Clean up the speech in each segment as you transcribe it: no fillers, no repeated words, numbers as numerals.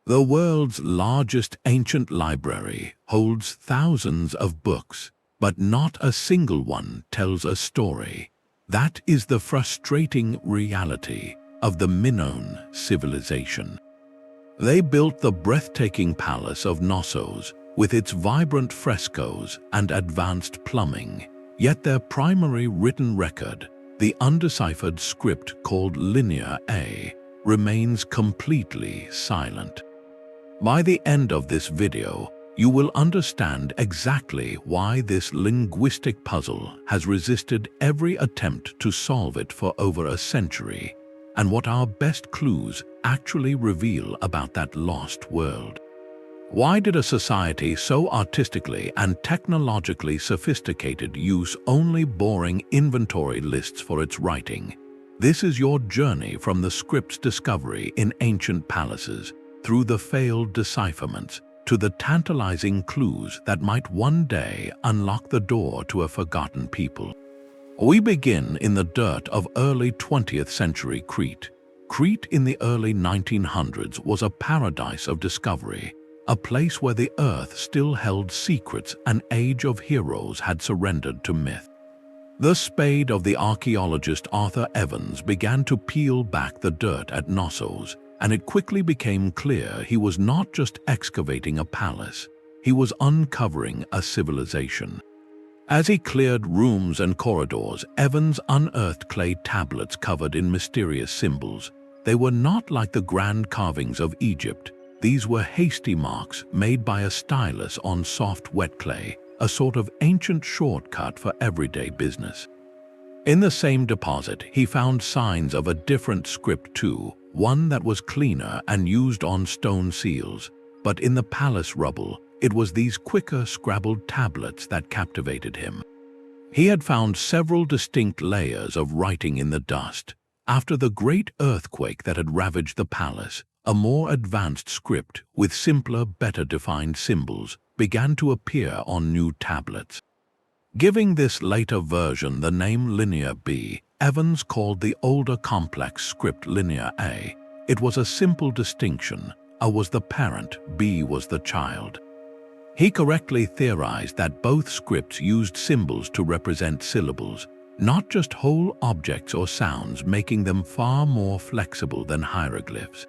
The world's largest ancient library holds thousands of books, but not a single one tells a story. That is the frustrating reality of the Minoan civilization. They built the breathtaking palace of Knossos with its vibrant frescoes and advanced plumbing, yet their primary written record, the undeciphered script called Linear A, remains completely silent. By the end of this video, you will understand exactly why this linguistic puzzle has resisted every attempt to solve it for over a century, and what our best clues actually reveal about that lost world. Why did a society so artistically and technologically sophisticated use only boring inventory lists for its writing? This is your journey from the script's discovery in ancient palaces, through the failed decipherments, to the tantalizing clues that might one day unlock the door to a forgotten people. We begin in the dirt of early 20th century Crete. Crete in the early 1900s was a paradise of discovery, a place where the earth still held secrets an age of heroes had surrendered to myth. The spade of the archaeologist Arthur Evans began to peel back the dirt at Knossos, and it quickly became clear he was not just excavating a palace, he was uncovering a civilization. As he cleared rooms and corridors, Evans unearthed clay tablets covered in mysterious symbols. They were not like the grand carvings of Egypt. These were hasty marks made by a stylus on soft wet clay, a sort of ancient shortcut for everyday business. In the same deposit, he found signs of a different script too, one that was cleaner and used on stone seals. But in the palace rubble, it was these quicker scrabbled tablets that captivated him. He had found several distinct layers of writing in the dust. After the great earthquake that had ravaged the palace, a more advanced script with simpler, better defined symbols began to appear on new tablets. Giving this later version the name Linear B, Evans called the older complex script Linear A. It was a simple distinction. A was the parent, B was the child. He correctly theorized that both scripts used symbols to represent syllables, not just whole objects or sounds, making them far more flexible than hieroglyphs.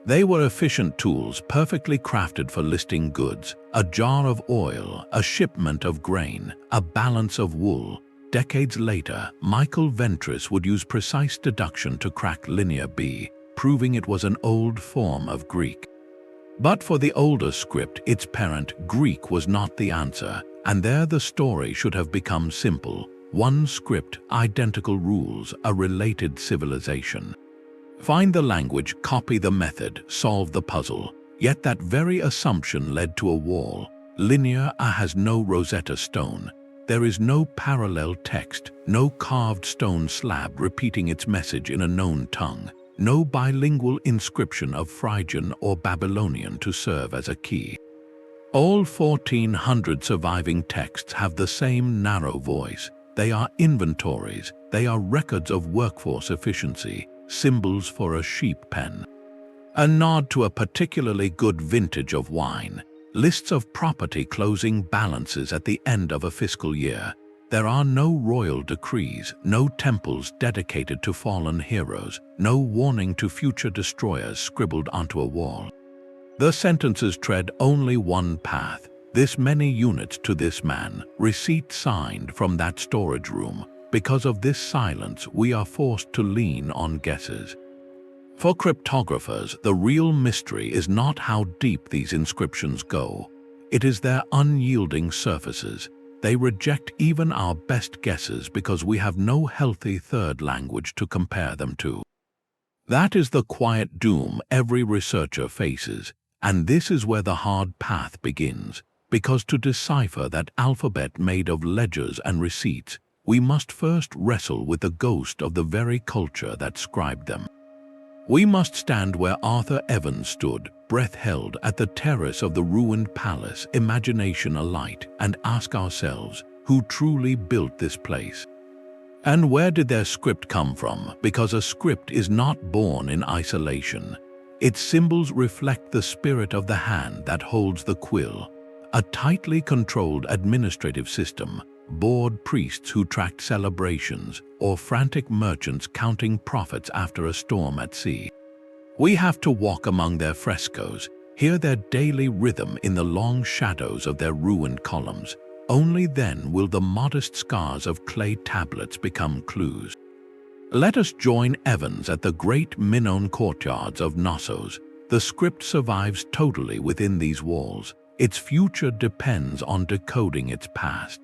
They were efficient tools perfectly crafted for listing goods, a jar of oil, a shipment of grain, a balance of wool. Decades later, Michael Ventris would use precise deduction to crack Linear B, proving it was an old form of Greek. But for the older script, its parent, Greek, was not the answer, and there the story should have become simple. One script, identical rules, a related civilization. Find the language, copy the method, solve the puzzle. Yet that very assumption led to a wall. Linear A has no Rosetta Stone. There is no parallel text, no carved stone slab repeating its message in a known tongue, no bilingual inscription of Phrygian or Babylonian to serve as a key. All 1,400 surviving texts have the same narrow voice. They are inventories, they are records of workforce efficiency, symbols for a sheep pen. A nod to a particularly good vintage of wine, lists of property closing balances at the end of a fiscal year. There are no royal decrees, no temples dedicated to fallen heroes, no warning to future destroyers scribbled onto a wall. The sentences tread only one path: this many units to this man, receipt signed from that storage room. Because of this silence, we are forced to lean on guesses. For cryptographers, the real mystery is not how deep these inscriptions go. It is their unyielding surfaces. They reject even our best guesses because we have no healthy third language to compare them to. That is the quiet doom every researcher faces, and this is where the hard path begins, because to decipher that alphabet made of ledgers and receipts, we must first wrestle with the ghost of the very culture that scribed them. We must stand where Arthur Evans stood, breath held, at the terrace of the ruined palace, imagination alight, and ask ourselves, who truly built this place? And where did their script come from? Because a script is not born in isolation. Its symbols reflect the spirit of the hand that holds the quill, a tightly controlled administrative system, bored priests who tracked celebrations, or frantic merchants counting profits after a storm at sea. We have to walk among their frescoes, hear their daily rhythm in the long shadows of their ruined columns. Only then will the modest scars of clay tablets become clues. Let us join Evans at the great Minoan courtyards of Knossos. The script survives totally within these walls. Its future depends on decoding its past.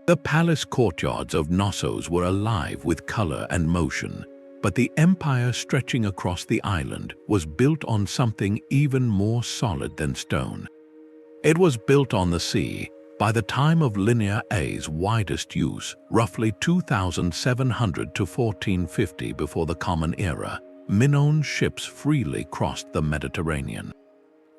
The palace courtyards of Knossos were alive with color and motion, but the empire stretching across the island was built on something even more solid than stone. It was built on the sea. By the time of Linear A's widest use, roughly 2700 to 1450 before the Common Era, Minoan ships freely crossed the Mediterranean.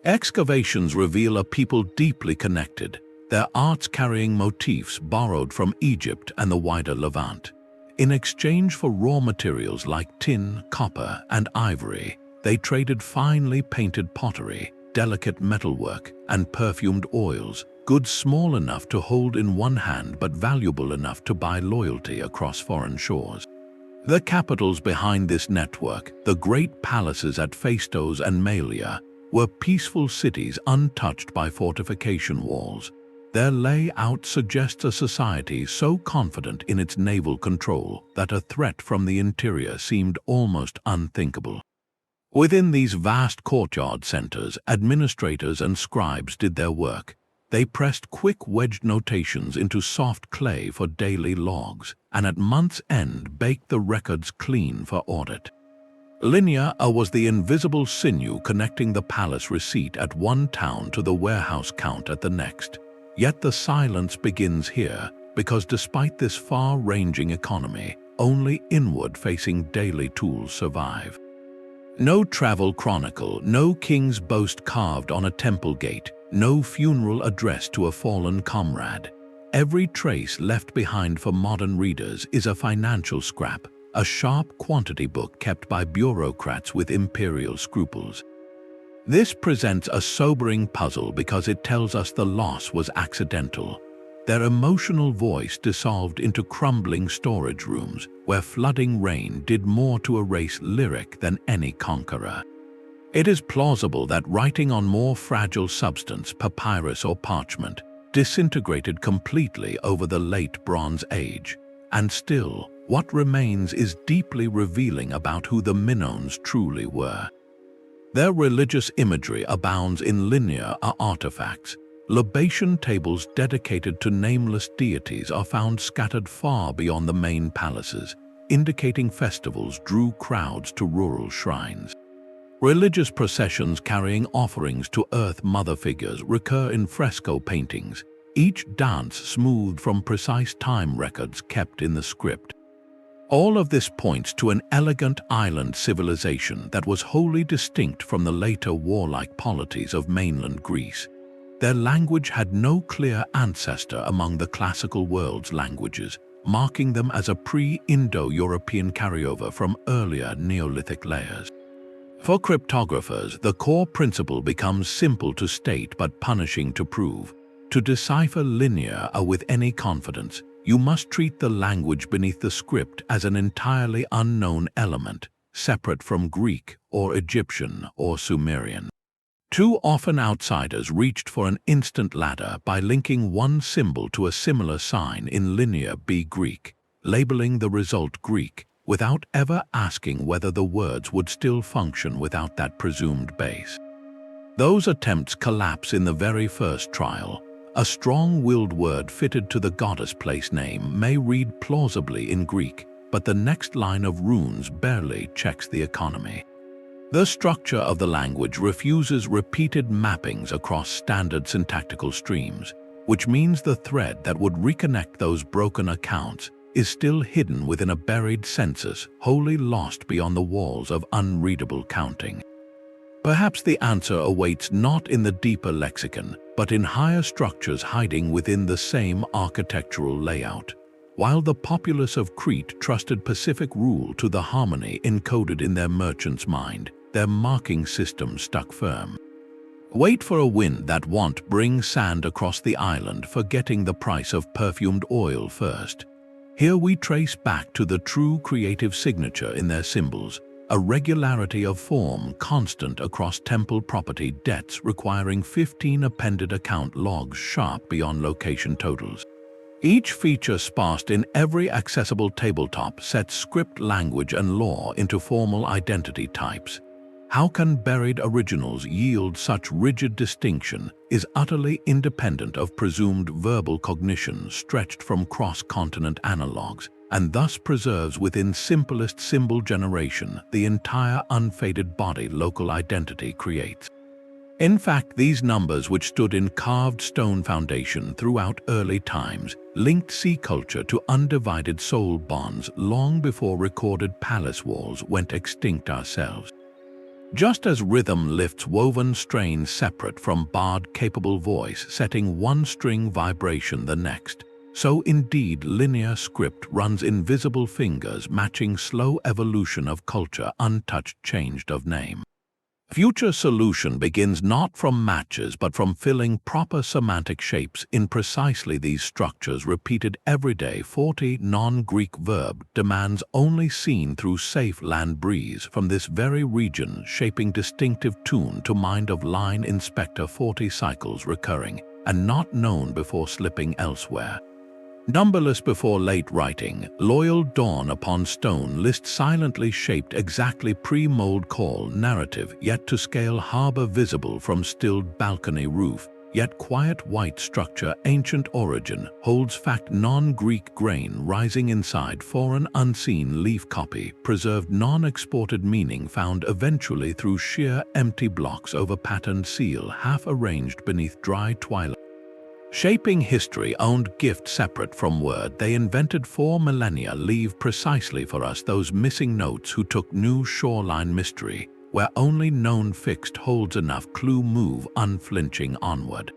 Excavations reveal a people deeply connected, their arts carrying motifs borrowed from Egypt and the wider Levant. In exchange for raw materials like tin, copper, and ivory, they traded finely painted pottery, delicate metalwork, and perfumed oils, goods small enough to hold in one hand but valuable enough to buy loyalty across foreign shores. The capitals behind this network, the great palaces at Phaistos and Malia, were peaceful cities untouched by fortification walls. Their layout suggests a society so confident in its naval control that a threat from the interior seemed almost unthinkable. Within these vast courtyard centers, administrators and scribes did their work. They pressed quick wedged notations into soft clay for daily logs, and at month's end baked the records clean for audit. Linear was the invisible sinew connecting the palace receipt at one town to the warehouse count at the next. Yet the silence begins here, because despite this far-ranging economy, only inward-facing daily tools survive. No travel chronicle, no king's boast carved on a temple gate, no funeral address to a fallen comrade. Every trace left behind for modern readers is a financial scrap, a sharp quantity book kept by bureaucrats with imperial scruples. This presents a sobering puzzle because it tells us the loss was accidental. Their emotional voice dissolved into crumbling storage rooms where flooding rain did more to erase lyric than any conqueror. It is plausible that writing on more fragile substance, papyrus or parchment, disintegrated completely over the late Bronze Age. And still, what remains is deeply revealing about who the Minoans truly were. Their religious imagery abounds in linear artifacts. Libation tables dedicated to nameless deities are found scattered far beyond the main palaces, indicating festivals drew crowds to rural shrines. Religious processions carrying offerings to Earth Mother figures recur in fresco paintings, each dance smoothed from precise time records kept in the script. All of this points to an elegant island civilization that was wholly distinct from the later warlike polities of mainland Greece. Their language had no clear ancestor among the classical world's languages, marking them as a pre-Indo-European carryover from earlier Neolithic layers. For cryptographers, the core principle becomes simple to state but punishing to prove. To decipher linear with any confidence, you must treat the language beneath the script as an entirely unknown element, separate from Greek or Egyptian or Sumerian. Too often outsiders reached for an instant ladder by linking one symbol to a similar sign in Linear B Greek, labeling the result Greek, without ever asking whether the words would still function without that presumed base. Those attempts collapse in the very first trial. A strong-willed word fitted to the goddess place name may read plausibly in Greek, but the next line of runes barely checks the economy. The structure of the language refuses repeated mappings across standard syntactical streams, which means the thread that would reconnect those broken accounts is still hidden within a buried census, wholly lost beyond the walls of unreadable counting. Perhaps the answer awaits not in the deeper lexicon, but in higher structures hiding within the same architectural layout. While the populace of Crete trusted Pacific rule to the harmony encoded in their merchant's mind, their marking system stuck firm. Wait for a wind that won't bring sand across the island, forgetting the price of perfumed oil first. Here we trace back to the true creative signature in their symbols, a regularity of form constant across temple property debts requiring 15 appended account logs sharp beyond location totals. Each feature sparsed in every accessible tabletop sets script language and law into formal identity types. How can buried originals yield such rigid distinction is utterly independent of presumed verbal cognition stretched from cross-continent analogues, and thus preserves within simplest symbol generation the entire unfaded body local identity creates. In fact, these numbers, which stood in carved stone foundation throughout early times, linked sea culture to undivided soul bonds long before recorded palace walls went extinct ourselves. Just as rhythm lifts woven strains separate from bard-capable voice, setting one string vibration the next, so indeed linear script runs invisible fingers matching slow evolution of culture untouched changed of name. Future solution begins not from matches but from filling proper semantic shapes in precisely these structures. Repeated everyday 40 non-Greek verb demands only seen through safe land breeze from this very region, shaping distinctive tune to mind of line inspector 40 cycles recurring and not known before slipping elsewhere. Numberless before late writing, loyal dawn upon stone list silently shaped exactly pre-mold call narrative yet to scale harbor visible from stilled balcony roof, yet quiet white structure ancient origin holds fact non-Greek grain rising inside foreign unseen leaf copy preserved non-exported meaning found eventually through sheer empty blocks over patterned seal half arranged beneath dry twilight. Shaping history owned gift separate from word they invented 4 millennia leave precisely for us those missing notes who took new shoreline mystery where only known fixed holds enough clue move unflinching onward.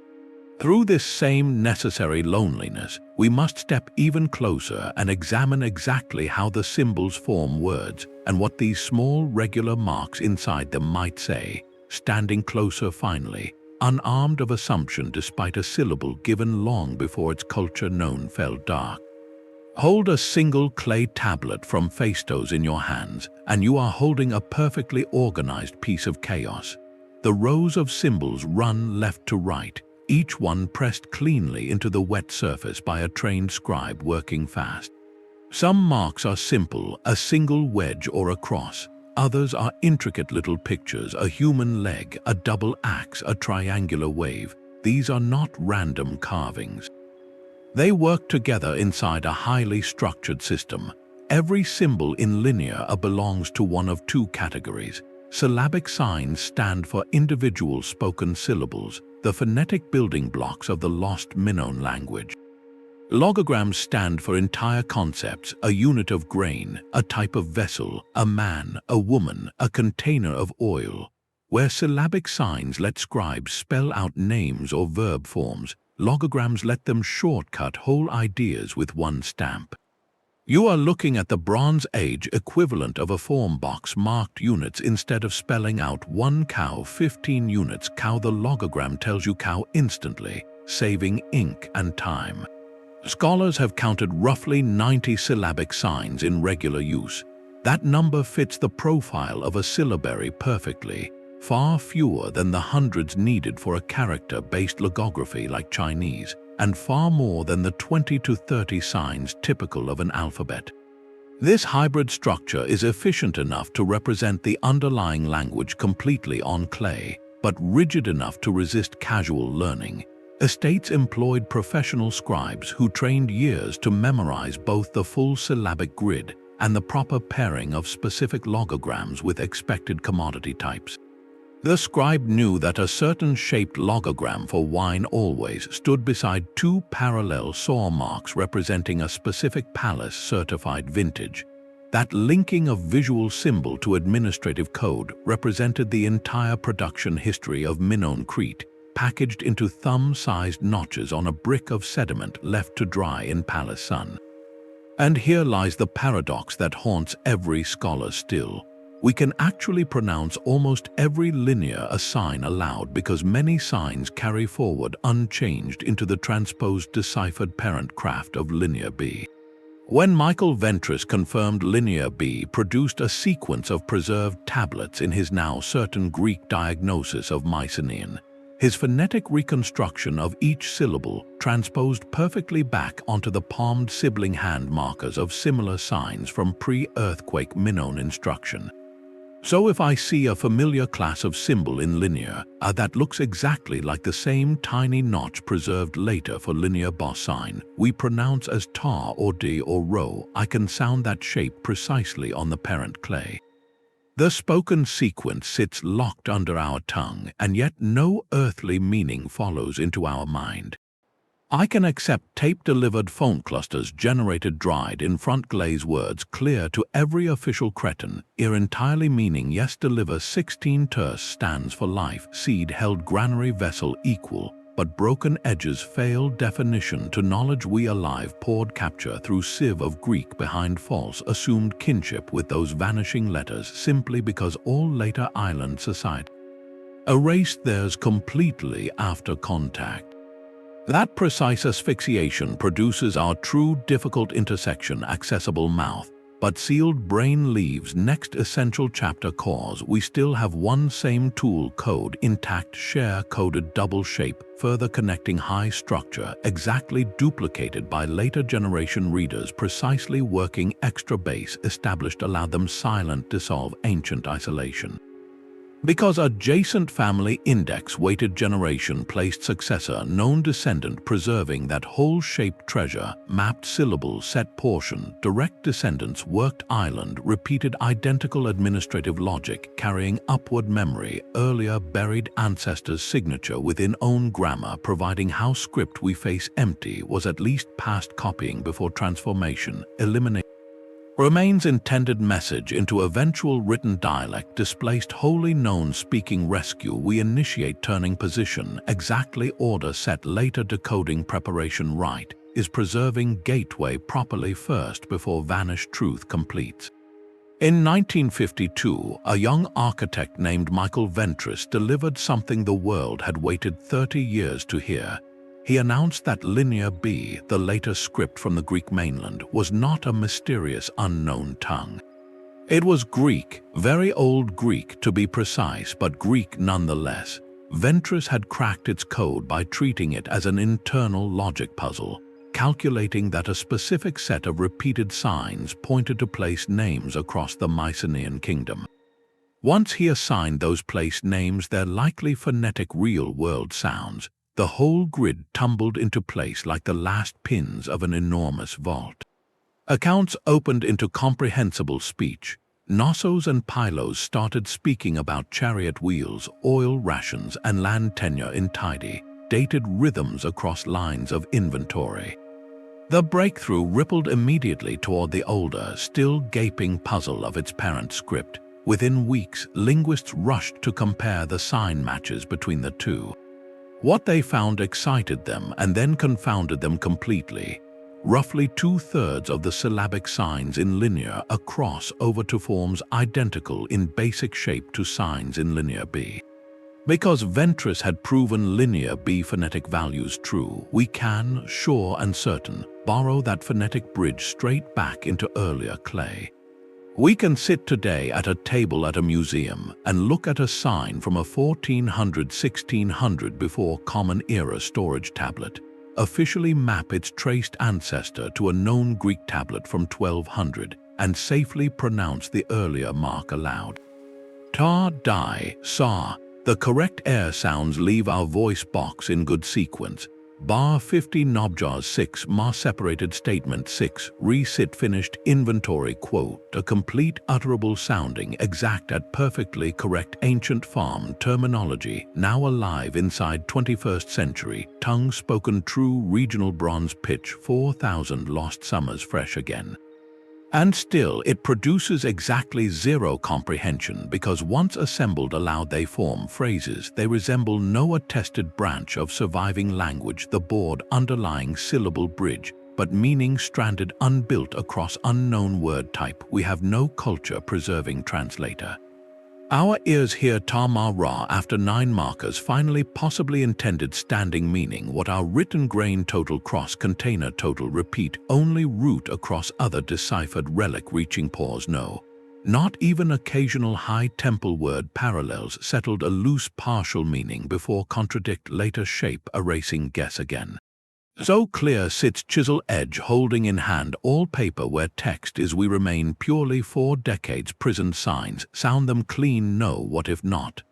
Through this same necessary loneliness, we must step even closer and examine exactly how the symbols form words and what these small regular marks inside them might say, standing closer finally, unarmed of assumption despite a syllable given long before its culture known fell dark. Hold a single clay tablet from Phaistos in your hands, and you are holding a perfectly organized piece of chaos. The rows of symbols run left to right, each one pressed cleanly into the wet surface by a trained scribe working fast. Some marks are simple, a single wedge or a cross. Others are intricate little pictures, a human leg, a double axe, a triangular wave. These are not random carvings. They work together inside a highly structured system. Every symbol in linear belongs to one of 2 categories. Syllabic signs stand for individual spoken syllables, the phonetic building blocks of the lost Minoan language. Logograms stand for entire concepts, a unit of grain, a type of vessel, a man, a woman, a container of oil. Where syllabic signs let scribes spell out names or verb forms, logograms let them shortcut whole ideas with one stamp. You are looking at the Bronze Age equivalent of a form box marked units. Instead of spelling out 1 cow 15 units cow, the logogram tells you cow instantly, saving ink and time. Scholars have counted roughly 90 syllabic signs in regular use. That number fits the profile of a syllabary perfectly, far fewer than the hundreds needed for a character-based logography like Chinese, and far more than the 20 to 30 signs typical of an alphabet. This hybrid structure is efficient enough to represent the underlying language completely on clay, but rigid enough to resist casual learning. Estates employed professional scribes who trained years to memorize both the full syllabic grid and the proper pairing of specific logograms with expected commodity types. The scribe knew that a certain shaped logogram for wine always stood beside 2 parallel saw marks representing a specific palace certified vintage. That linking of visual symbol to administrative code represented the entire production history of Minoan Crete, packaged into thumb-sized notches on a brick of sediment left to dry in palace sun. And here lies the paradox that haunts every scholar still. We can actually pronounce almost every linear a sign aloud because many signs carry forward unchanged into the transposed deciphered parent craft of Linear B. When Michael Ventris confirmed Linear B produced a sequence of preserved tablets in his now certain Greek diagnosis of Mycenaean, his phonetic reconstruction of each syllable transposed perfectly back onto the palmed sibling hand markers of similar signs from pre-earthquake Minoan instruction. So if I see a familiar class of symbol in Linear that looks exactly like the same tiny notch preserved later for Linear boss sign we pronounce as tar or d or rho, I can sound that shape precisely on the parent clay. The spoken sequence sits locked under our tongue, and yet no earthly meaning follows into our mind. I can accept tape-delivered phone clusters generated dried in front glaze words clear to every official Cretan, entirely meaning yes deliver 16 terse stands for life, seed held granary vessel equal, but broken edges fail definition to knowledge we alive poured capture through sieve of Greek behind false assumed kinship with those vanishing letters simply because all later island society erased theirs completely after contact. That precise asphyxiation produces our true difficult intersection accessible mouth, but sealed brain leaves next essential chapter cause we still have one same tool code intact share coded double shape further connecting high structure exactly duplicated by later generation readers precisely working extra base established allow them silent dissolve ancient isolation. Because adjacent family index weighted generation placed successor known descendant preserving that whole-shaped treasure, mapped syllable set portion, direct descendants worked island repeated identical administrative logic carrying upward memory, earlier buried ancestors' signature within own grammar providing how script we face empty was at least past copying before transformation, elimination. Remains intended message into eventual written dialect displaced wholly known speaking rescue we initiate turning position exactly order set later decoding preparation right is preserving gateway properly first before vanished truth completes. In 1952, a young architect named Michael Ventris delivered something the world had waited 30 years to hear. He announced that Linear B, the later script from the Greek mainland, was not a mysterious unknown tongue. It was Greek, very old Greek to be precise, but Greek nonetheless. Ventris had cracked its code by treating it as an internal logic puzzle, calculating that a specific set of repeated signs pointed to place names across the Mycenaean kingdom. Once he assigned those place names their likely phonetic real-world sounds, the whole grid tumbled into place like the last pins of an enormous vault. Accounts opened into comprehensible speech. Knossos and Pylos started speaking about chariot wheels, oil rations, and land tenure in tidy, dated rhythms across lines of inventory. The breakthrough rippled immediately toward the older, still gaping puzzle of its parent script. Within weeks, linguists rushed to compare the sign matches between the two. What they found excited them and then confounded them completely. Roughly 2/3 of the syllabic signs in Linear are cross over to forms identical in basic shape to signs in Linear B. Because Ventris had proven Linear B phonetic values true, we can, sure and certain, borrow that phonetic bridge straight back into earlier clay. We can sit today at a table at a museum and look at a sign from a 1400–1600 before Common Era storage tablet, officially map its traced ancestor to a known Greek tablet from 1200, and safely pronounce the earlier mark aloud. Ta, di, sa. The correct air sounds leave our voice box in good sequence. Bar 50 Nobjars 6 Ma separated statement 6 Re-sit finished inventory quote a complete utterable sounding exact at perfectly correct ancient farm terminology now alive inside 21st century tongue spoken true regional bronze pitch 4000 lost summers fresh again. And still it produces exactly zero comprehension because once assembled aloud they form phrases they resemble no attested branch of surviving language the board underlying syllable bridge, but meaning stranded unbuilt across unknown word type. We have no culture-preserving translator. Our ears hear Tamar-Ra after 9 markers finally possibly intended standing meaning what our written grain total cross container total repeat only root across other deciphered relic reaching pause no. Not even occasional high temple word parallels settled a loose partial meaning before contradict later shape erasing guess again. So clear sits chisel edge holding in hand all paper where text is we remain purely 4 decades prisoned signs, sound them clean no what if not.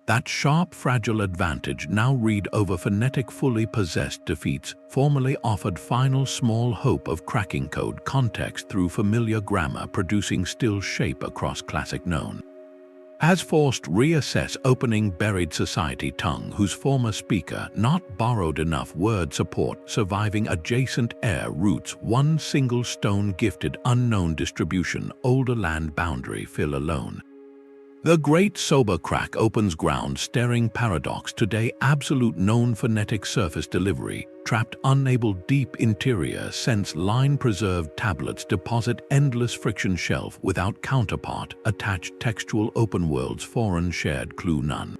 That sharp fragile advantage now read over phonetic fully possessed defeats, formerly offered final small hope of cracking code context through familiar grammar producing still shape across classic known. Has forced reassess opening buried society tongue whose former speaker not borrowed enough word support surviving adjacent air roots one single stone gifted unknown distribution older land boundary fill alone. The great sober crack opens ground staring paradox today absolute known phonetic surface delivery trapped unable deep interior sense line preserved tablets deposit endless friction shelf without counterpart attached textual open worlds foreign shared clue none.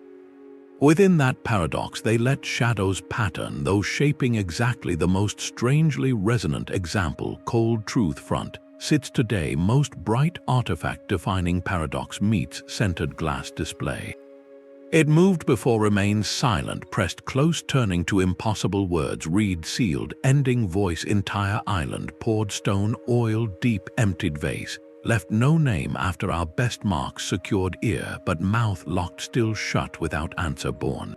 Within that paradox they let shadows pattern though shaping exactly the most strangely resonant example cold truth front sits today most bright artifact defining paradox meets centered glass display. It moved before remains silent pressed close turning to impossible words read sealed ending voice entire island poured stone oil deep emptied vase left no name after our best marks secured ear but mouth locked still shut without answer born.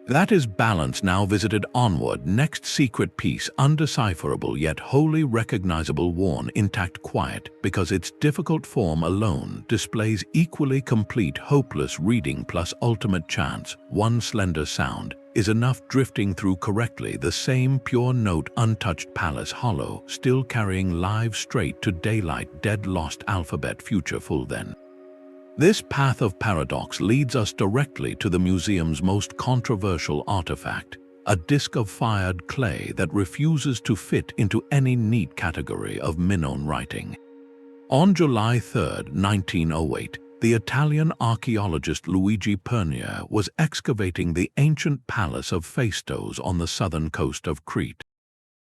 That is balance now visited onward next secret piece undecipherable yet wholly recognizable worn intact quiet because its difficult form alone displays equally complete hopeless reading plus ultimate chance one slender sound is enough drifting through correctly the same pure note untouched palace hollow still carrying live straight to daylight dead lost alphabet future full then. This path of paradox leads us directly to the museum's most controversial artifact, a disc of fired clay that refuses to fit into any neat category of Minoan writing. On July 3, 1908, the Italian archaeologist Luigi Pernier was excavating the ancient palace of Phaistos on the southern coast of Crete.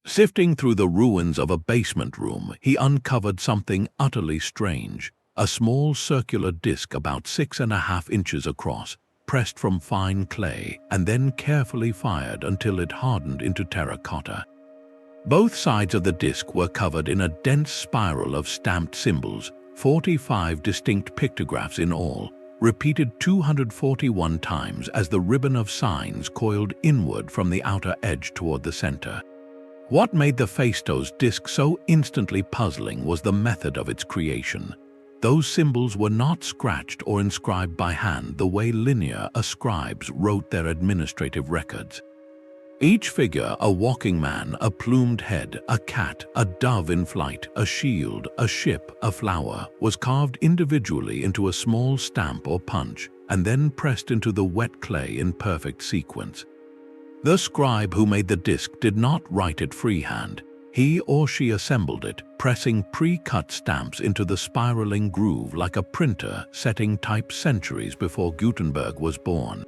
Sifting through the ruins of a basement room, he uncovered something utterly strange. A small circular disc about 6.5 inches across, pressed from fine clay and then carefully fired until it hardened into terracotta. Both sides of the disc were covered in a dense spiral of stamped symbols, 45 distinct pictographs in all, repeated 241 times as the ribbon of signs coiled inward from the outer edge toward the center. What made the Phaistos disc so instantly puzzling was the method of its creation. Those symbols were not scratched or inscribed by hand the way linear scribes wrote their administrative records. Each figure, a walking man, a plumed head, a cat, a dove in flight, a shield, a ship, a flower, was carved individually into a small stamp or punch and then pressed into the wet clay in perfect sequence. The scribe who made the disc did not write it freehand. He or she assembled it, pressing pre-cut stamps into the spiraling groove like a printer setting type centuries before Gutenberg was born.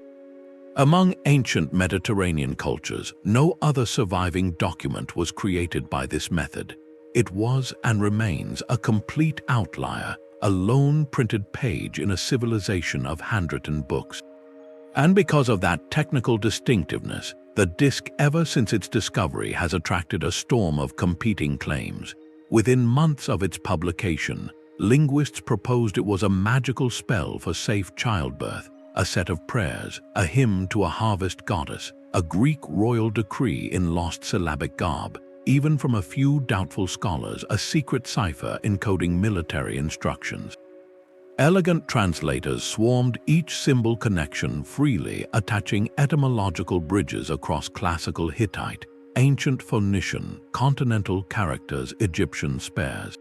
Among ancient Mediterranean cultures, no other surviving document was created by this method. It was and remains a complete outlier, a lone printed page in a civilization of handwritten books. And because of that technical distinctiveness, the disc ever since its discovery has attracted a storm of competing claims. Within months of its publication, linguists proposed it was a magical spell for safe childbirth, a set of prayers, a hymn to a harvest goddess, a Greek royal decree in lost syllabic garb, even from a few doubtful scholars, a secret cipher encoding military instructions. Elegant translators swarmed each symbol connection freely, attaching etymological bridges across classical Hittite, ancient Phoenician, continental characters, Egyptian spares.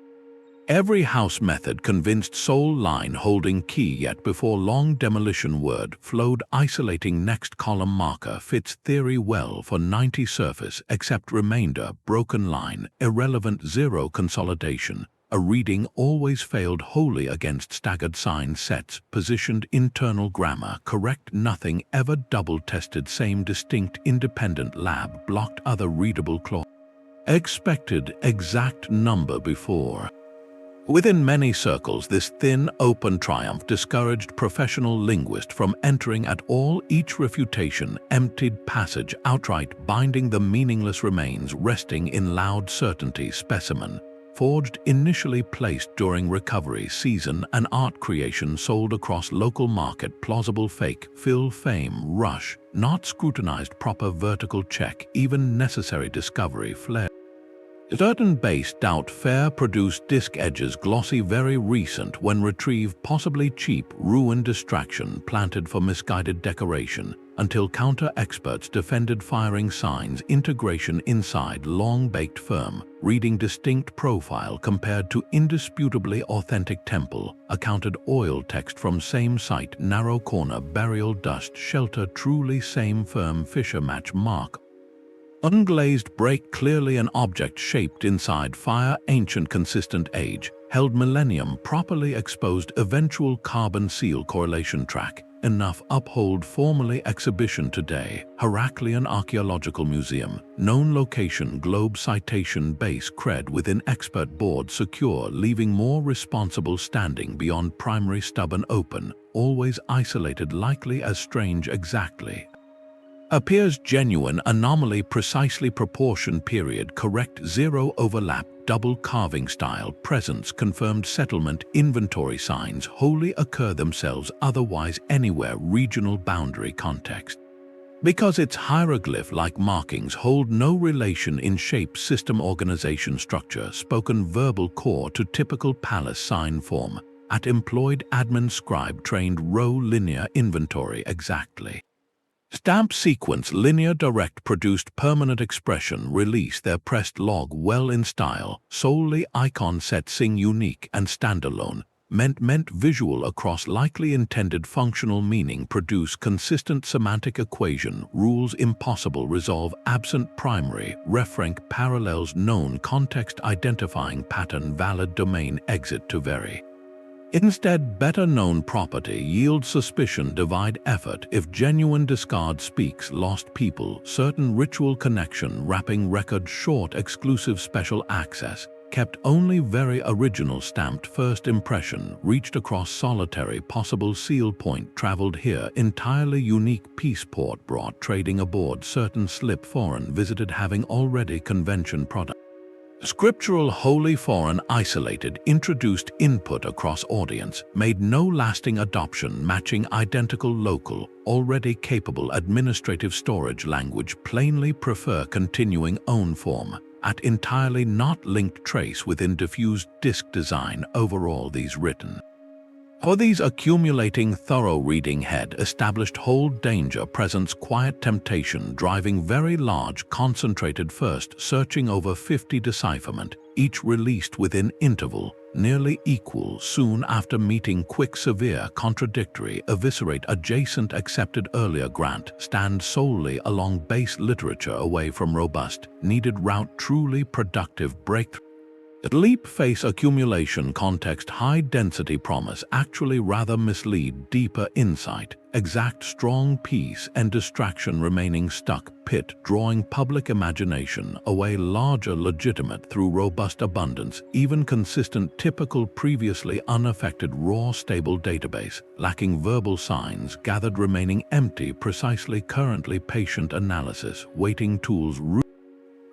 Every house method convinced soul line holding key yet before long demolition word flowed isolating next column marker fits theory well for 90 surface except remainder broken line irrelevant 0 consolidation. A reading always failed wholly against staggered sign sets positioned internal grammar correct nothing ever double tested same distinct independent lab blocked other readable clause. Expected exact number before. Within many circles, this thin, open triumph discouraged professional linguists from entering at all. Each refutation emptied passage outright, binding the meaningless remains resting in loud certainty specimen, forged initially placed during recovery season and art creation sold across local market plausible fake, fill fame, rush, not scrutinized proper vertical check, even necessary discovery flare. Certain base doubt fair produced disc edges glossy very recent when retrieved possibly cheap ruin distraction planted for misguided decoration until counter experts defended firing signs integration inside long-baked firm reading distinct profile compared to indisputably authentic temple accounted oil text from same site narrow corner burial dust shelter truly same firm Fisher match mark. Unglazed break clearly an object shaped inside fire ancient consistent age, held millennium properly exposed eventual carbon seal correlation track, enough uphold formally exhibition today, Heraclean Archaeological Museum, known location globe citation base cred within expert board secure leaving more responsible standing beyond primary stubborn open, always isolated likely as strange exactly. Appears genuine anomaly precisely proportion period correct 0 overlap double carving style presence confirmed settlement inventory signs wholly occur themselves otherwise anywhere regional boundary context. Because its hieroglyph-like markings hold no relation in shape system organization structure spoken verbal core to typical palace sign form at employed admin scribe trained row linear inventory exactly. Stamp sequence linear direct produced permanent expression release their pressed log well in style solely icon set sing unique and standalone meant visual across likely intended functional meaning produce consistent semantic equation rules impossible resolve absent primary referenc parallels known context identifying pattern valid domain exit to vary. Instead, better-known property yields suspicion divide effort if genuine discard speaks lost people certain ritual connection wrapping record short exclusive special access kept only very original stamped first impression reached across solitary possible seal point traveled here entirely unique peace port brought trading aboard certain slip foreign visited having already convention product. Scriptural wholly foreign isolated introduced input across audience made no lasting adoption matching identical local already capable administrative storage language plainly prefer continuing own form at entirely not linked trace within diffused disk design overall these written. For these accumulating thorough reading head established hold danger presence quiet temptation driving very large concentrated first searching over 50 decipherment each released within interval nearly equal soon after meeting quick severe contradictory eviscerate adjacent accepted earlier grant stand solely along base literature away from robust needed route truly productive breakthrough. Leap face accumulation context high density promise actually rather mislead deeper insight exact strong peace and distraction remaining stuck pit drawing public imagination away larger legitimate through robust abundance even consistent typical previously unaffected raw stable database lacking verbal signs gathered remaining empty precisely currently patient analysis waiting tools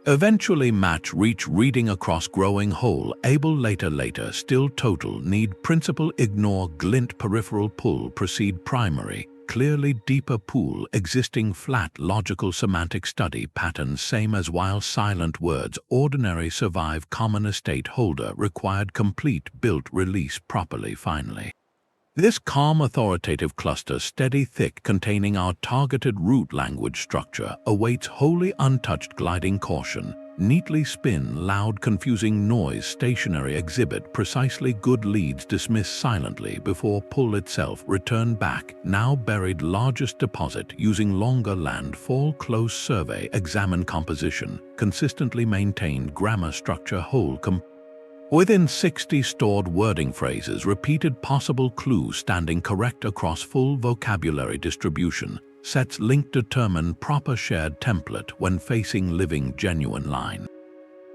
eventually match reach reading across growing whole able later still total need principle ignore glint peripheral pull proceed primary clearly deeper pool existing flat logical semantic study patterns same as while silent words ordinary survive common estate holder required complete built release properly finally. This calm authoritative cluster steady thick containing our targeted root language structure awaits wholly untouched gliding caution neatly spin, loud confusing noise, stationary exhibit, precisely good leads, dismiss silently before pull itself, return back, now buried, largest deposit, using longer land, fall close, survey, examine composition, consistently maintained grammar structure, whole within 60 stored wording phrases, repeated possible clue standing correct across full vocabulary distribution, sets link, determine proper shared template when facing living genuine line.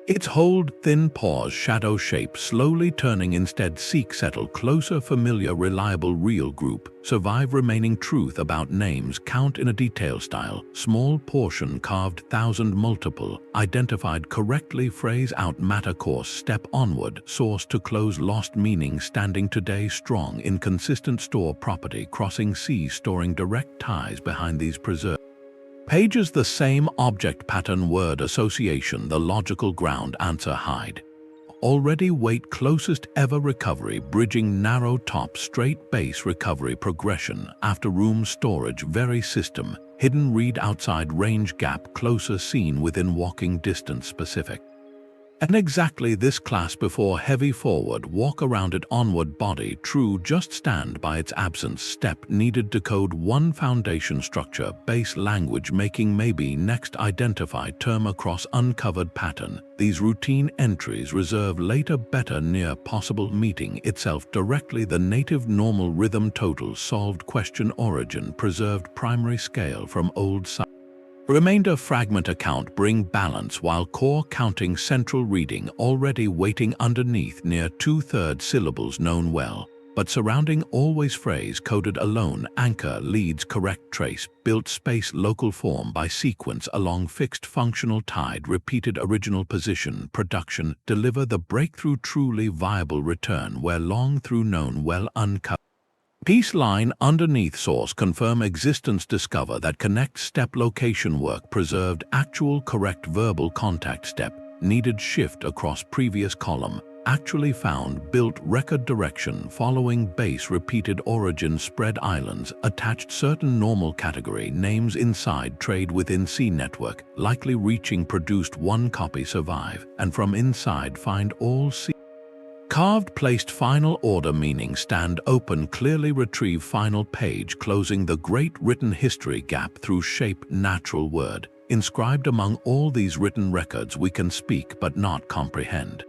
Its hold, thin pause, shadow shape, slowly turning instead, seek, settle, closer, familiar, reliable, real group, survive, remaining, truth about names, count in a detail style, small portion, carved, thousand, multiple, identified correctly, phrase out, matter, course, step onward, source to close, lost meaning, standing today, strong, inconsistent, store, property, crossing seas, storing, direct ties behind these preserved pages, the same object, pattern, word association, the logical ground, answer, hide. Already weight, closest ever, recovery, bridging, narrow top, straight base, recovery, progression, after room, storage, very system, hidden, read, outside range, gap, closer, seen, within walking distance, specific. And exactly this class before, heavy, forward, walk around it, onward, body, true, just stand by its absence, step, needed, decode, one, foundation, structure, base, language, making, maybe, next, identify, term, across, uncovered, pattern, these routine entries, reserve, later, better, near, possible, meeting, itself, directly, the native, normal, rhythm, total, solved, question, origin, preserved, primary scale, from old site. Remainder, fragment, account, bring balance, while core, counting, central, reading, already waiting underneath, near, 2/3 syllables known well, but surrounding, always phrase, coded alone, anchor, leads, correct, trace, built space, local form by sequence, along fixed functional tide, repeated, original position, production, deliver the breakthrough, truly viable, return, where long through known well, uncovered. Piece line underneath, source, confirm existence, discover that connect, step, location, work, preserved, actual, correct, verbal, contact, step, needed, shift across previous column, actually found, built, record, direction, following, base, repeated, origin, spread, islands, attached, certain, normal, category, names, inside, trade within, C network, likely, reaching, produced, one copy, survive, and from inside, find all, C. Carved, placed, final order, meaning, stand, open, clearly, retrieve, final page, closing the great written history gap through shape, natural word, inscribed among all these written records we can speak but not comprehend.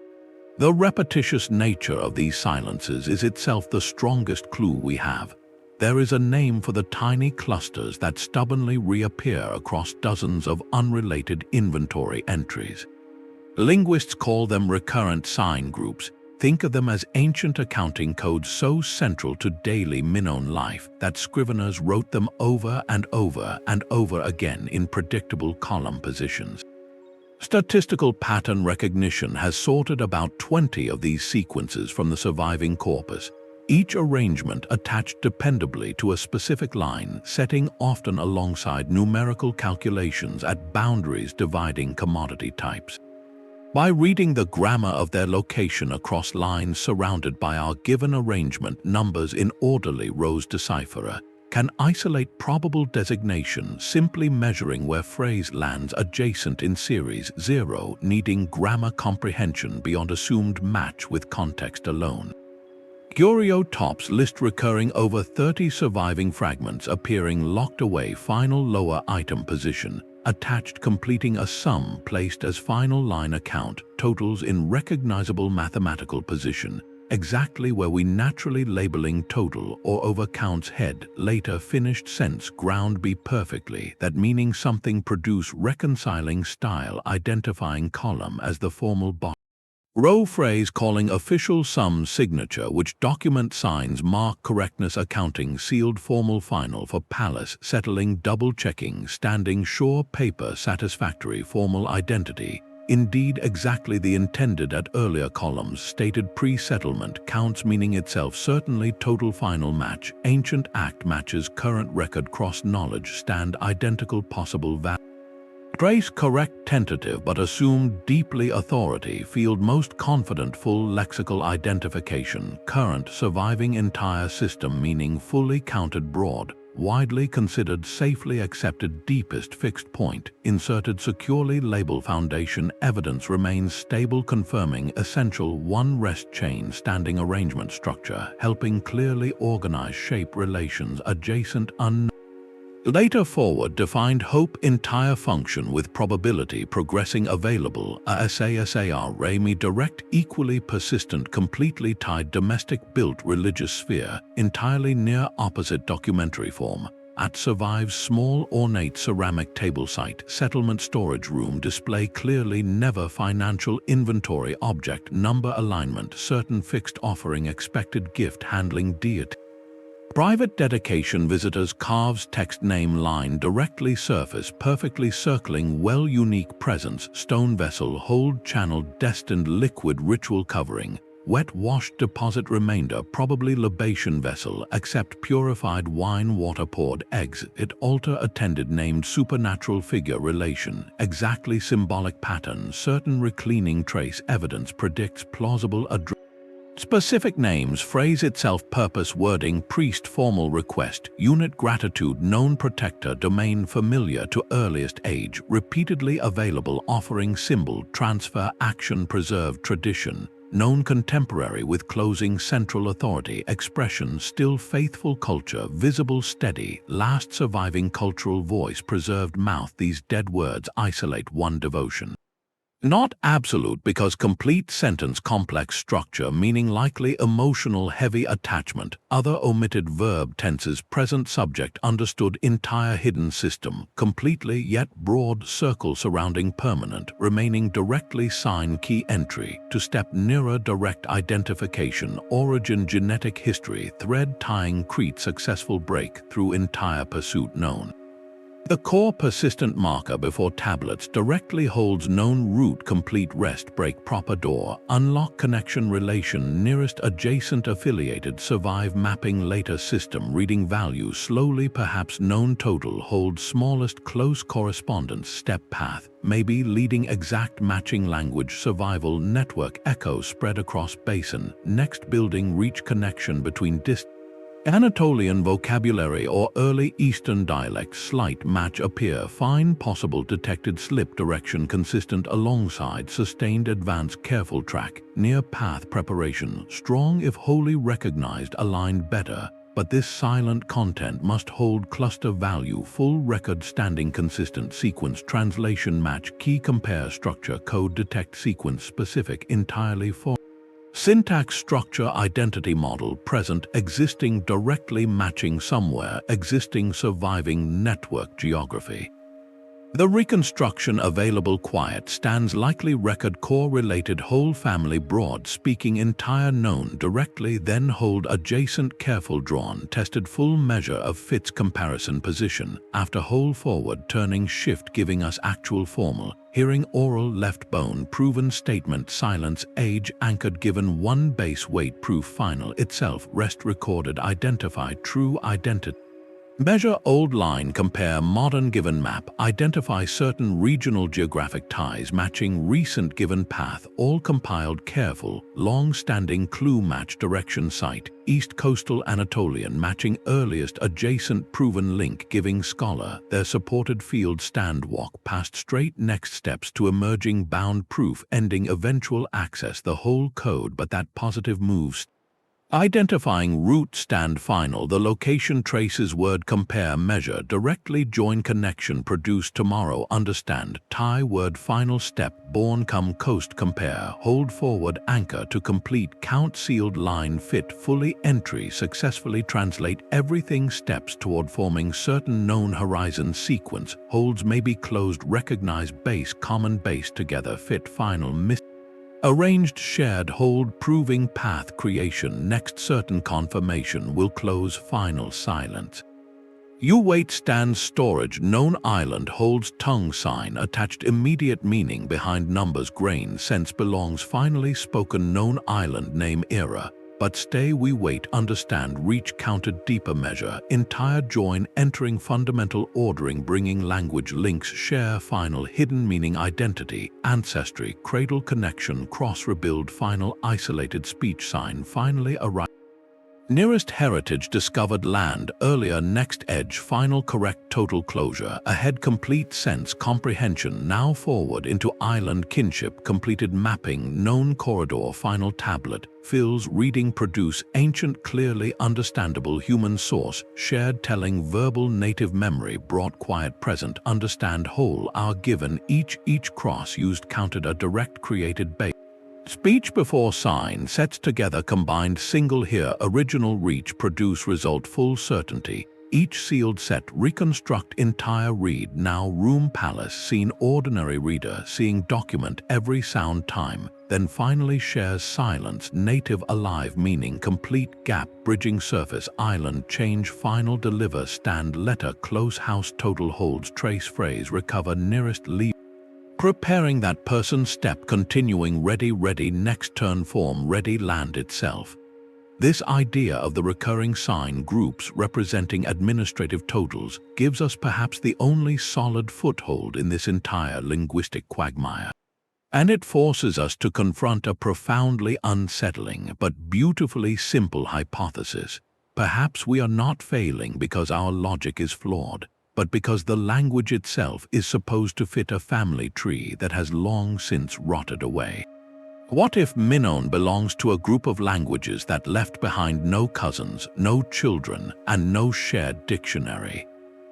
The repetitious nature of these silences is itself the strongest clue we have. There is a name for the tiny clusters that stubbornly reappear across dozens of unrelated inventory entries. Linguists call them recurrent sign groups. Think of them as ancient accounting codes so central to daily Minoan life that scriveners wrote them over and over and over again in predictable column positions. Statistical pattern recognition has sorted about 20 of these sequences from the surviving corpus, each arrangement attached dependably to a specific line, setting often alongside numerical calculations at boundaries dividing commodity types. By reading the grammar of their location across lines surrounded by our given arrangement, numbers in orderly rows, decipherer can isolate probable designation, simply measuring where phrase lands adjacent in series 0, needing grammar comprehension beyond assumed match with context alone. Curio tops list recurring over 30 surviving fragments appearing locked away, final lower item position, attached completing a sum placed as final line account, totals in recognizable mathematical position, exactly where we naturally labeling total or over counts head, later finished sense ground be perfectly, that meaning something produce reconciling style identifying column as the formal body. Row phrase calling official sum signature which document signs mark correctness accounting sealed formal final for palace settling double checking standing sure paper satisfactory formal identity indeed exactly the intended at earlier columns stated pre-settlement counts meaning itself certainly total final match ancient act matches current record cross knowledge stand identical possible value. Trace correct tentative but assumed deeply authority field most confident full lexical identification current surviving entire system meaning fully counted broad widely considered safely accepted deepest fixed point, inserted securely labeled foundation evidence remains stable, confirming essential one rest chain standing arrangement structure, helping clearly organize shape relations adjacent Later forward defined hope entire function with probability progressing available ASASAR Rami direct equally persistent completely tied domestic built religious sphere entirely near opposite documentary form at survives small ornate ceramic table site settlement storage room display clearly never financial inventory object number alignment certain fixed offering expected gift handling deity. Private dedication visitors carves text name line directly surface perfectly circling well unique presence stone vessel hold channel destined liquid ritual covering wet washed deposit remainder probably libation vessel except purified wine water poured eggs it altar attended named supernatural figure relation exactly symbolic pattern certain recleaning trace evidence predicts plausible address. Specific names phrase itself purpose wording priest formal request unit gratitude known protector domain familiar to earliest age repeatedly available offering symbol transfer action preserved tradition known contemporary with closing central authority expression still faithful culture visible steady last surviving cultural voice preserved mouth these dead words isolate one devotion. Not absolute because complete sentence complex structure meaning likely emotional heavy attachment, other omitted verb tenses present subject understood entire hidden system, completely yet broad circle surrounding permanent, remaining directly sign key entry, to step nearer direct identification, origin genetic history, thread tying Crete successful break through entire pursuit known. The core persistent marker before tablets directly holds known root complete rest break proper door unlock connection relation nearest adjacent affiliated survive mapping later system reading value slowly perhaps known total holds smallest close correspondence step path maybe leading exact matching language survival network echo spread across basin next building reach connection between Anatolian vocabulary or early Eastern dialect slight match appear fine possible detected slip direction consistent alongside sustained advance careful track near path preparation strong if wholly recognized aligned better but this silent content must hold cluster value full record standing consistent sequence translation match key compare structure code detect sequence specific entirely for syntax structure identity model present existing directly matching somewhere existing surviving network geography. The reconstruction available quiet stands likely record core related whole family broad speaking entire known directly then hold adjacent careful drawn tested full measure of fits comparison position after whole forward turning shift giving us actual formal hearing oral left bone proven statement silence age anchored given one base weight proof final itself rest recorded identify true identity. Measure old line compare modern given map identify certain regional geographic ties matching recent given path all compiled careful long-standing clue match direction site east coastal Anatolian matching earliest adjacent proven link giving scholar their supported field stand walk past straight next steps to emerging bound proof ending eventual access the whole code but that positive moves. Identifying root stand final the location traces word compare measure directly join connection produce tomorrow understand tie word final step born come coast compare hold forward anchor to complete count sealed line fit fully entry successfully translate everything steps toward forming certain known horizon sequence holds may be closed recognize base common base together fit final arranged shared hold proving path creation next certain confirmation will close final silence. You wait stands storage known island holds tongue sign attached immediate meaning behind numbers grain sense belongs finally spoken known island name era but stay we wait understand reach counted deeper measure entire join entering fundamental ordering bringing language links share final hidden meaning identity ancestry cradle connection cross rebuild final isolated speech sign finally arrive. Nearest heritage discovered land, earlier next edge, final correct total closure, ahead complete sense comprehension, now forward into island kinship, completed mapping, known corridor, final tablet, fills, reading, produce, ancient clearly understandable human source, shared telling, verbal native memory, brought quiet present, understand whole, are given, each cross used counted a direct created base. Speech before sign, sets together combined single here, original reach, produce result, full certainty, each sealed set, reconstruct entire read, now room palace, scene ordinary reader, seeing document every sound time, then finally shares silence, native alive meaning, complete gap, bridging surface, island, change, final deliver, stand, letter, close house, total holds, trace phrase, recover, nearest leave. Preparing that person step, continuing ready, next turn form, ready, land itself. This idea of the recurring sign groups representing administrative totals gives us perhaps the only solid foothold in this entire linguistic quagmire. And it forces us to confront a profoundly unsettling but beautifully simple hypothesis. Perhaps we are not failing because our logic is flawed, but because the language itself is supposed to fit a family tree that has long since rotted away. What if Minoan belongs to a group of languages that left behind no cousins, no children, and no shared dictionary?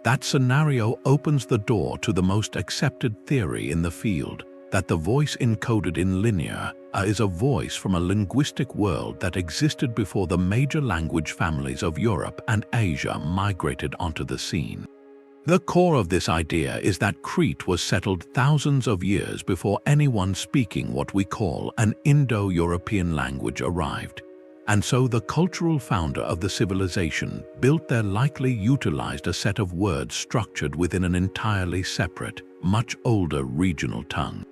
That scenario opens the door to the most accepted theory in the field, that the voice encoded in linear is a voice from a linguistic world that existed before the major language families of Europe and Asia migrated onto the scene. The core of this idea is that Crete was settled thousands of years before anyone speaking what we call an Indo-European language arrived. And so the cultural founder of the civilization built there likely utilized a set of words structured within an entirely separate, much older regional tongue.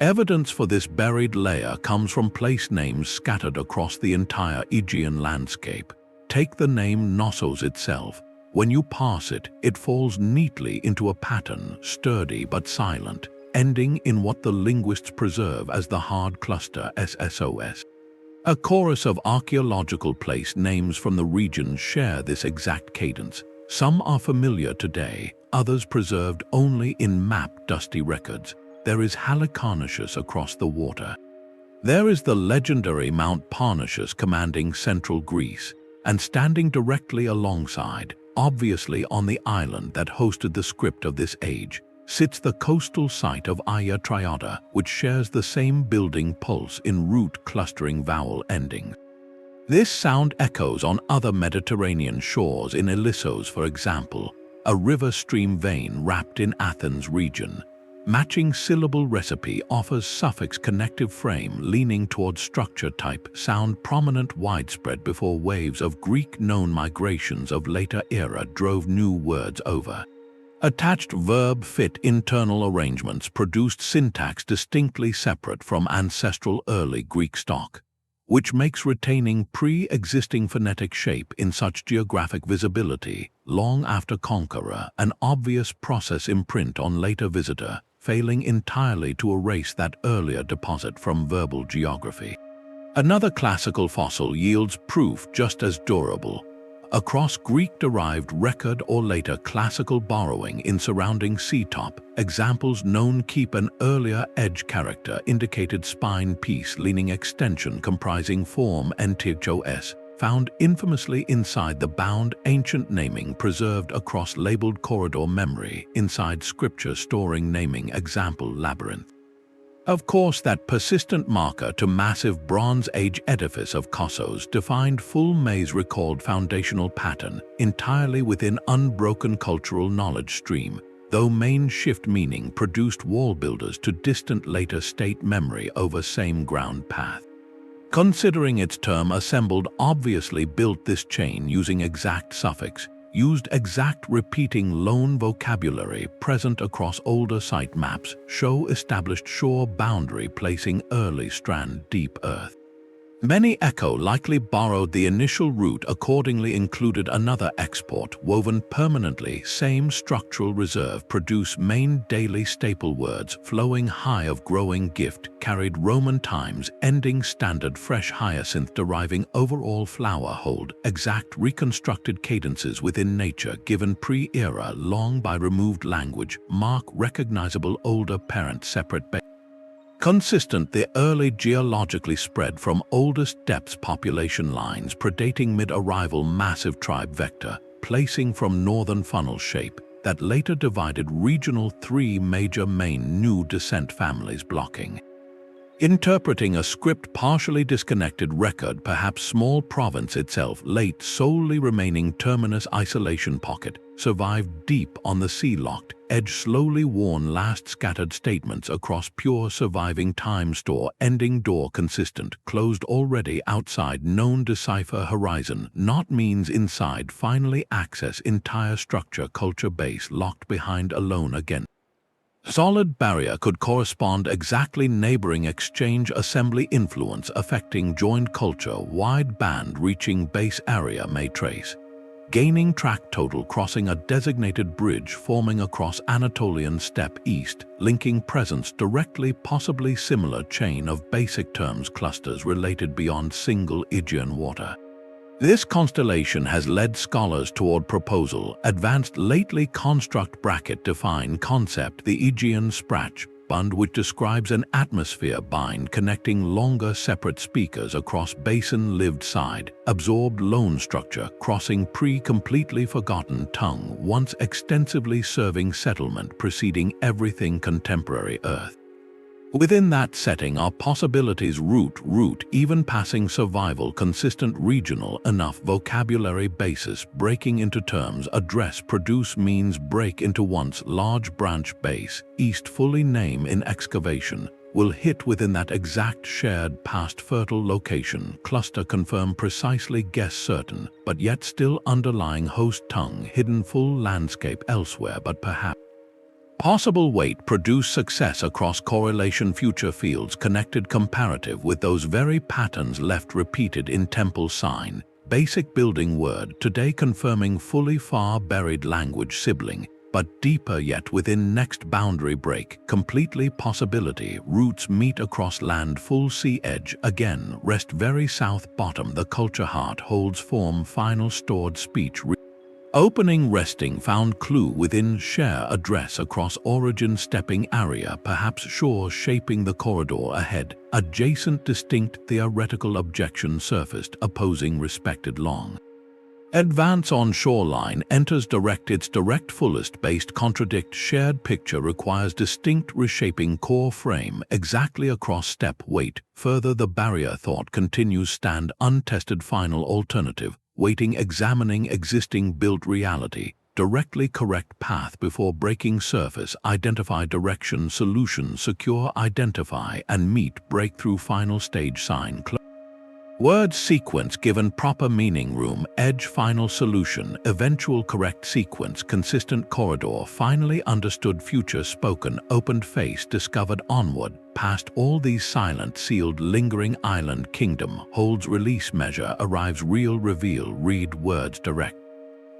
Evidence for this buried layer comes from place names scattered across the entire Aegean landscape. Take the name Knossos itself. When you parse it, it falls neatly into a pattern, sturdy but silent, ending in what the linguists preserve as the hard cluster SSOS. A chorus of archaeological place names from the region share this exact cadence. Some are familiar today, others preserved only in map dusty records. There is Halicarnassus across the water. There is the legendary Mount Parnassus commanding central Greece, and standing directly alongside, obviously on the island that hosted the script of this age, sits the coastal site of Haghia Triada, which shares the same building pulse in root clustering vowel endings. This sound echoes on other Mediterranean shores, in Ilissos, for example, a river stream vein wrapped in Athens region. Matching syllable recipe offers suffix connective frame leaning towards structure type, sound prominent widespread before waves of Greek known migrations of later era drove new words over. Attached verb fit internal arrangements produced syntax distinctly separate from ancestral early Greek stock, which makes retaining pre-existing phonetic shape in such geographic visibility, long after conqueror, an obvious process imprint on later visitor, failing entirely to erase that earlier deposit from verbal geography. Another classical fossil yields proof just as durable. Across Greek-derived record or later classical borrowing in surrounding seatop, examples known keep an earlier edge character indicated spine piece leaning extension comprising form Eteocretan, found infamously inside the bound ancient naming preserved across labeled corridor memory, inside scripture storing naming example labyrinth. Of course, that persistent marker to massive Bronze Age edifice of Knossos defined full maze recalled foundational pattern entirely within unbroken cultural knowledge stream, though main shift meaning produced wall builders to distant later state memory over same ground path. Considering its term assembled obviously built this chain using exact suffix, used exact repeating loan vocabulary present across older site maps, show established shore boundary placing early strand deep earth. Many echo likely borrowed the initial route, accordingly included another export, woven permanently, same structural reserve, produce main daily staple words, flowing high of growing gift, carried Roman times, ending standard fresh hyacinth, deriving overall flower hold, exact reconstructed cadences within nature, given pre-era, long by removed language, mark recognizable older parent separate base. Consistent, the early geologically spread from oldest depths population lines predating mid-arrival massive tribe vector, placing from northern funnel shape, that later divided regional three major main new descent families blocking. Interpreting a script partially disconnected record, perhaps small province itself, late solely remaining terminus isolation pocket, survived deep on the sea-locked, edge slowly worn last scattered statements across pure surviving time store, ending door consistent, closed already outside known decipher horizon, not means inside, finally access entire structure culture base locked behind alone again. Solid barrier could correspond exactly neighboring exchange assembly influence affecting joined culture wide band reaching base area may trace. Gaining track total crossing a designated bridge forming across Anatolian steppe east, linking presence directly possibly similar chain of basic terms clusters related beyond single Aegean water. This constellation has led scholars toward proposal, advanced lately construct bracket define concept the Aegean sprach, bund which describes an atmosphere bind connecting longer separate speakers across basin lived side, absorbed lone structure crossing pre-completely forgotten tongue once extensively serving settlement preceding everything contemporary earth. Within that setting are possibilities root, even passing survival consistent regional enough vocabulary basis breaking into terms address produce means break into once large branch base, east fully name in excavation, will hit within that exact shared past fertile location, cluster confirm precisely guess certain, but yet still underlying host tongue hidden full landscape elsewhere but perhaps. Possible weight produce success across correlation future fields connected comparative with those very patterns left repeated in temple sign, basic building word today confirming fully far buried language sibling, but deeper yet within next boundary break, completely possibility, roots meet across land full sea edge, again rest very south bottom the culture heart holds form final stored speech. Opening resting found clue within share address across origin stepping area perhaps shore shaping the corridor ahead, adjacent distinct theoretical objection surfaced opposing respected long. Advance on shoreline enters direct its direct fullest based contradict shared picture requires distinct reshaping core frame exactly across step weight, further the barrier thought continues stand untested final alternative, waiting examining existing built reality, directly correct path before breaking surface, identify direction solution secure identify and meet breakthrough final stage sign word sequence given proper meaning room edge final solution eventual correct sequence consistent corridor finally understood future spoken opened face discovered onward past all these silent sealed lingering island kingdom holds release measure arrives real reveal read words direct.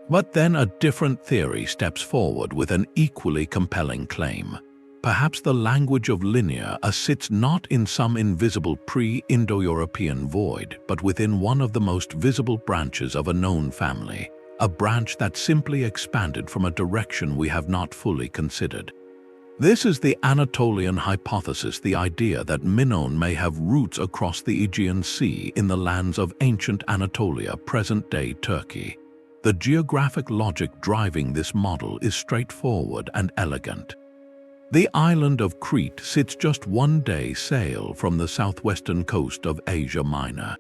But then a different theory steps forward with an equally compelling claim. Perhaps the language of linear sits not in some invisible pre-Indo-European void, but within one of the most visible branches of a known family, a branch that simply expanded from a direction we have not fully considered. This is the Anatolian Hypothesis, the idea that Minoan may have roots across the Aegean Sea in the lands of ancient Anatolia, present-day Turkey. The geographic logic driving this model is straightforward and elegant. The island of Crete sits just one day sail from the southwestern coast of Asia Minor.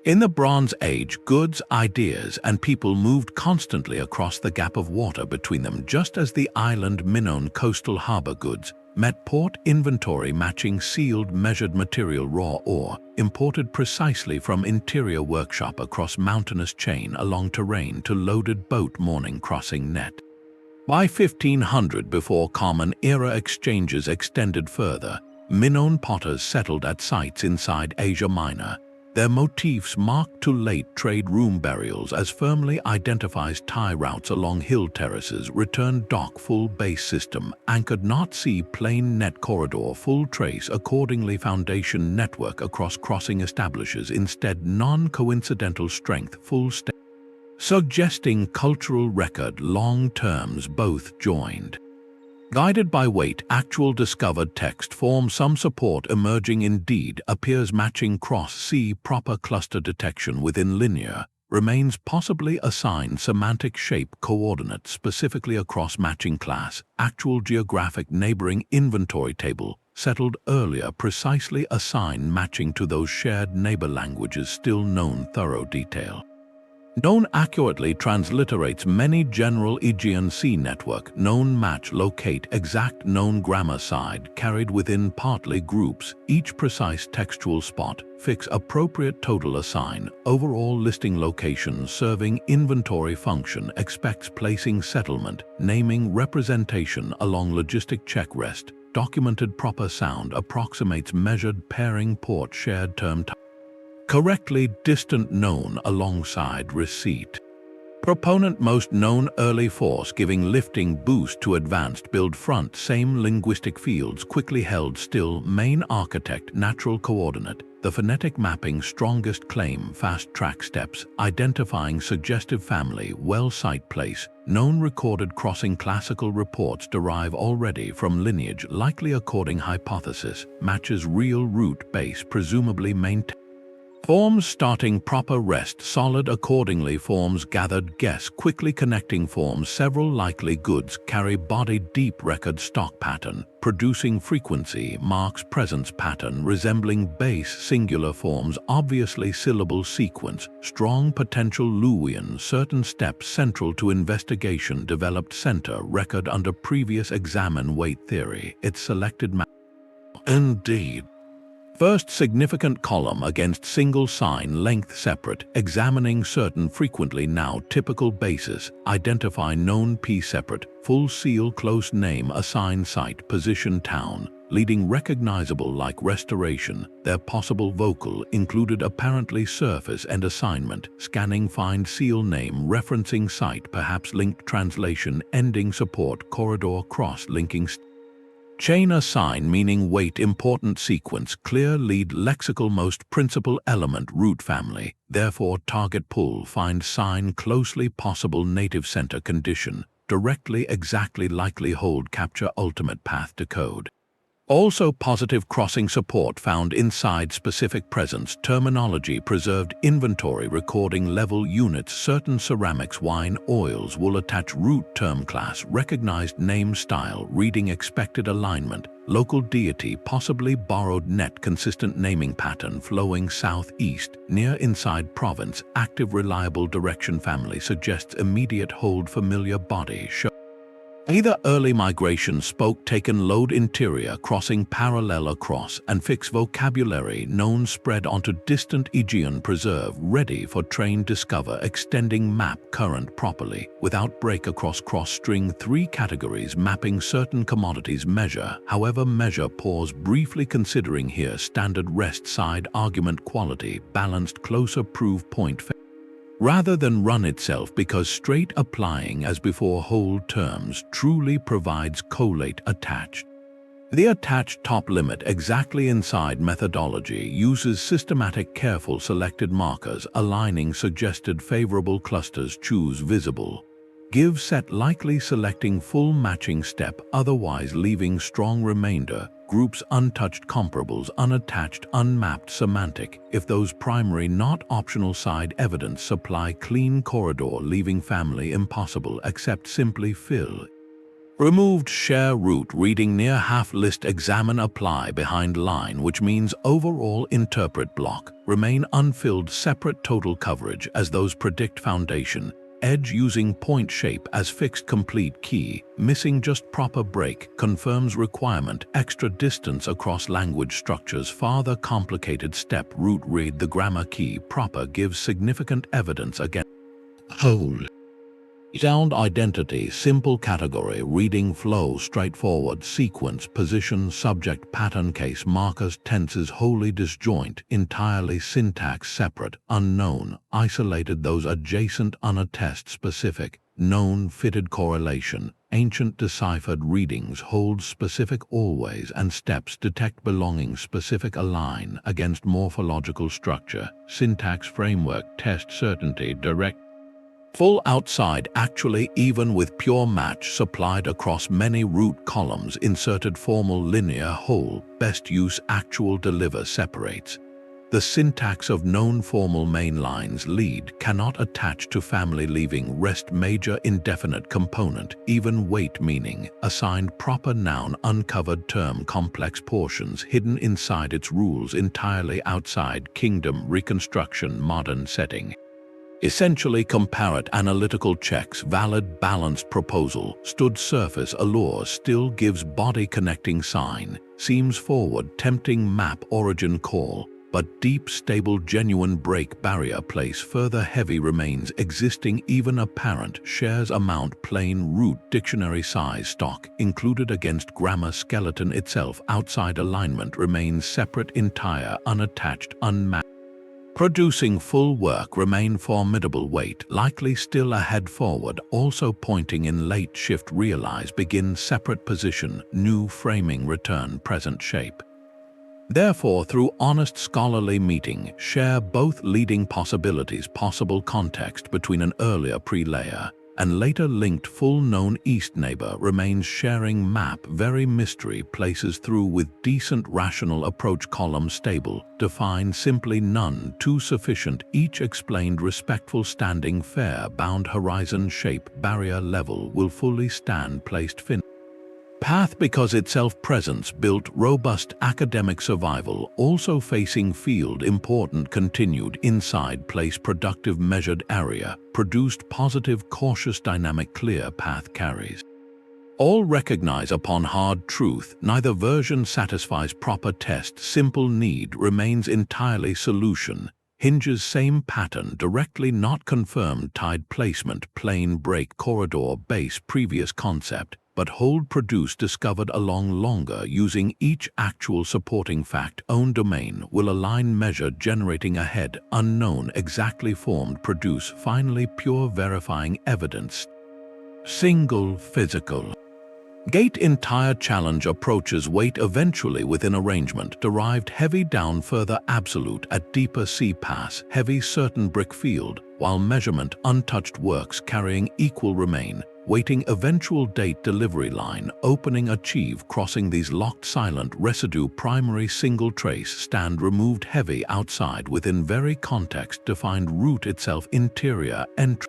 In the Bronze Age, goods, ideas, and people moved constantly across the gap of water between them just as the island Minoan coastal harbor goods met port inventory matching sealed measured material raw ore, imported precisely from interior workshop across mountainous chain along terrain to loaded boat morning crossing net. By 1500 before Common Era exchanges extended further, Minoan potters settled at sites inside Asia Minor, Their motifs mark to late trade room burials as firmly identifies tie routes along hill terraces, return dock full base system, anchored not sea plain net corridor full trace accordingly foundation network across crossing establishes instead non-coincidental strength full state, suggesting cultural record long terms both joined. Guided by weight, actual discovered text forms some support emerging indeed appears matching cross-sea proper cluster detection within linear, remains possibly assigned semantic shape coordinate specifically across matching class, actual geographic neighboring inventory table, settled earlier precisely assigned matching to those shared neighbor languages still known thorough detail. Known accurately transliterates many general Aegean Sea network, known match locate exact known grammar side carried within partly groups, each precise textual spot, fix appropriate total assign, overall listing location serving inventory function expects placing settlement, naming representation along logistic check rest, documented proper sound approximates measured pairing port shared term type. Correctly distant known alongside receipt. Proponent most known early force giving lifting boost to advanced build front same linguistic fields quickly held still main architect natural coordinate, the phonetic mapping strongest claim fast track steps, identifying suggestive family well site place, known recorded crossing classical reports derive already from lineage likely according hypothesis, matches real root base presumably maintained. Forms starting proper rest solid accordingly forms gathered guess quickly connecting forms several likely goods carry body deep record stock pattern producing frequency marks presence pattern resembling base singular forms obviously syllable sequence strong potential Lewisian certain steps central to investigation developed center record under previous examine weight theory its selected indeed. First significant column against single sign length separate, examining certain frequently now typical basis, identify known P separate, full seal close name assign site position town, leading recognizable like restoration, their possible vocal included apparently surface and assignment, scanning find seal name referencing site perhaps linked translation ending support corridor cross linking chain assign meaning weight important sequence clear lead lexical most principal element root family, therefore target pull find sign closely possible native center condition, directly exactly likely hold capture ultimate path decode. Also positive crossing support found inside specific presence terminology preserved inventory recording level units certain ceramics wine oils will attach root term class recognized name style reading expected alignment local deity possibly borrowed net consistent naming pattern flowing southeast near inside province active reliable direction family suggests immediate hold familiar body show. Either early migration spoke taken load interior crossing parallel across and fix vocabulary known spread onto distant Aegean preserve ready for train discover extending map current properly without break across cross string 3 categories mapping certain commodities measure however measure pause briefly considering here standard rest side argument quality balanced closer prove point rather than run itself because straight applying as before whole terms truly provides collate attached. The attached top limit exactly inside methodology uses systematic careful selected markers aligning suggested favorable clusters choose visible. Give set likely selecting full matching step otherwise leaving strong remainder groups untouched comparables unattached unmapped semantic if those primary not optional side evidence supply clean corridor leaving family impossible except simply fill. Removed share root reading near half list examine apply behind line which means overall interpret block remain unfilled separate total coverage as those predict foundation edge using point shape as fixed complete key, missing just proper break, confirms requirement, extra distance across language structures farther complicated step root read the grammar key proper gives significant evidence against whole. Sound identity, simple category, reading flow, straightforward, sequence, position, subject, pattern, case, markers, tenses, wholly disjoint, entirely, syntax, separate, unknown, isolated, those adjacent, unattest, specific, known, fitted, correlation, ancient, deciphered, readings, hold, specific, always, and steps, detect, belonging, specific, align, against, morphological structure, syntax, framework, test, certainty, direct, full, outside, actually, even with pure match, supplied across many root columns, inserted, formal, linear, whole, best use, actual, deliver, separates. The syntax of known formal main lines, lead, cannot attach to family, leaving, rest, major, indefinite component, even, weight, meaning, assigned, proper noun, uncovered term, complex portions, hidden inside its rules, entirely, outside, kingdom, reconstruction, modern setting. Essentially, comparate, analytical checks, valid, balanced proposal, stood surface, allure, still gives body connecting sign, seems forward, tempting map, origin call, but deep, stable, genuine break, barrier, place, further, heavy, remains, existing, even, apparent, shares, amount, plain, root, dictionary size, stock, included, against, grammar, skeleton itself, outside, alignment, remains, separate, entire, unattached, unmatched. Producing full work, remain, formidable, weight, likely, still, ahead, forward, also pointing in, late, shift, realize, begin, separate, position, new, framing, return, present, shape. Therefore, through honest scholarly meeting, share both leading possibilities, possible context between an earlier pre-layer and later linked full known east neighbor, remains sharing map, very mystery, places through with decent rational approach, column stable, define, simply, none, too sufficient, each explained, respectful, standing, fair, bound, horizon, shape, barrier, level, will fully stand, placed, fin. Path, because itself presence, built, robust, academic survival, also facing field, important, continued, inside, place, productive, measured area, produced, positive, cautious, dynamic, clear, path, carries. All recognize upon hard truth, neither version satisfies proper test, simple need, remains entirely solution, hinges same pattern, directly not confirmed, tied placement, plane, break, corridor, base, previous concept, but hold, produce, discovered along longer, using each actual supporting fact, own domain, will align, measure, generating ahead, unknown, exactly formed, produce, finally, pure, verifying evidence. Single, physical. Gate, entire, challenge, approaches, weight, eventually within arrangement, derived, heavy, down, further, absolute, at deeper, sea pass, heavy, certain, brick, field, while measurement, untouched, works, carrying, equal, remain, waiting, eventual, date, delivery line, opening, achieve, crossing, these locked, silent, residue, primary, single, trace, stand, removed, heavy, outside, within, very context, defined, root itself, interior, entry.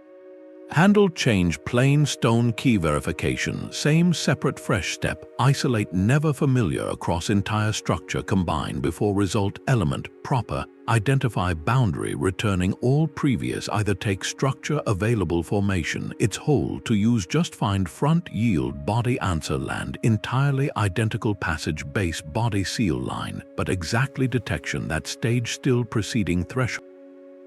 Handle, change, plain, stone, key, verification, same, separate, fresh step, isolate, never, familiar, across entire structure, combine, before result, element, proper, identify, boundary, returning all previous, either take structure, available, formation, its whole, to use, just find, front, yield, body, answer, land, entirely, identical, passage, base, body, seal, line, but exactly, detection, that stage, still, preceding, threshold.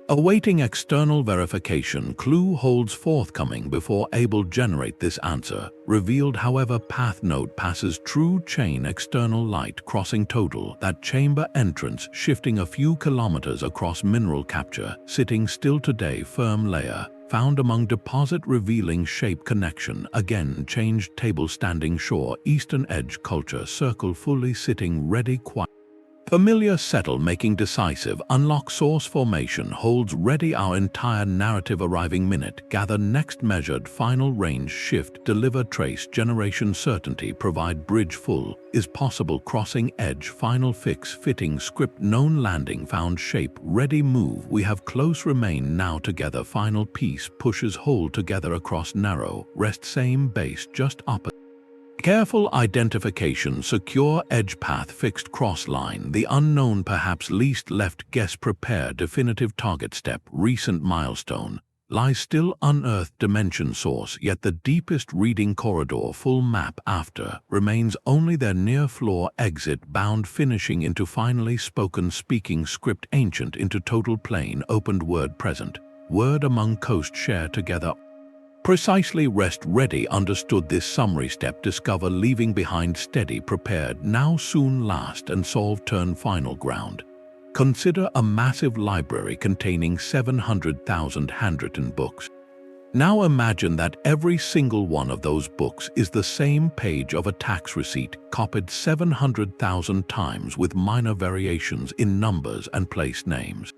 Awaiting external verification, clue holds forthcoming before able generate this answer. Revealed, however, path node passes true chain, external light crossing total, that chamber entrance shifting a few kilometers across mineral capture, sitting still today, firm layer, found among deposit, revealing shape, connection, again changed, table, standing shore, eastern edge, culture, circle, fully sitting, ready, quiet. Familiar, settle, making decisive, unlock, source, formation, holds ready, our entire narrative, arriving minute, gather, next, measured, final, range, shift, deliver, trace, generation, certainty, provide, bridge, full, is possible, crossing, edge, final, fix, fitting, script, known, landing, found, shape, ready, move, we have, close, remain, now, together, final, piece, pushes, hold, together, across, narrow, rest, same, base, just opposite. Careful identification, secure, edge, path, fixed, cross line, the unknown, perhaps least left, guess, prepare, definitive, target, step, recent, milestone, lies still, unearthed, dimension, source, yet the deepest reading corridor, full map, after, remains only their near floor, exit, bound, finishing into finally spoken, speaking, script, ancient, into total, plain, opened, word, present, word among coast, share, together. Precisely rest ready understood this summary step discover leaving behind steady prepared now soon last and solve turn final ground. Consider a massive library containing 700,000 handwritten books. Now imagine that every single one of those books is the same page of a tax receipt copied 700,000 times with minor variations in numbers and place names.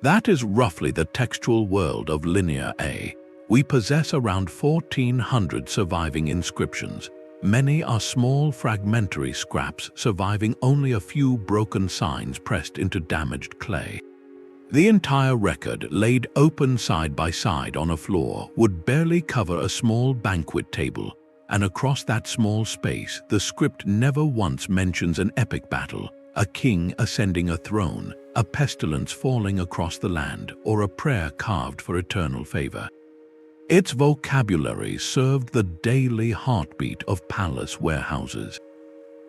That is roughly the textual world of Linear A. We possess around 1,400 surviving inscriptions. Many are small fragmentary scraps surviving only a few broken signs pressed into damaged clay. The entire record, laid open side by side on a floor, would barely cover a small banquet table, and across that small space, the script never once mentions an epic battle, a king ascending a throne, a pestilence falling across the land, or a prayer carved for eternal favor. Its vocabulary served the daily heartbeat of palace warehouses.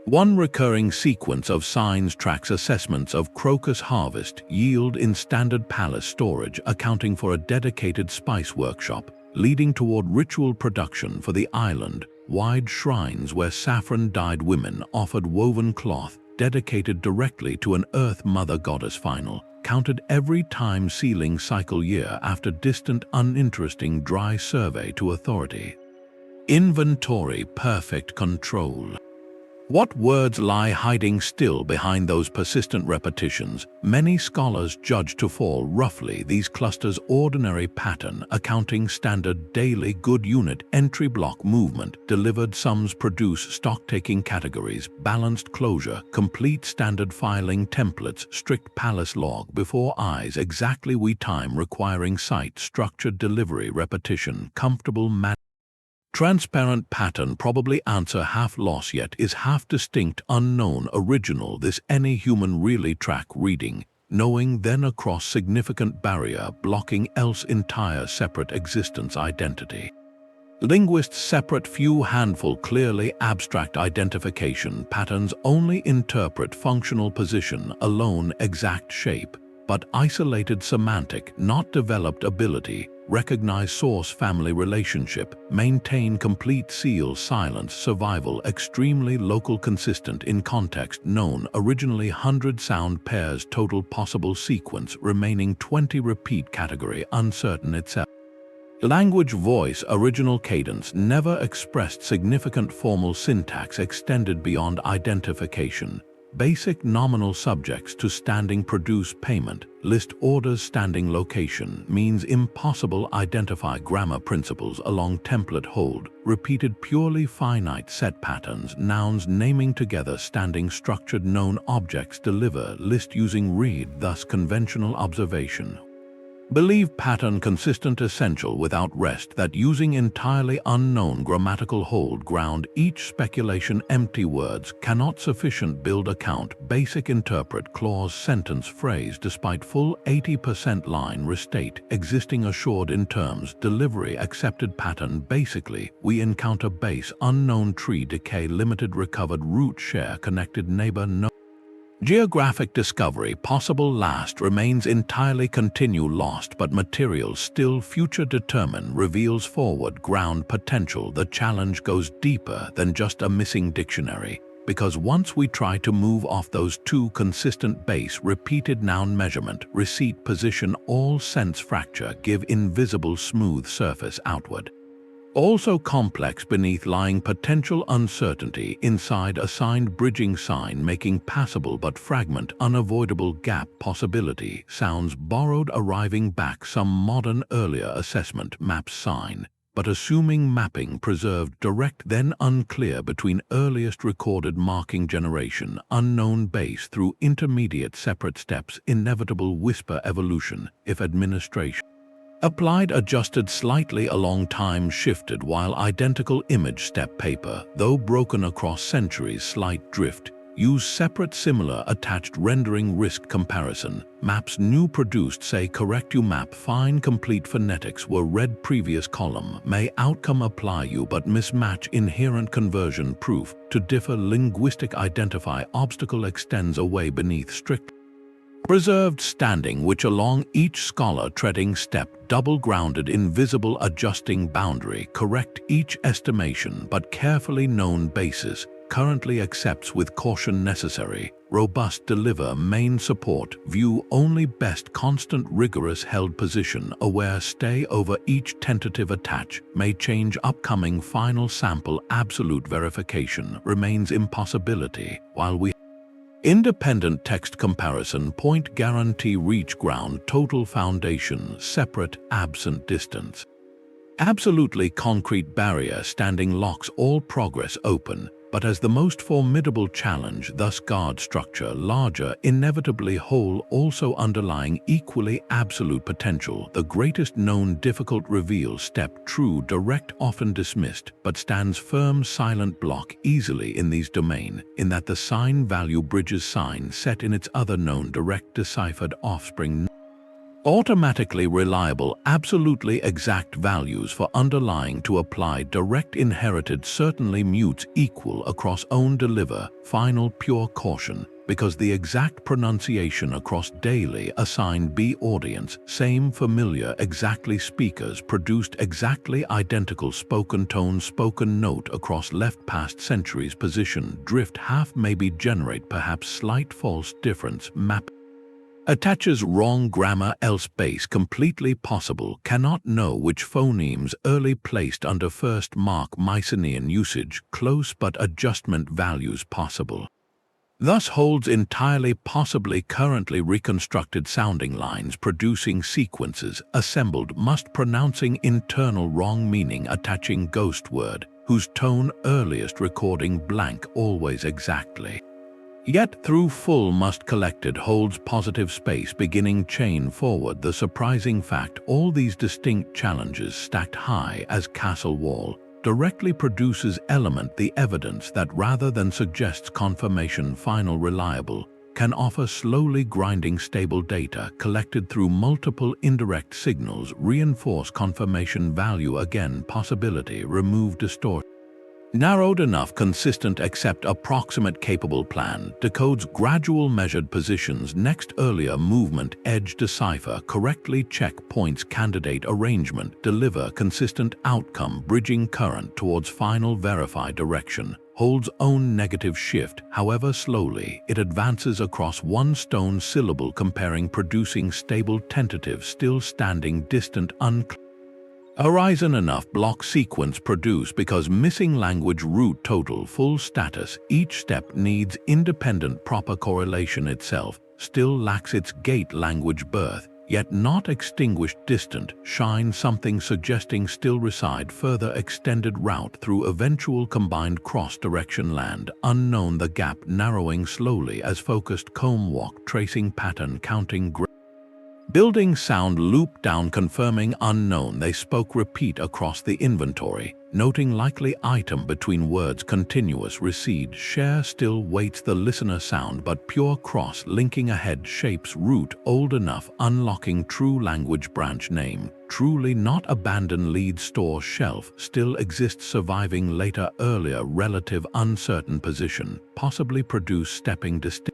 One recurring sequence of signs tracks assessments of crocus harvest yield in standard palace storage, accounting for a dedicated spice workshop, leading toward ritual production for the island-wide shrines where saffron-dyed women offered woven cloth dedicated directly to an Earth Mother Goddess final, counted every time sealing cycle year after distant, uninteresting dry survey to authority. Inventory perfect control. What words lie hiding still behind those persistent repetitions? Many scholars judge to fall roughly these clusters' ordinary pattern, accounting standard daily good unit entry block movement, delivered sums produce stock-taking categories, balanced closure, complete standard filing templates, strict palace log before eyes, exactly we time requiring site, structured delivery, repetition, comfortable transparent pattern, probably answer half loss yet is half distinct, unknown, original. This any human really track reading, knowing then across significant barrier, blocking else entire separate existence identity. Linguists separate few handful clearly abstract identification patterns only interpret functional position alone exact shape, but isolated semantic, not developed ability, recognize source-family relationship, maintain complete seal silence survival extremely local consistent in context known originally 100 sound pairs total possible sequence remaining 20 repeat category uncertain itself. Language voice original cadence never expressed significant formal syntax extended beyond identification. Basic nominal subjects to standing produce payment, list orders standing location means impossible identify grammar principles along template hold, repeated purely finite set patterns, nouns naming together standing structured known objects deliver list using read thus conventional observation. Believe pattern consistent essential without rest that using entirely unknown grammatical hold ground each speculation empty words cannot sufficient build account basic interpret clause sentence phrase despite full 80% line restate existing assured in terms delivery accepted pattern basically we encounter base unknown tree decay limited recovered root share connected neighbor no geographic discovery possible last remains entirely continue lost but material still future determine reveals forward ground potential. The challenge goes deeper than just a missing dictionary because once we try to move off those two consistent base repeated noun measurement receipt position all sense fracture give invisible smooth surface outward. Also complex beneath lying potential uncertainty inside assigned bridging sign making passable but fragment unavoidable gap possibility sounds borrowed arriving back some modern earlier assessment maps sign but assuming mapping preserved direct then unclear between earliest recorded marking generation unknown base through intermediate separate steps inevitable whisper evolution if administration applied adjusted slightly along time shifted while identical image step paper though broken across centuries slight drift use separate similar attached rendering risk comparison maps new produced say correct you map fine complete phonetics were read previous column may outcome apply you but mismatch inherent conversion proof to differ linguistic identify obstacle extends away beneath strict Preserved standing, which along each scholar treading step, double-grounded invisible adjusting boundary, correct each estimation but carefully known basis, currently accepts with caution necessary, robust deliver main support, view only best constant rigorous held position, aware stay over each tentative attach, may change upcoming final sample absolute verification, remains impossibility, while we independent text comparison point guarantee reach ground total foundation separate absent distance. Absolutely concrete barrier standing locks all progress open, but as the most formidable challenge thus guard structure larger inevitably whole also underlying equally absolute potential the greatest known difficult reveal step true direct often dismissed but stands firm silent block easily in these domain in that the sign value bridges sign set in its other known direct deciphered offspring automatically reliable absolutely exact values for underlying to apply direct inherited certainly mutes equal across own deliver final pure caution because the exact pronunciation across daily assigned B audience same familiar exactly speakers produced exactly identical spoken tone spoken note across left past centuries position drift half maybe generate perhaps slight false difference map attaches wrong grammar else base completely possible cannot know which phonemes early placed under first mark Mycenaean usage close but adjustment values possible. Thus holds entirely possibly currently reconstructed sounding lines producing sequences assembled must pronouncing internal wrong meaning attaching ghost word whose tone earliest recording blank always exactly. Yet through full must collected holds positive space beginning chain forward the surprising fact all these distinct challenges stacked high as castle wall directly produces element the evidence that rather than suggests confirmation final reliable can offer slowly grinding stable data collected through multiple indirect signals reinforce confirmation value again possibility remove distortion. Narrowed enough consistent except approximate capable plan decodes gradual measured positions next earlier movement edge decipher correctly check points candidate arrangement deliver consistent outcome bridging current towards final verify direction holds own negative shift however slowly it advances across one stone syllable comparing producing stable tentative still standing distant unclear. Horizon enough block sequence produce because missing language root total full status each step needs independent proper correlation itself still lacks its gate language birth yet not extinguished distant shine something suggesting still reside further extended route through eventual combined cross direction land unknown the gap narrowing slowly as focused comb walk tracing pattern counting building sound loop down confirming unknown they spoke repeat across the inventory, noting likely item between words continuous recede share still waits the listener sound but pure cross linking ahead shapes root old enough unlocking true language branch name, truly not abandon lead store shelf still exists surviving later earlier relative uncertain position, possibly produce stepping distinct.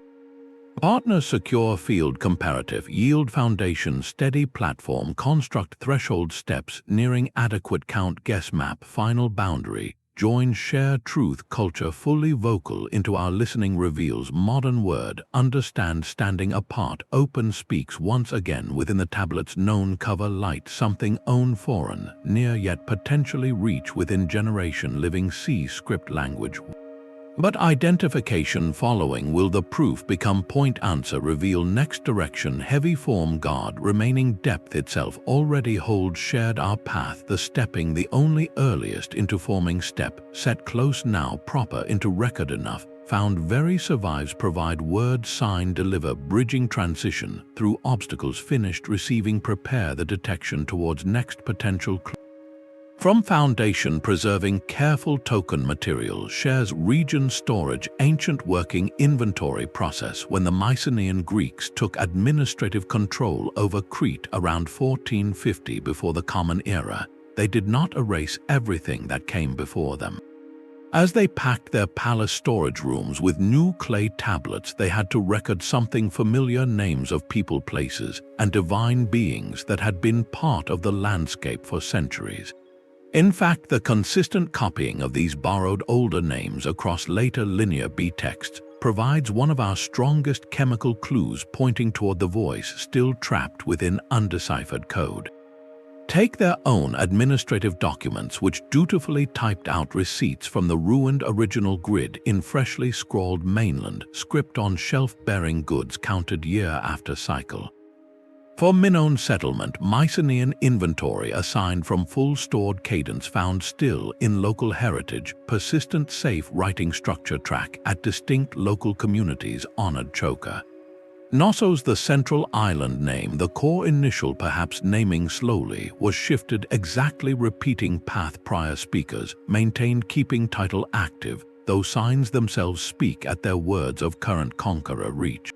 Partner secure field comparative yield foundation steady platform construct threshold steps nearing adequate count guess map final boundary join share truth culture fully vocal into our listening reveals modern word understand standing apart open speaks once again within the tablet's known cover light something own foreign near yet potentially reach within generation living C script language. But identification following will the proof become point answer reveal next direction heavy form guard remaining depth itself already hold shared our path the stepping the only earliest into forming step set close now proper into record enough found very survives provide word sign deliver bridging transition through obstacles finished receiving prepare the detection towards next potential from foundation preserving careful token material shares region storage ancient working inventory process when the Mycenaean Greeks took administrative control over Crete around 1450 before the Common Era, they did not erase everything that came before them. As they packed their palace storage rooms with new clay tablets, they had to record something familiar, names of people, places, and divine beings that had been part of the landscape for centuries. In fact, the consistent copying of these borrowed older names across later Linear B texts provides one of our strongest chemical clues pointing toward the voice still trapped within undeciphered code. Take their own administrative documents, which dutifully typed out receipts from the ruined original grid in freshly scrawled mainland script on shelf-bearing goods counted year after cycle. For Minoan settlement, Mycenaean inventory assigned from full stored cadence found still in local heritage, persistent safe writing structure track at distinct local communities honored choker. Knossos, the central island name, the core initial perhaps naming slowly, was shifted exactly repeating path prior speakers, maintained keeping title active, though signs themselves speak at their words of current conqueror reach.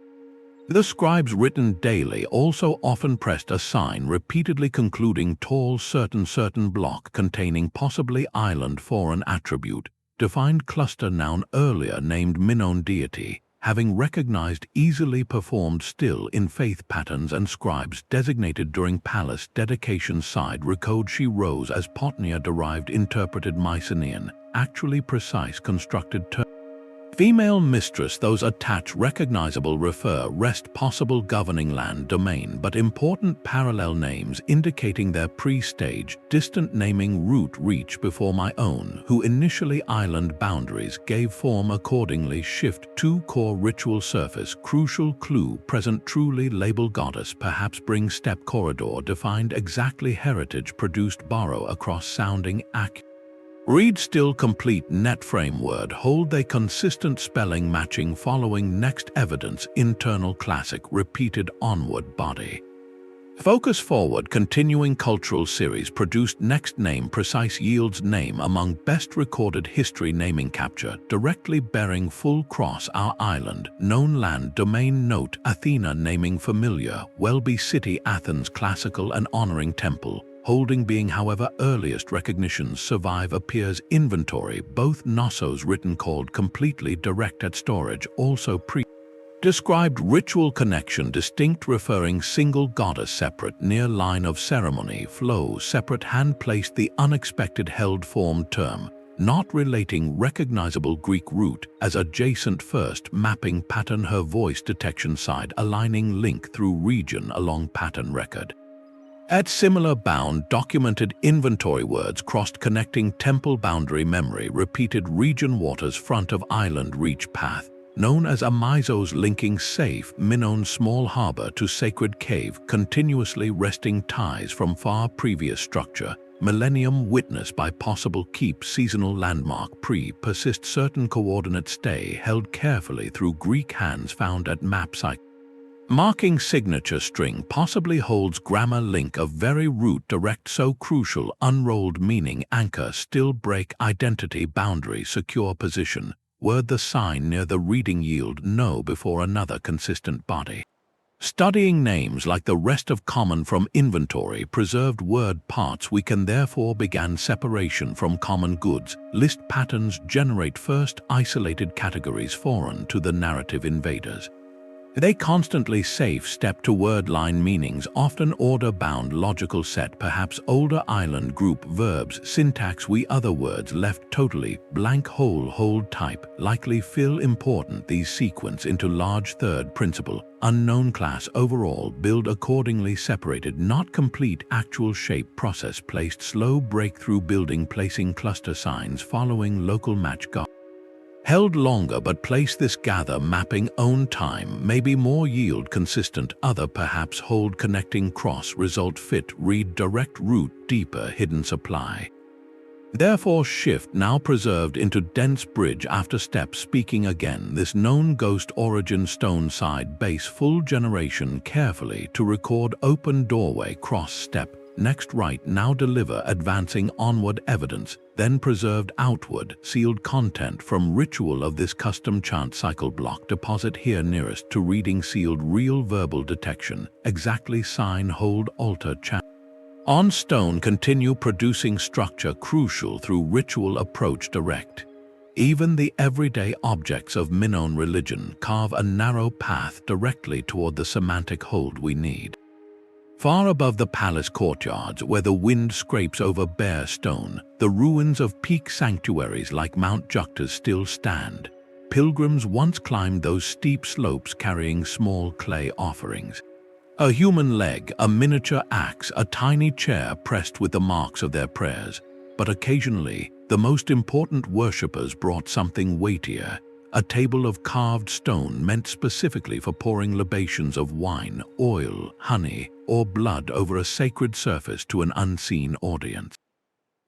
The scribes written daily also often pressed a sign repeatedly concluding tall certain block containing possibly island foreign attribute, defined cluster noun earlier named Minoan deity, having recognized easily performed still in faith patterns and scribes designated during palace dedication side recode she rose as Potnia-derived interpreted Mycenaean, actually precise constructed term. Female mistress, those attach recognizable refer rest possible governing land domain but important parallel names indicating their pre-stage distant naming root reach before my own who initially island boundaries gave form accordingly shift to core ritual surface crucial clue present truly label goddess perhaps bring step corridor defined exactly heritage produced borrow across sounding ac. Read still complete net frame word hold they consistent spelling matching following next evidence internal classic repeated onward body. Focus forward continuing cultural series produced next name precise yields name among best recorded history naming capture directly bearing full cross our island known land domain note Athena naming familiar Welby city Athens classical and honoring temple. Holding being however earliest recognitions survive appears inventory both Knossos written called completely direct at storage also described ritual connection distinct referring single goddess separate near line of ceremony flow separate hand placed the unexpected held form term not relating recognizable Greek root as adjacent first mapping pattern her voice detection side aligning link through region along pattern record. At similar bound documented inventory words crossed connecting temple boundary memory repeated region waters front of island reach path, known as a Myzos linking safe Minoan small harbor to sacred cave continuously resting ties from far previous structure, millennium witness by possible keep seasonal landmark persist certain coordinate stay held carefully through Greek hands found at map site. Marking signature string possibly holds grammar link of very root direct so crucial unrolled meaning anchor still break identity boundary secure position word the sign near the reading yield no before another consistent body. Studying names like the rest of common from inventory preserved word parts we can therefore begin separation from common goods list patterns generate first isolated categories foreign to the narrative invaders. They constantly safe step to word line meanings often order-bound logical set perhaps older island group verbs syntax we other words left totally blank whole hold type likely fill important these sequence into large third principle unknown class overall build accordingly separated not complete actual shape process placed slow breakthrough building placing cluster signs following local match held longer but place this gather mapping own time maybe more yield consistent other perhaps hold connecting cross result fit read direct root deeper hidden supply. Therefore shift now preserved into dense bridge after step speaking again this known ghost origin stone side base full generation carefully to record open doorway cross step next right now deliver advancing onward evidence then preserved outward sealed content from ritual of this custom chant cycle block deposit here nearest to reading sealed real verbal detection exactly sign hold alter chant on stone continue producing structure crucial through ritual approach direct. Even the everyday objects of Minoan religion carve a narrow path directly toward the semantic hold we need. Far above the palace courtyards, where the wind scrapes over bare stone, the ruins of peak sanctuaries like Mount Juctas still stand. Pilgrims once climbed those steep slopes carrying small clay offerings. A human leg, a miniature axe, a tiny chair pressed with the marks of their prayers. But occasionally, the most important worshippers brought something weightier, a table of carved stone meant specifically for pouring libations of wine, oil, honey, or blood over a sacred surface to an unseen audience.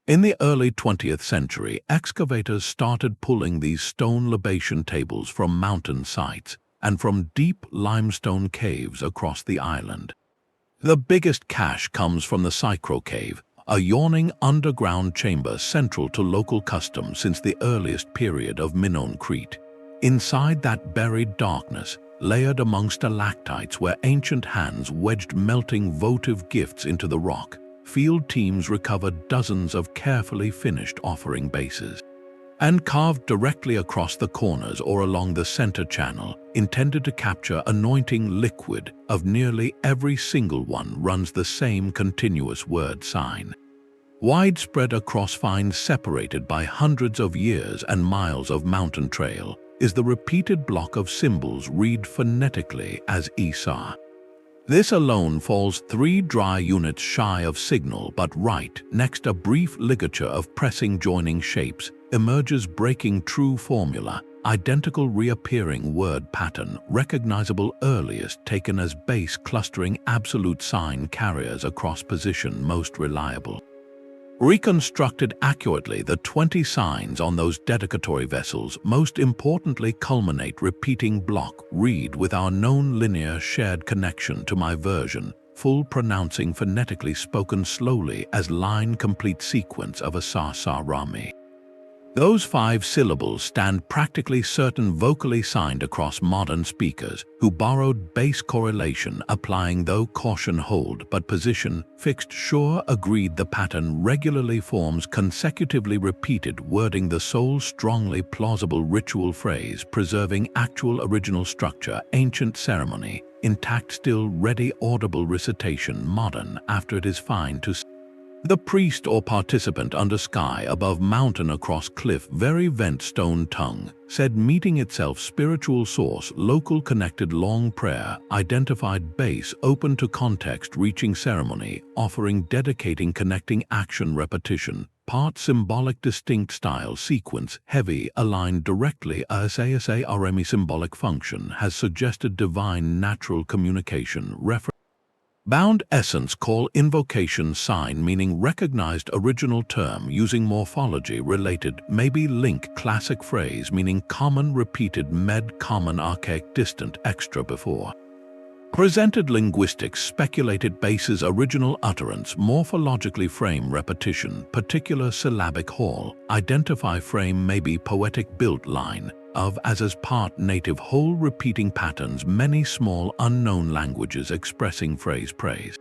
In the early 20th century, excavators started pulling these stone libation tables from mountain sites and from deep limestone caves across the island. The biggest cache comes from the Cypriot cave, a yawning underground chamber central to local custom since the earliest period of Minoan Crete. Inside that buried darkness, layered among stalactites where ancient hands wedged melting votive gifts into the rock, field teams recovered dozens of carefully finished offering bases. And carved directly across the corners or along the center channel, intended to capture anointing liquid, of nearly every single one runs the same continuous word sign. Widespread across finds separated by hundreds of years and miles of mountain trail, is the repeated block of symbols read phonetically as Isa. This alone falls 3 dry units shy of signal, but right next a brief ligature of pressing joining shapes emerges breaking true formula, identical reappearing word pattern, recognizable earliest taken as base clustering absolute sign carriers across position most reliable. Reconstructed accurately, the 20 signs on those dedicatory vessels most importantly culminate repeating block read with our known linear shared connection to my version, full pronouncing phonetically spoken slowly as line complete sequence of a sa-sa-ra-mi. Those 5 syllables stand practically certain vocally signed across modern speakers who borrowed base correlation applying though caution hold but position fixed sure agreed the pattern regularly forms consecutively repeated wording the sole strongly plausible ritual phrase preserving actual original structure ancient ceremony intact still ready audible recitation modern after it is fine to the priest or participant under sky above mountain across cliff very vent stone tongue, said meeting itself spiritual source local connected long prayer, identified base open to context reaching ceremony, offering dedicating connecting action repetition, part symbolic distinct style sequence, heavy aligned directly asa remi symbolic function has suggested divine natural communication reference. Bound essence call invocation sign meaning recognized original term using morphology related maybe link classic phrase meaning common repeated med common archaic distant extra before. Presented linguistics speculated bases original utterance morphologically frame repetition particular syllabic hall identify frame maybe poetic built line of as part native whole repeating patterns many small unknown languages expressing phrase praise.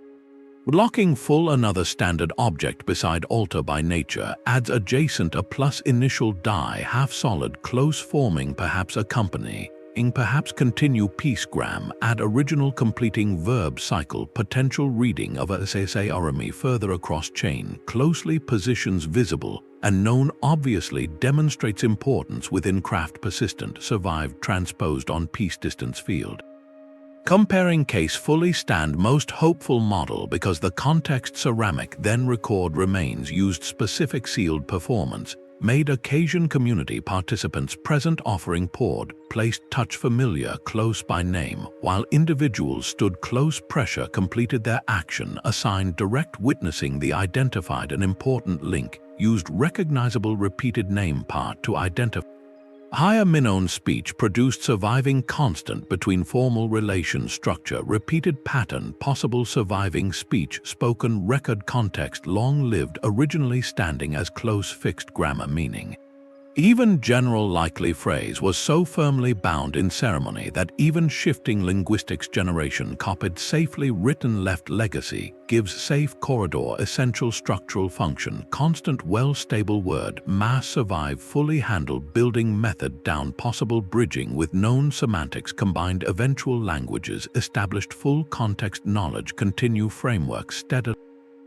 Blocking full another standard object beside altar by nature adds adjacent a plus initial die half solid close forming perhaps accompany perhaps continue piecegram add original completing verb cycle potential reading of a ssarmi further across chain closely positions visible and known obviously demonstrates importance within craft persistent survived transposed on piece distance field. Comparing case fully stand most hopeful model because the context ceramic then record remains used specific sealed performance made occasion community participants present offering poured, placed touch familiar close by name, while individuals stood close pressure completed their action assigned direct witnessing the identified an important link, used recognizable repeated name part to identify. Higher Minoan speech produced surviving constant between formal relation structure repeated pattern possible surviving speech spoken record context long-lived originally standing as close fixed grammar meaning. Even general likely phrase was so firmly bound in ceremony that even shifting linguistics generation copied safely written left legacy gives safe corridor essential structural function constant well-stable word mass survive fully handled building method down possible bridging with known semantics combined eventual languages established full context knowledge continue framework steadily.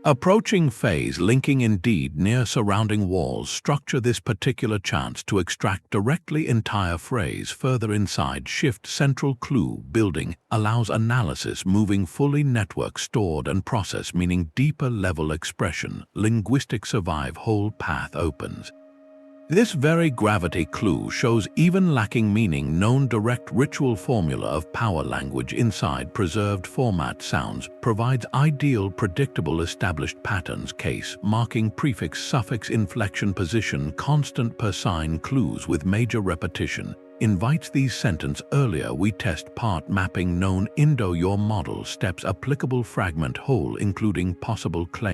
Approaching phase linking indeed near surrounding walls structure this particular chance to extract directly entire phrase further inside shift central clue building allows analysis moving fully network stored and process meaning deeper level expression linguistic survive whole path opens. This very gravity clue shows even lacking meaning known direct ritual formula of power language inside preserved format sounds provides ideal predictable established patterns case marking prefix suffix inflection position constant per sign clues with major repetition invites these sentence earlier we test part mapping known Indo-Your model steps applicable fragment whole including possible claim.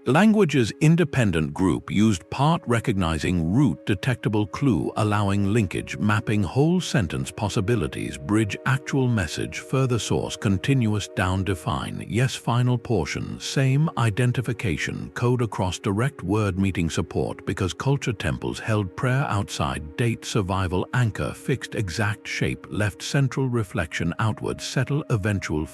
Language's independent group used part recognizing root detectable clue allowing linkage mapping whole sentence possibilities bridge actual message further source continuous down define yes final portion same identification code across direct word meeting support because culture temples held prayer outside date survival anchor fixed exact shape left central reflection outward settle eventual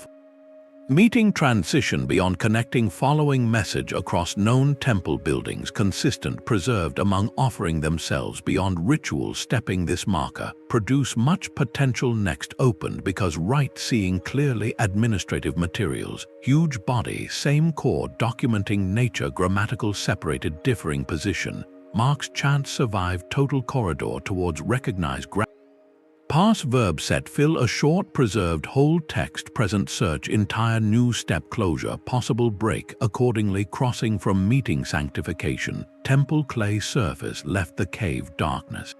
meeting transition beyond connecting following message across known temple buildings consistent preserved among offering themselves beyond ritual stepping this marker produce much potential next opened because right seeing clearly administrative materials huge body same core documenting nature grammatical separated differing position marks chance survive total corridor towards recognized Pass verb set fill a short preserved whole text present search entire new step closure possible break accordingly crossing from meeting sanctification temple clay surface left the cave darkness.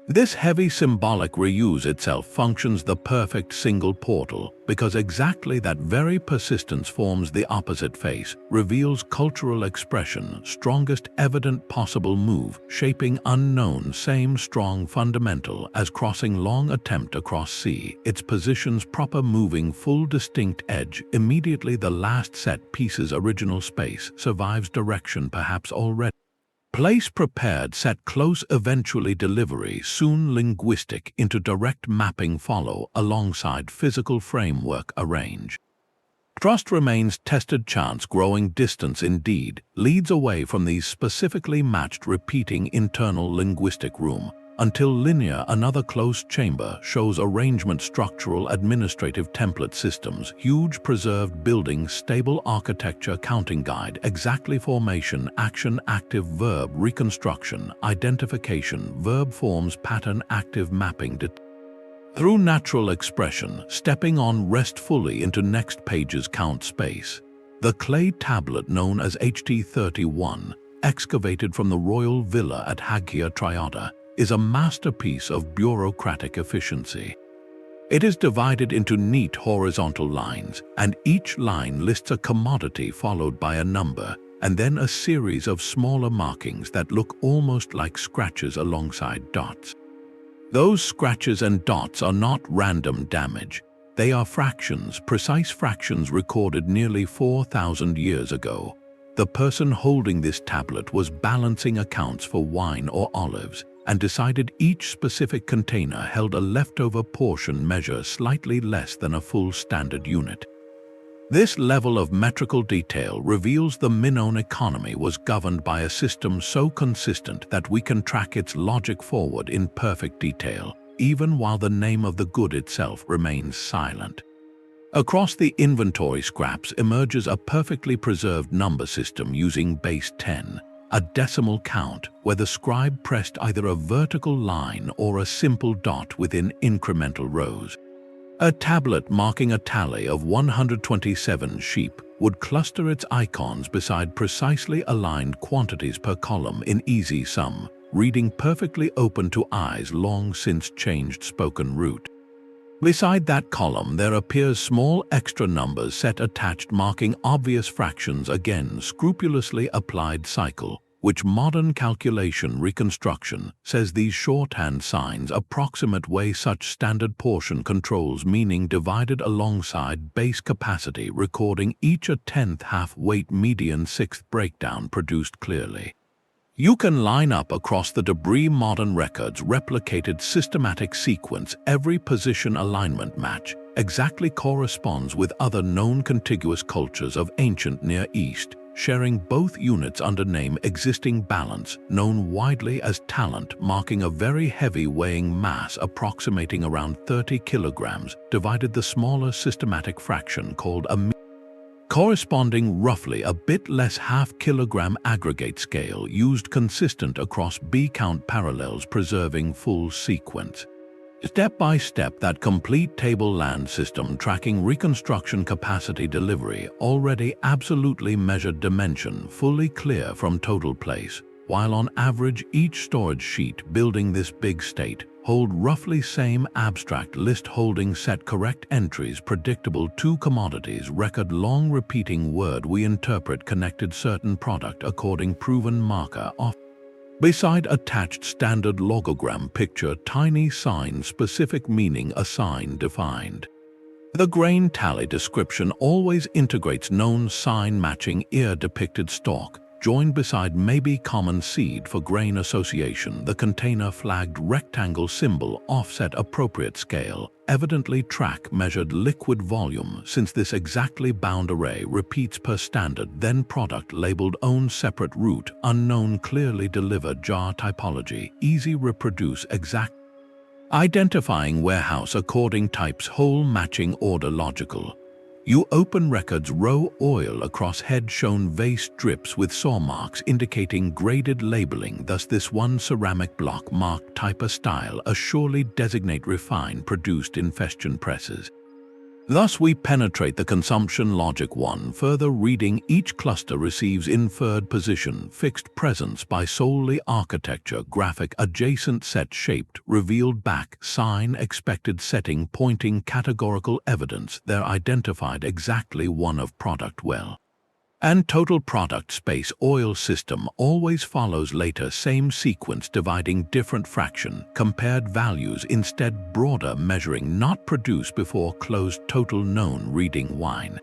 This heavy symbolic reuse itself functions the perfect single portal because exactly that very persistence forms the opposite face, reveals cultural expression, strongest evident possible move, shaping unknown same strong fundamental as crossing long attempt across sea, its positions proper moving full distinct edge, immediately the last set pieces original space, survives direction perhaps already. Place prepared set close eventually delivery soon linguistic into direct mapping follow alongside physical framework arrange. Trust remains tested chance growing distance indeed leads away from these specifically matched repeating internal linguistic room until linear another close chamber shows arrangement structural administrative template systems huge preserved building stable architecture counting guide exactly formation action active verb reconstruction identification verb forms pattern active mapping through natural expression stepping on rest fully into next page's count space. The clay tablet known as HT31 excavated from the royal villa at Haghia Triada is a masterpiece of bureaucratic efficiency. It is divided into neat horizontal lines, and each line lists a commodity followed by a number, and then a series of smaller markings that look almost like scratches alongside dots. Those scratches and dots are not random damage. They are fractions, precise fractions recorded nearly 4,000 years ago. The person holding this tablet was balancing accounts for wine or olives, and decided each specific container held a leftover portion measure slightly less than a full standard unit. This level of metrical detail reveals the Minoan economy was governed by a system so consistent that we can track its logic forward in perfect detail, even while the name of the good itself remains silent. Across the inventory scraps emerges a perfectly preserved number system using base 10, a decimal count where the scribe pressed either a vertical line or a simple dot within incremental rows. A tablet marking a tally of 127 sheep would cluster its icons beside precisely aligned quantities per column in easy sum, reading perfectly open to eyes long since changed spoken root. Beside that column there appears small extra numbers set attached marking obvious fractions again scrupulously applied cycle, which modern calculation reconstruction says these shorthand signs approximate way such standard portion controls meaning divided alongside base capacity recording each a 10th half weight median 6th breakdown produced clearly. You can line up across the debris modern records replicated systematic sequence every position alignment match exactly corresponds with other known contiguous cultures of ancient Near East, sharing both units under name existing balance, known widely as talent, marking a very heavy weighing mass approximating around 30 kilograms, divided the smaller systematic fraction called a corresponding roughly a bit less half-kilogram aggregate scale used consistent across B-count parallels preserving full sequence. Step by step that complete table land system tracking reconstruction capacity delivery already absolutely measured dimension fully clear from total place, while on average each storage sheet building this big state hold roughly same abstract list holding set correct entries predictable to commodities record long repeating word we interpret connected certain product according proven marker of. Beside attached standard logogram picture tiny sign specific meaning a sign defined. The grain tally description always integrates known sign matching ear depicted stalk, joined beside maybe common seed for grain association the container flagged rectangle symbol offset appropriate scale, evidently track measured liquid volume since this exactly bound array repeats per standard then product labeled own separate route unknown clearly delivered jar typology easy reproduce exact identifying warehouse according types whole matching order logical. You open records row oil across head shown vase drips with saw marks indicating graded labeling thus this one ceramic block marked type a style a surely designate refine produced in Festion presses. Thus we penetrate the consumption logic one further reading each cluster receives inferred position fixed presence by solely architecture graphic adjacent set shaped revealed back sign expected setting pointing categorical evidence they're identified exactly one of product well. And total product space oil system always follows later same sequence dividing different fraction, compared values instead broader measuring not produced before closed total known reading wine.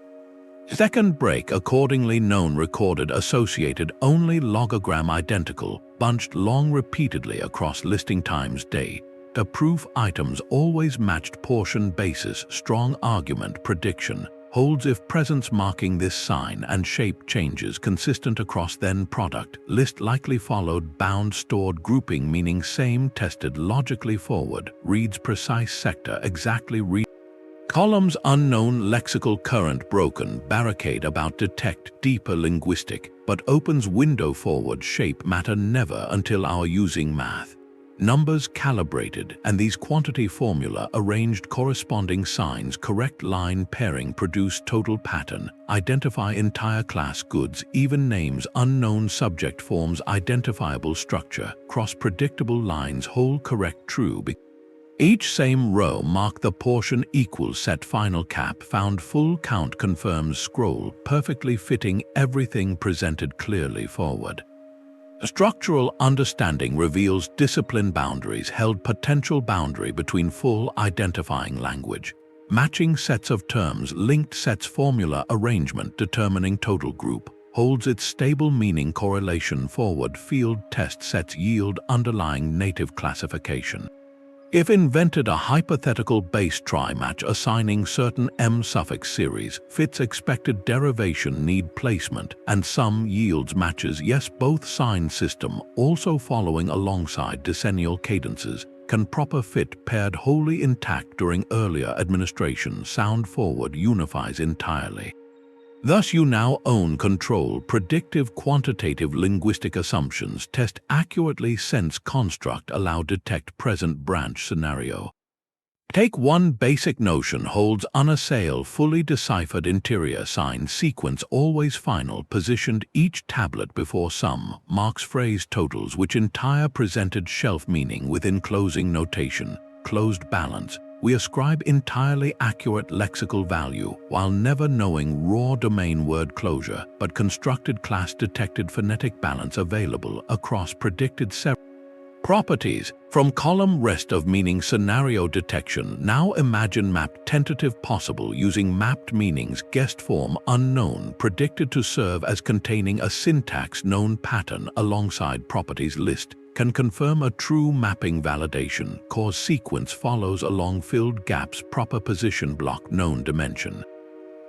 Second break accordingly known recorded associated only logogram identical, bunched long repeatedly across listing times day. The proof items always matched portion basis strong argument prediction. Holds if presence marking this sign and shape changes consistent across then product list likely followed bound stored grouping meaning same tested logically forward reads precise sector exactly read columns unknown lexical current broken barricade about detect deeper linguistic but opens window forward shape matter never until our using math. Numbers calibrated and these quantity formula arranged corresponding signs correct line pairing produce total pattern, identify entire class goods even names unknown subject forms identifiable structure, cross predictable lines whole correct true. Each same row mark the portion equals set final cap found full count confirms scroll perfectly fitting everything presented clearly forward. Structural understanding reveals discipline boundaries held potential boundary between full identifying language. Matching sets of terms linked sets formula arrangement determining total group. Holds its stable meaning correlation forward field test sets yield underlying native classification. If invented a hypothetical base try-match assigning certain M suffix series, fits expected derivation need placement, and some yields matches yes both sign system also following alongside decennial cadences, can proper fit paired wholly intact during earlier administration sound forward unifies entirely. Thus you now own control predictive quantitative linguistic assumptions test accurately sense construct allow detect present branch scenario. Take one basic notion holds unassailed fully deciphered interior sign sequence always final positioned each tablet before sum marks phrase totals which entire presented shelf meaning within closing notation closed balance we ascribe entirely accurate lexical value while never knowing raw domain word closure, but constructed class-detected phonetic balance available across predicted properties. From column rest of meaning scenario detection, now imagine mapped tentative possible using mapped meanings guessed form unknown predicted to serve as containing a syntax known pattern alongside properties list can confirm a true mapping validation cause sequence follows along filled gaps proper position block known dimension.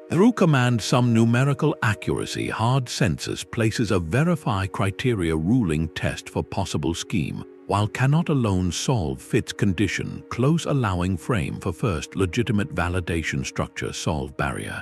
Through command some numerical accuracy hard census places a verify criteria ruling test for possible scheme, while cannot alone solve fits condition close allowing frame for first legitimate validation structure solve barrier.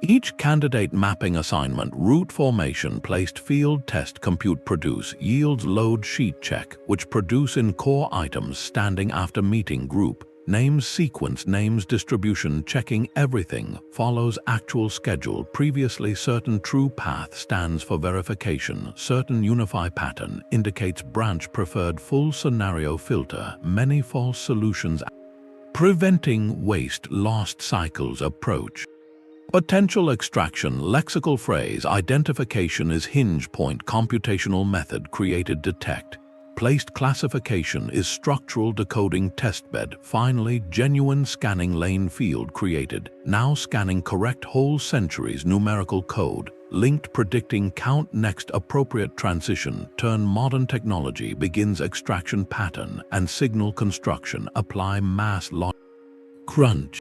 Each candidate mapping assignment root formation placed field test compute produce yields load sheet check which produce in core items standing after meeting group names sequence names distribution checking everything follows actual schedule previously certain true path stands for verification certain unify pattern indicates branch preferred full scenario filter many false solutions preventing waste lost cycles approach. Potential extraction lexical phrase identification is hinge point computational method created detect. Placed classification is structural decoding testbed finally genuine scanning lane field created now scanning correct whole centuries numerical code linked predicting count next appropriate transition turn modern technology begins extraction pattern and signal construction apply mass logic crunch.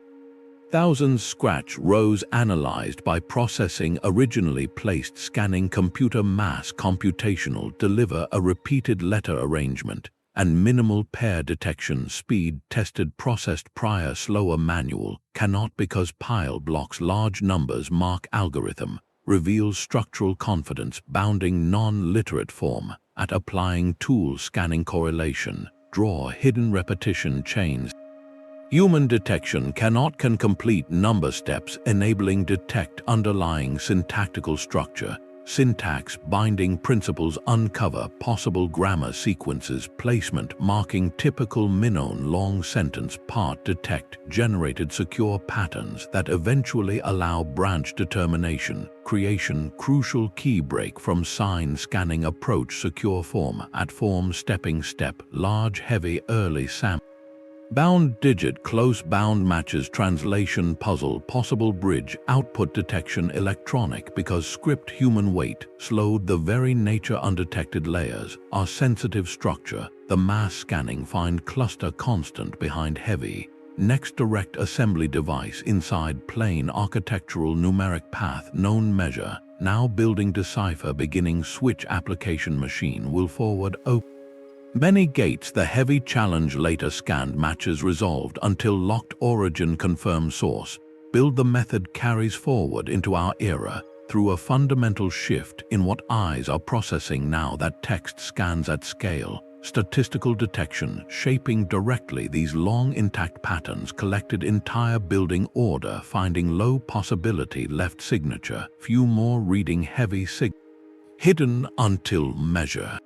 Thousands scratch rows analyzed by processing originally placed scanning computer mass computational deliver a repeated letter arrangement and minimal pair detection speed tested processed prior slower manual cannot because pile blocks large numbers mark algorithm reveals structural confidence bounding non-literate form at applying tool scanning correlation draw hidden repetition chains. Human detection can complete number steps enabling detect underlying syntactical structure, syntax binding principles uncover possible grammar sequences placement marking typical Minoan long sentence part detect generated secure patterns that eventually allow branch determination, creation crucial key break from sign scanning approach secure form at form stepping step large heavy early sample. Bound digit close bound matches translation puzzle possible bridge output detection electronic because script human weight slowed the very nature undetected layers are sensitive structure the mass scanning find cluster constant behind heavy next direct assembly device inside plain architectural numeric path known measure now building decipher beginning switch application machine will forward open. Many gates the heavy challenge later scanned matches resolved until locked origin confirmed source. Build the method carries forward into our era through a fundamental shift in what eyes are processing now that text scans at scale. Statistical detection shaping directly these long intact patterns collected entire building order finding low possibility left signature few more reading heavy hidden until measure.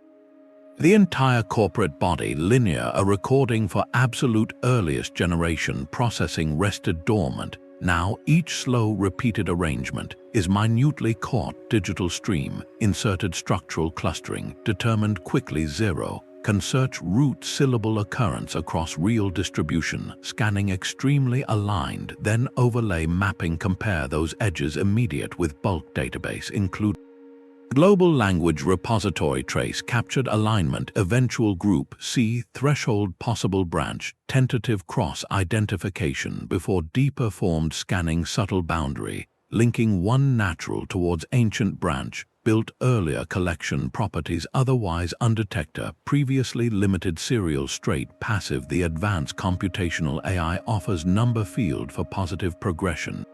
The entire corporate body linear a recording for absolute earliest generation processing rested dormant. Now each slow repeated arrangement is minutely caught digital stream, inserted structural clustering, determined quickly zero, can search root syllable occurrence across real distribution, scanning extremely aligned, then overlay mapping compare those edges immediate with bulk database include global language repository trace captured alignment eventual group C threshold possible branch tentative cross identification before deeper formed scanning subtle boundary linking one natural towards ancient branch built earlier collection properties otherwise undetector previously limited serial straight passive the advanced computational AI offers number field for positive progression.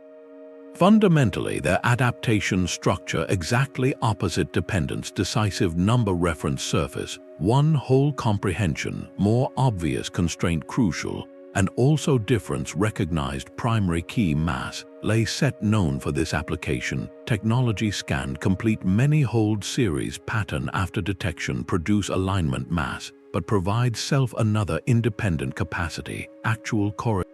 Fundamentally, their adaptation structure exactly opposite dependence decisive number reference surface, one whole comprehension, more obvious constraint crucial, and also difference recognized primary key mass, lay set known for this application, technology scanned complete many hold series pattern after detection produce alignment mass, but provide self another independent capacity, actual correlation.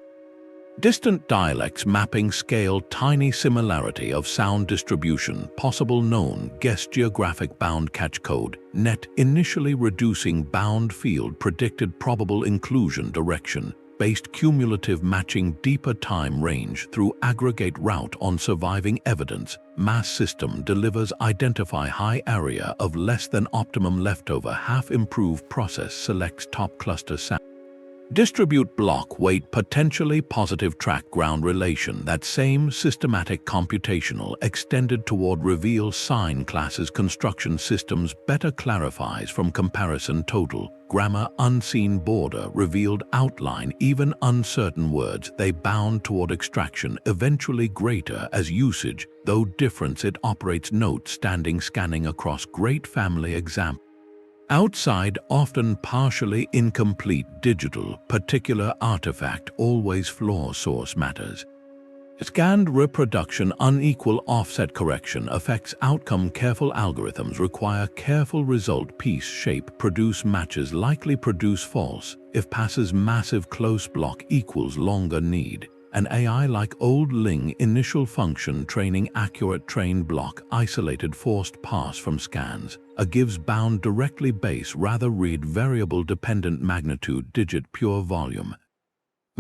Distant dialects mapping scale tiny similarity of sound distribution, possible known guess geographic bound catch code, net initially reducing bound field predicted probable inclusion direction, based cumulative matching deeper time range through aggregate route on surviving evidence, mass system delivers identify high area of less than optimum leftover half improved process selects top cluster sound. Distribute block weight potentially positive track-ground relation that same systematic computational extended toward reveal sign classes construction systems better clarifies from comparison total, grammar unseen border revealed outline even uncertain words they bound toward extraction eventually greater as usage, though difference it operates note standing scanning across great family example. Outside, often partially incomplete digital, particular artifact always flaw source matters. Scanned reproduction unequal offset correction affects outcome careful algorithms require careful result piece shape produce matches likely produce false if passes massive close block equals longer need. An AI like old Ling initial function training accurate train block isolated forced pass from scans, a gives bound directly base rather read variable dependent magnitude digit pure volume.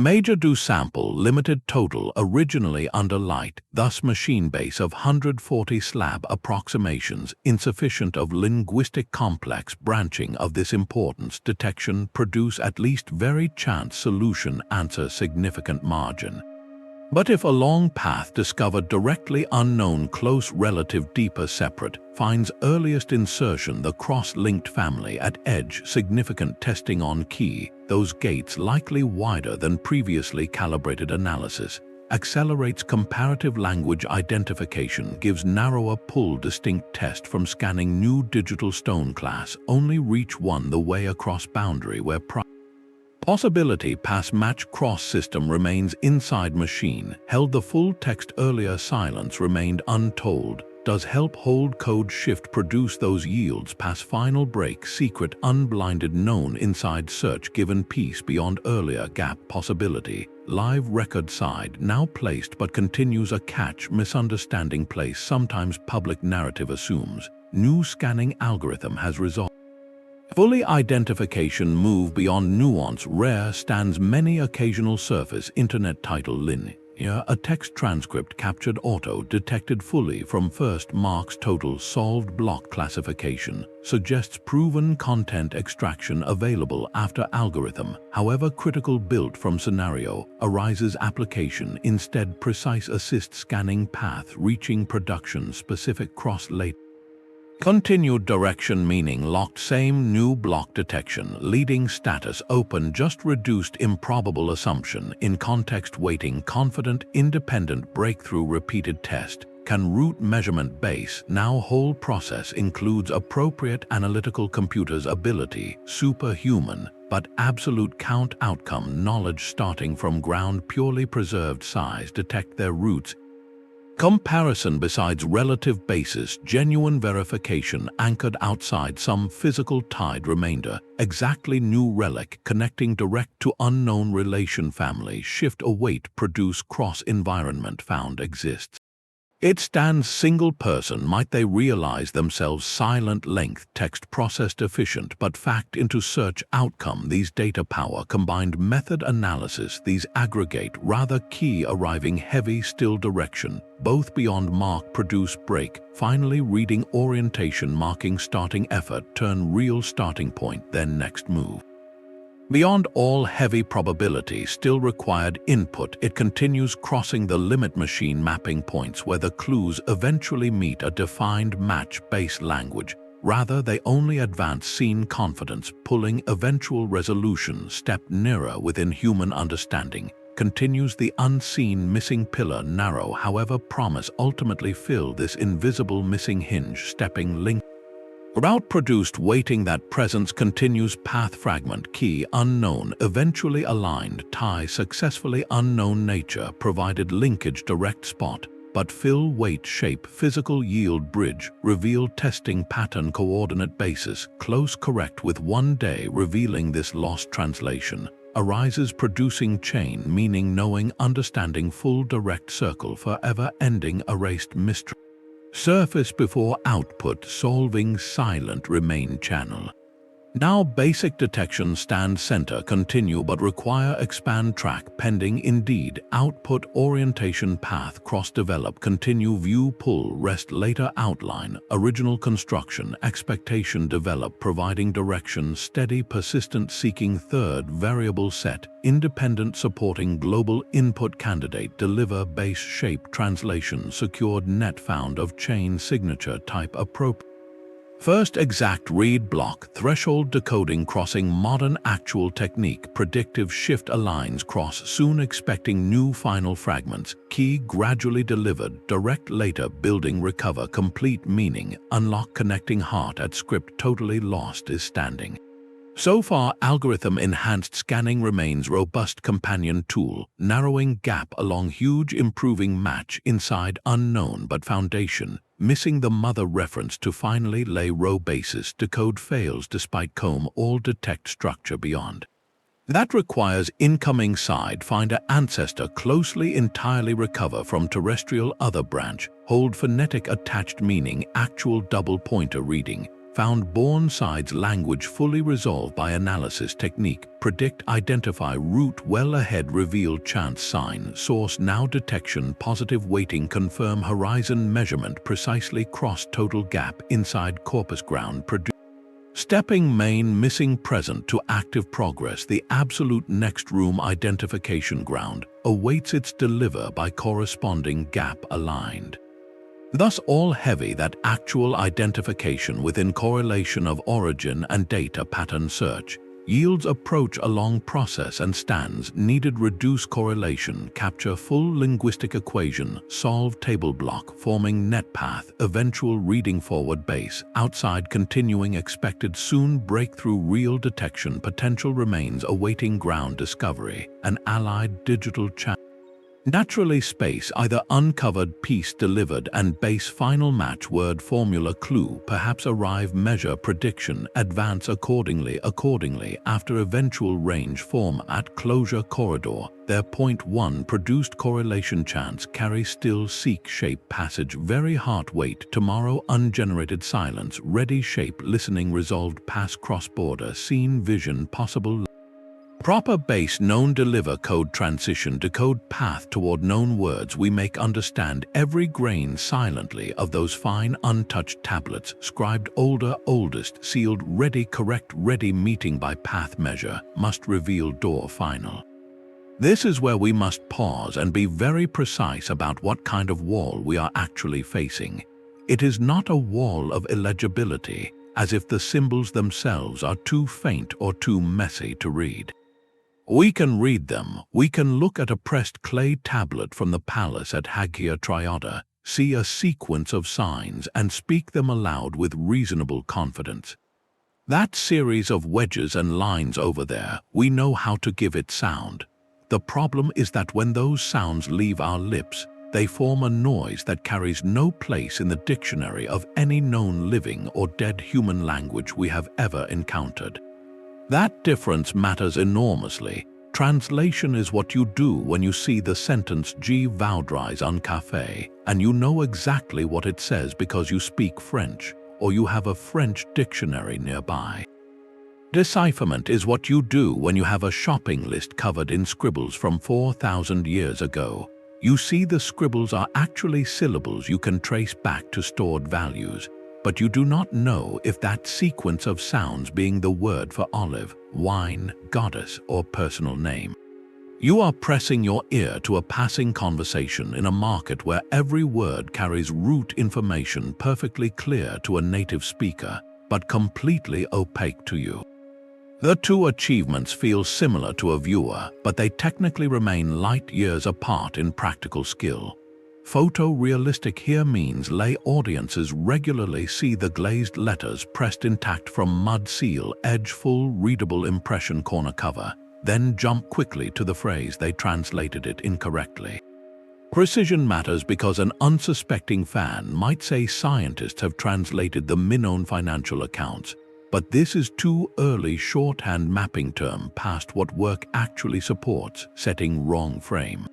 Major do sample limited total originally under light, thus machine base of 140 slab approximations insufficient of linguistic complex branching of this importance detection produce at least very chance solution answer significant margin. But if a long path discovered directly unknown close relative deeper separate finds earliest insertion the cross-linked family at edge significant testing on key, those gates likely wider than previously calibrated analysis, accelerates comparative language identification gives narrower pull distinct test from scanning new digital stone class only reach one the way across boundary where possibility pass-match cross system remains inside machine, held the full text earlier silence remained untold, does help hold code shift produce those yields pass final break secret unblinded known inside search given piece beyond earlier gap possibility, live record side now placed but continues a catch misunderstanding place sometimes public narrative assumes, new scanning algorithm has resolved. Fully identification move beyond nuance rare stands many occasional surface internet title linear a text transcript captured auto detected fully from first marks total solved block classification suggests proven content extraction available after algorithm however critical built from scenario arises application instead precise assist scanning path reaching production specific cross-late. Continued direction meaning locked same new block detection leading status open just reduced improbable assumption in context waiting confident independent breakthrough repeated test can root measurement base now whole process includes appropriate analytical computer's ability superhuman but absolute count outcome knowledge starting from ground purely preserved size detect their roots. Comparison besides relative basis, genuine verification anchored outside some physical tied remainder, exactly new relic connecting direct to unknown relation family shift await produce cross-environment found exists. It stands single person might they realize themselves silent length text processed efficient but fact into search outcome these data power combined method analysis these aggregate rather key arriving heavy still direction both beyond mark produce break finally reading orientation marking starting effort turn real starting point then next move. Beyond all heavy probability still required input, it continues crossing the limit machine mapping points where the clues eventually meet a defined match-based language. Rather, they only advance scene confidence, pulling eventual resolution step nearer within human understanding. Continues the unseen missing pillar narrow, however promise ultimately fill this invisible missing hinge stepping link. Route produced waiting that presence continues path fragment key unknown eventually aligned tie successfully unknown nature provided linkage direct spot but fill weight shape physical yield bridge reveal testing pattern coordinate basis close correct with one day revealing this lost translation arises producing chain, meaning knowing, understanding, full direct circle, forever ending, erased mystery. Surface before output, solving, silent, remain channel. Now basic detection stand center, continue but require expand track, pending indeed, output orientation path, cross develop, continue view pull, rest later outline, original construction, expectation develop, providing direction, steady persistent seeking, third variable set, independent supporting, global input candidate, deliver base shape, translation, secured net found of chain signature type appropriate. First exact read block, threshold decoding, crossing, modern actual technique, predictive shift aligns, cross, soon expecting new final fragments, key gradually delivered, direct later, building, recover, complete meaning, unlock, connecting heart at script, totally lost is standing. So far, algorithm-enhanced scanning remains robust companion tool, narrowing gap along huge, improving match inside unknown but foundation, missing the mother reference to finally lay row basis, decode fails despite comb all detect structure beyond. That requires incoming side finder ancestor closely entirely recover from terrestrial other branch, hold phonetic attached meaning actual double pointer reading, found born sides language fully resolved by analysis technique, predict identify root well ahead reveal chance sign, source now detection positive weighting confirm horizon measurement precisely cross total gap inside corpus ground produce. Stepping main missing present to active progress the absolute next room identification ground awaits its deliver by corresponding gap aligned. Thus all heavy that actual identification within correlation of origin and data pattern search yields approach along process and stands needed reduce correlation capture full linguistic equation solve table block forming net path eventual reading forward base outside continuing expected soon breakthrough real detection potential remains awaiting ground discovery an allied digital channel. Naturally space either uncovered piece delivered and base final match word formula clue perhaps arrive measure prediction advance accordingly after eventual range form at closure corridor their point 1 produced correlation chance carry still seek shape passage very heart wait tomorrow ungenerated silence ready shape listening resolved pass cross border scene vision possible. Proper base known deliver code transition decode path toward known words we make understand every grain silently of those fine untouched tablets scribed older oldest sealed ready correct ready meeting by path measure must reveal door final. This is where we must pause and be very precise about what kind of wall we are actually facing. It is not a wall of illegibility as if the symbols themselves are too faint or too messy to read. We can read them, we can look at a pressed clay tablet from the palace at Haghia Triada, see a sequence of signs and speak them aloud with reasonable confidence. That series of wedges and lines over there, we know how to give it sound. The problem is that when those sounds leave our lips, they form a noise that carries no place in the dictionary of any known living or dead human language we have ever encountered. That difference matters enormously. Translation is what you do when you see the sentence G vaudrais un café and you know exactly what it says because you speak French or you have a French dictionary nearby. Decipherment is what you do when you have a shopping list covered in scribbles from 4,000 years ago. You see the scribbles are actually syllables you can trace back to stored values. But you do not know if that sequence of sounds being the word for olive, wine, goddess, or personal name. You are pressing your ear to a passing conversation in a market where every word carries root information perfectly clear to a native speaker, but completely opaque to you. The two achievements feel similar to a viewer, but they technically remain light years apart in practical skill. Photorealistic here means lay audiences regularly see the glazed letters pressed intact from mud seal edge full readable impression corner cover, then jump quickly to the phrase they translated it incorrectly. Precision matters because an unsuspecting fan might say scientists have translated the Minoan financial accounts. but this is too early shorthand mapping term past what work actually supports, setting wrong frame.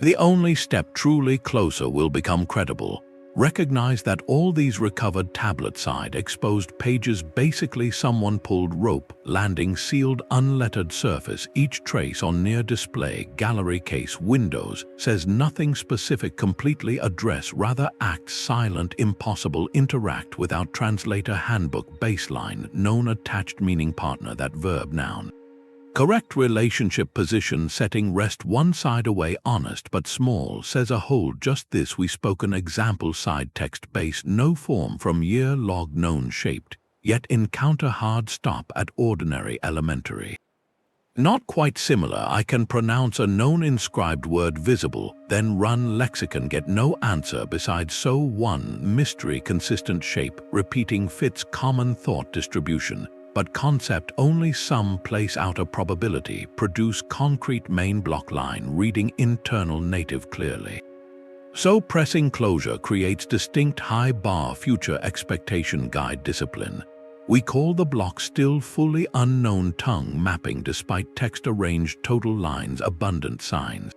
The only step truly closer will become credible. Recognize that all these recovered tablet-side exposed pages basically someone pulled rope, landing sealed unlettered surface, each trace on near display, gallery case, windows, says nothing specific, completely address, rather act silent, impossible, interact without translator, handbook, baseline, known attached meaning partner, that verb, noun. Correct relationship position setting, rest one side away, honest but small, says a whole, just this we spoken, example side text base, no form from year log known shaped, yet encounter hard stop at ordinary elementary. Not quite similar, I can pronounce a known inscribed word visible, then run lexicon, get no answer besides so one mystery, consistent shape, repeating fits common thought distribution. But concept only some place outer probability, produce concrete main block line, reading internal native clearly. So pressing closure creates distinct high bar future expectation guide discipline. We call the block still fully unknown tongue mapping despite text arranged total lines, abundant signs.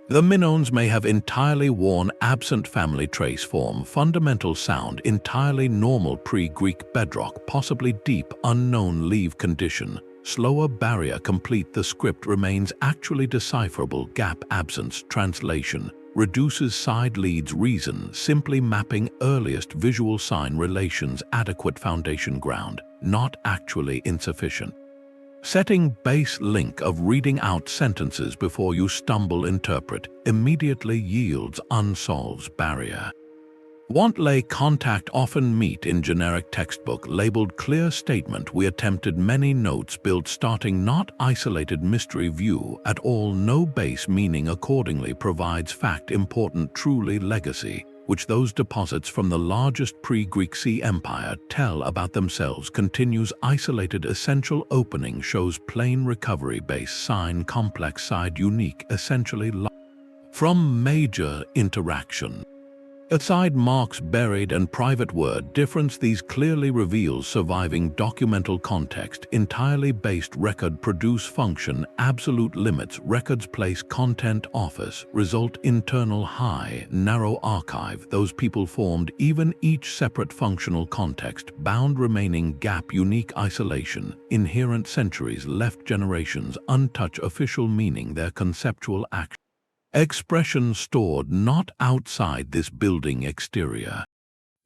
The Minoans may have entirely worn absent family trace form, fundamental sound, entirely normal pre-Greek bedrock, possibly deep unknown leave condition, slower barrier complete, the script remains actually decipherable, gap absence, translation, reduces side leads, reason, simply mapping earliest visual sign relations, adequate foundation ground, not actually insufficient. Setting base link of reading out sentences before you stumble, interpret, immediately yields unsolved barrier. Want lay contact often meet in generic textbook labeled clear statement. We attempted many notes built starting not isolated mystery view at all, no base meaning accordingly provides fact important truly legacy, which those deposits from the largest pre-Greek Sea Empire tell about themselves, continues isolated essential opening, shows plain recovery base sign complex side unique essentially from major interaction. Aside marks buried and private word difference, these clearly reveals surviving documental context, entirely based record produce function, absolute limits, records place content office, result internal high, narrow archive, those people formed even each separate functional context, bound remaining gap unique isolation, inherent centuries left generations untouched official meaning their conceptual action. Expression stored not outside this building exterior.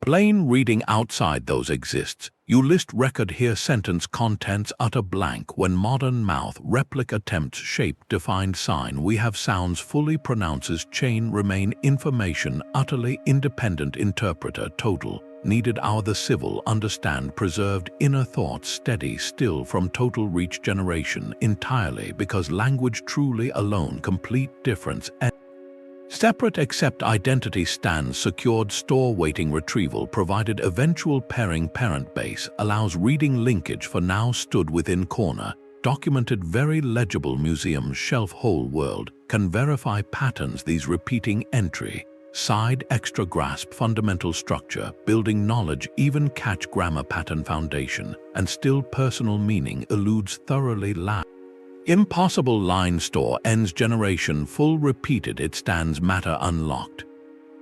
Plain reading outside those exists. You list record here sentence contents utter blank when modern mouth replic attempts shape defined sign we have sounds fully pronounces chain remain information utterly independent interpreter total needed our the civil understand preserved inner thoughts steady still from total reach generation entirely because language truly alone complete difference and separate except identity stands secured store waiting retrieval provided eventual pairing parent base allows reading linkage for now stood within corner documented very legible museum shelf whole world can verify patterns these repeating entry side extra grasp fundamental structure building knowledge even catch grammar pattern foundation and still personal meaning eludes thoroughly impossible line store ends generation full repeated it stands matter unlocked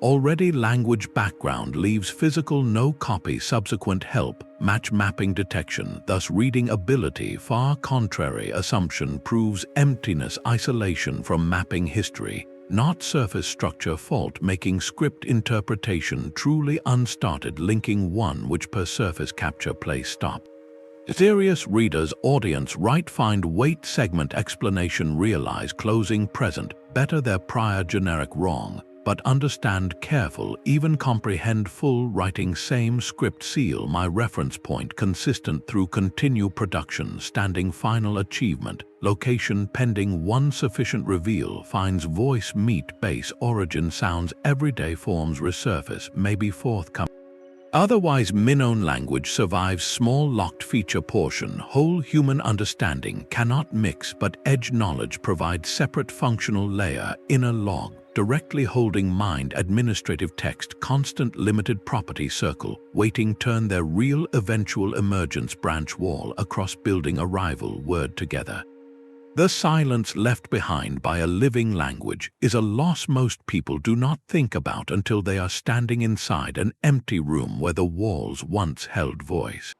already language background leaves physical no copy subsequent help match mapping detection thus reading ability far contrary assumption proves emptiness isolation from mapping history not surface structure fault making script interpretation truly unstarted linking one which per surface capture place stop. Serious readers audience right find wait segment explanation realize closing present better their prior generic wrong but understand careful even comprehend full writing same script seal my reference point consistent through continue production standing final achievement location pending one sufficient reveal finds voice meet base origin sounds everyday forms resurface may be forthcoming. Otherwise, Minoan language survives small locked feature portion. Whole human understanding cannot mix, but edge knowledge provides separate functional layer, inner log, directly holding mind administrative text, constant limited property circle, waiting turn their real eventual emergence branch wall across building arrival word together. The silence left behind by a living language is a loss most people do not think about until they are standing inside an empty room where the walls once held voice.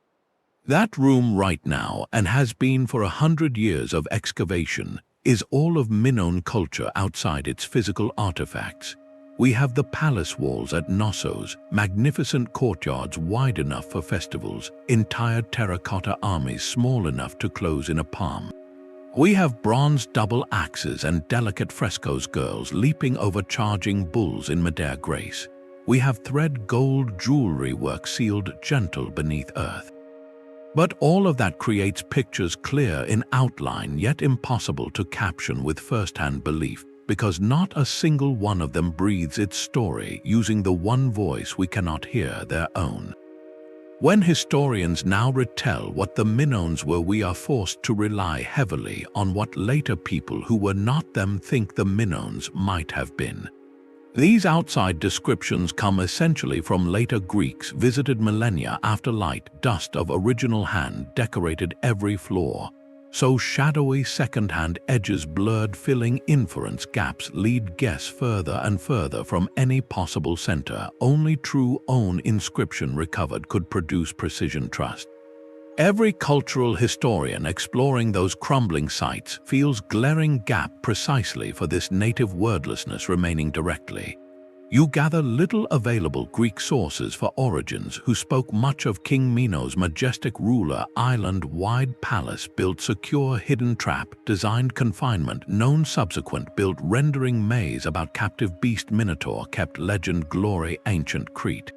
That room right now, and has been for 100 years of excavation, is all of Minoan culture outside its physical artifacts. We have the palace walls at Knossos, magnificent courtyards wide enough for festivals, entire terracotta armies small enough to close in a palm. We have bronze double axes and delicate frescoes, girls leaping over charging bulls in midair grace. We have thread gold jewelry work sealed gentle beneath earth. But all of that creates pictures clear in outline yet impossible to caption with first-hand belief, because not a single one of them breathes its story using the one voice we cannot hear, their own. When historians now retell what the Minoans were, we are forced to rely heavily on what later people who were not them think the Minoans might have been. These outside descriptions come essentially from later Greeks visited millennia after light, dust of original hand decorated every floor. So shadowy second-hand edges blurred, filling inference gaps, lead guess further and further from any possible center. Only true own inscription recovered could produce precision trust. Every cultural historian exploring those crumbling sites feels glaring gap precisely for this native wordlessness remaining directly. You gather little available Greek sources for origins who spoke much of King Minos' majestic ruler, island-wide palace built secure hidden trap, designed confinement, known subsequent built rendering maze about captive beast minotaur kept legend glory ancient Crete.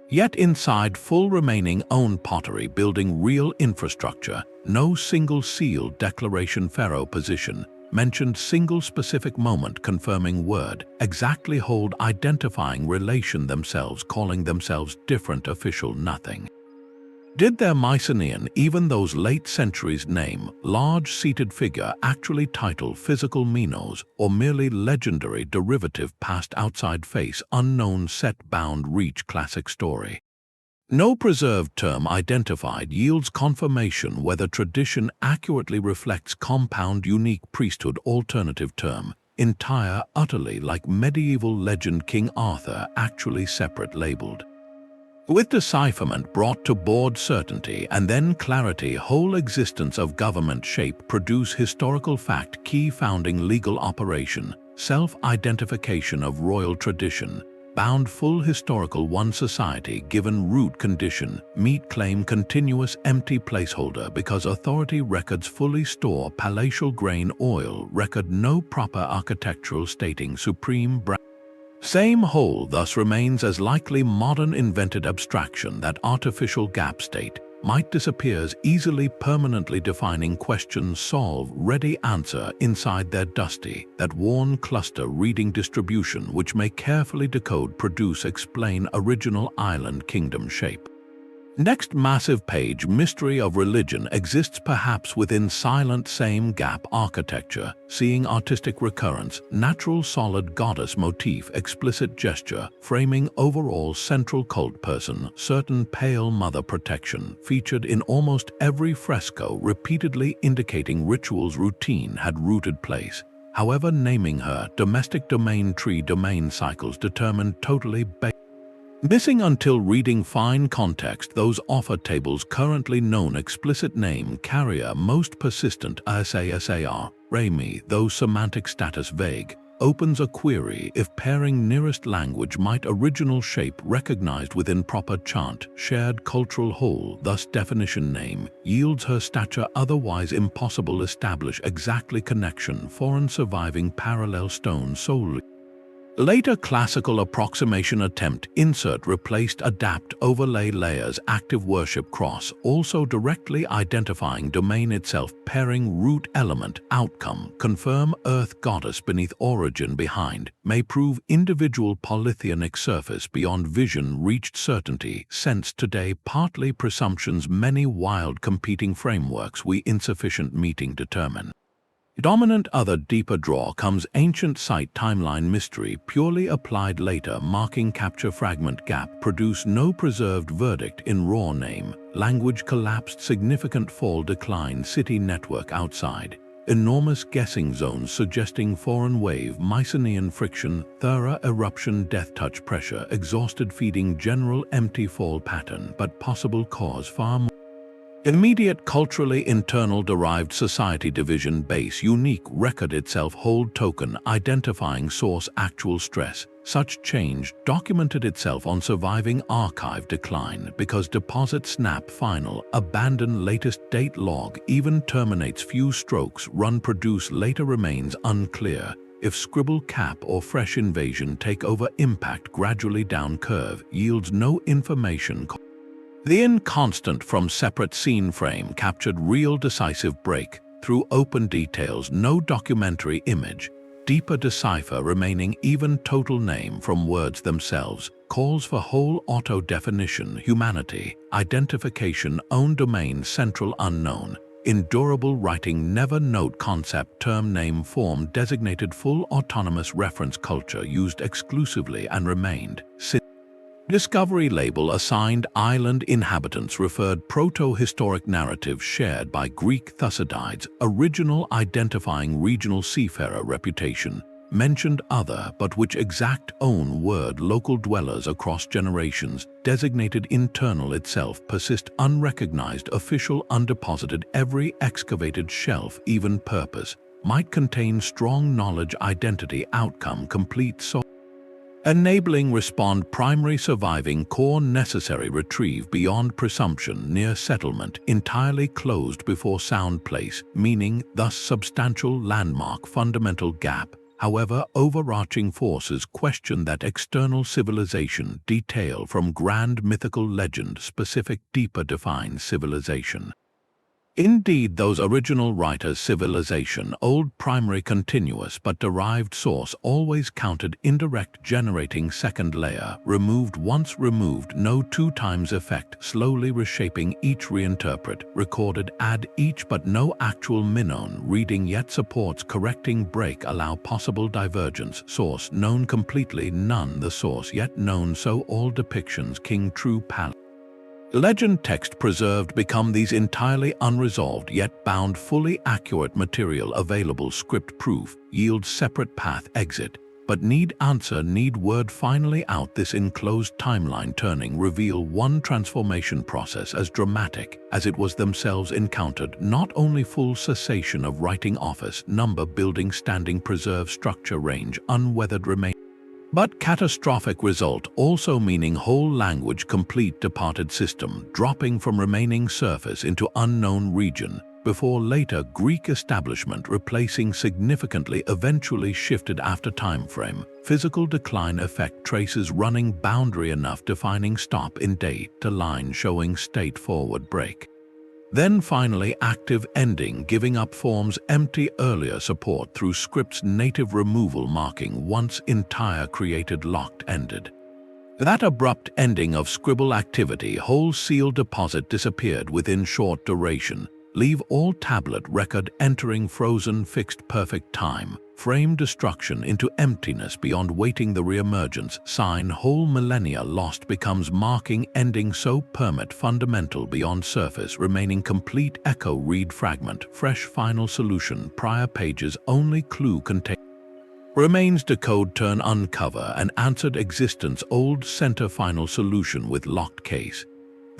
Yet inside full remaining own pottery building real infrastructure, no single seal declaration pharaoh position, mentioned single specific moment confirming word, exactly hold identifying relation themselves calling themselves different official nothing. Did their Mycenaean, even those late centuries name, large seated figure actually title physical Minos or merely legendary derivative passed outside face unknown set bound reach classic story? No preserved term identified yields confirmation whether tradition accurately reflects compound unique priesthood alternative term, entire utterly like medieval legend King Arthur actually separate labeled. With decipherment brought to board certainty and then clarity whole existence of government shape produce historical fact key founding legal operation, self-identification of royal tradition, bound full historical one society given root condition, meet claim continuous empty placeholder because authority records fully store palatial grain oil record no proper architectural stating supreme brand. Same whole thus remains as likely modern invented abstraction that artificial gap state might disappears easily permanently defining questions solve ready answer inside their dusty that worn cluster reading distribution which may carefully decode produce explain original island kingdom shape. Next massive page mystery of religion exists perhaps within silent same gap architecture, seeing artistic recurrence, natural solid goddess motif explicit gesture, framing overall central cult person, certain pale mother protection, featured in almost every fresco repeatedly indicating rituals routine had rooted place. However naming her, domestic domain tree domain cycles determined totally missing until reading fine context those offer tables currently known explicit name carrier most persistent ASASAR, RAMI though semantic status vague, opens a query if pairing nearest language might original shape recognized within proper chant, shared cultural whole thus definition name, yields her stature otherwise impossible establish exactly connection foreign surviving parallel stone solely. Later classical approximation attempt insert replaced adapt overlay layers active worship cross also directly identifying domain itself pairing root element outcome confirm earth goddess beneath origin behind may prove individual polytheonic surface beyond vision reached certainty sense today partly presumptions many wild competing frameworks we insufficient meeting determine. Dominant other deeper draw comes ancient site timeline mystery purely applied later marking capture fragment gap produce no preserved verdict in raw name, language collapsed significant fall decline city network outside, enormous guessing zones suggesting foreign wave Mycenaean friction, thorough eruption death touch pressure exhausted feeding general empty fall pattern but possible cause far more. Immediate culturally internal derived society division base unique record itself hold token identifying source actual stress. Such change documented itself on surviving archive decline because deposit snap final abandon latest date log even terminates few strokes run produce later remains unclear. If scribble cap or fresh invasion take over impact gradually down curve yields no information. The inconstant from separate scene frame captured real decisive break through open details no documentary image, deeper decipher remaining even total name from words themselves, calls for whole auto-definition humanity, identification own domain central unknown, endurable writing never note concept term name form designated full autonomous reference culture used exclusively and remained. Discovery label assigned island inhabitants referred proto-historic narrative shared by Greek Thucydides, original identifying regional seafarer reputation, mentioned other but which exact own word local dwellers across generations, designated internal itself persist unrecognized official undeposited every excavated shelf even purpose, might contain strong knowledge identity outcome complete so enabling respond primary surviving core necessary retrieve beyond presumption near settlement entirely closed before sound place meaning thus substantial landmark fundamental gap however overarching forces question that external civilization detail from grand mythical legend specific deeper defined civilization. Indeed, those original writers' civilization, old primary continuous but derived source always counted indirect generating second layer, removed once removed no two times effect, slowly reshaping each reinterpret, recorded add each but no actual Minoan reading yet supports correcting break allow possible divergence, source known completely none the source yet known so all depictions king true palace. Legend text preserved become these entirely unresolved yet bound fully accurate material available script proof yield separate path exit but need answer need word finally out this enclosed timeline turning reveal one transformation process as dramatic as it was themselves encountered not only full cessation of writing office number building standing preserve structure range unweathered remain but catastrophic result also meaning whole language complete departed system dropping from remaining surface into unknown region before later Greek establishment replacing significantly eventually shifted after time frame physical decline effect traces running boundary enough defining stop in date to line showing state forward break. Then finally active ending giving up forms empty earlier support through script's native removal marking once entire created locked ended. That abrupt ending of scribble activity whole seal deposit disappeared within short duration, leave all tablet record entering frozen fixed perfect time, frame destruction into emptiness beyond waiting the reemergence, sign whole millennia lost becomes marking ending so permit fundamental beyond surface remaining complete echo read fragment, fresh final solution prior pages only clue contain. Remains decode turn uncover and answered existence old center final solution with locked case.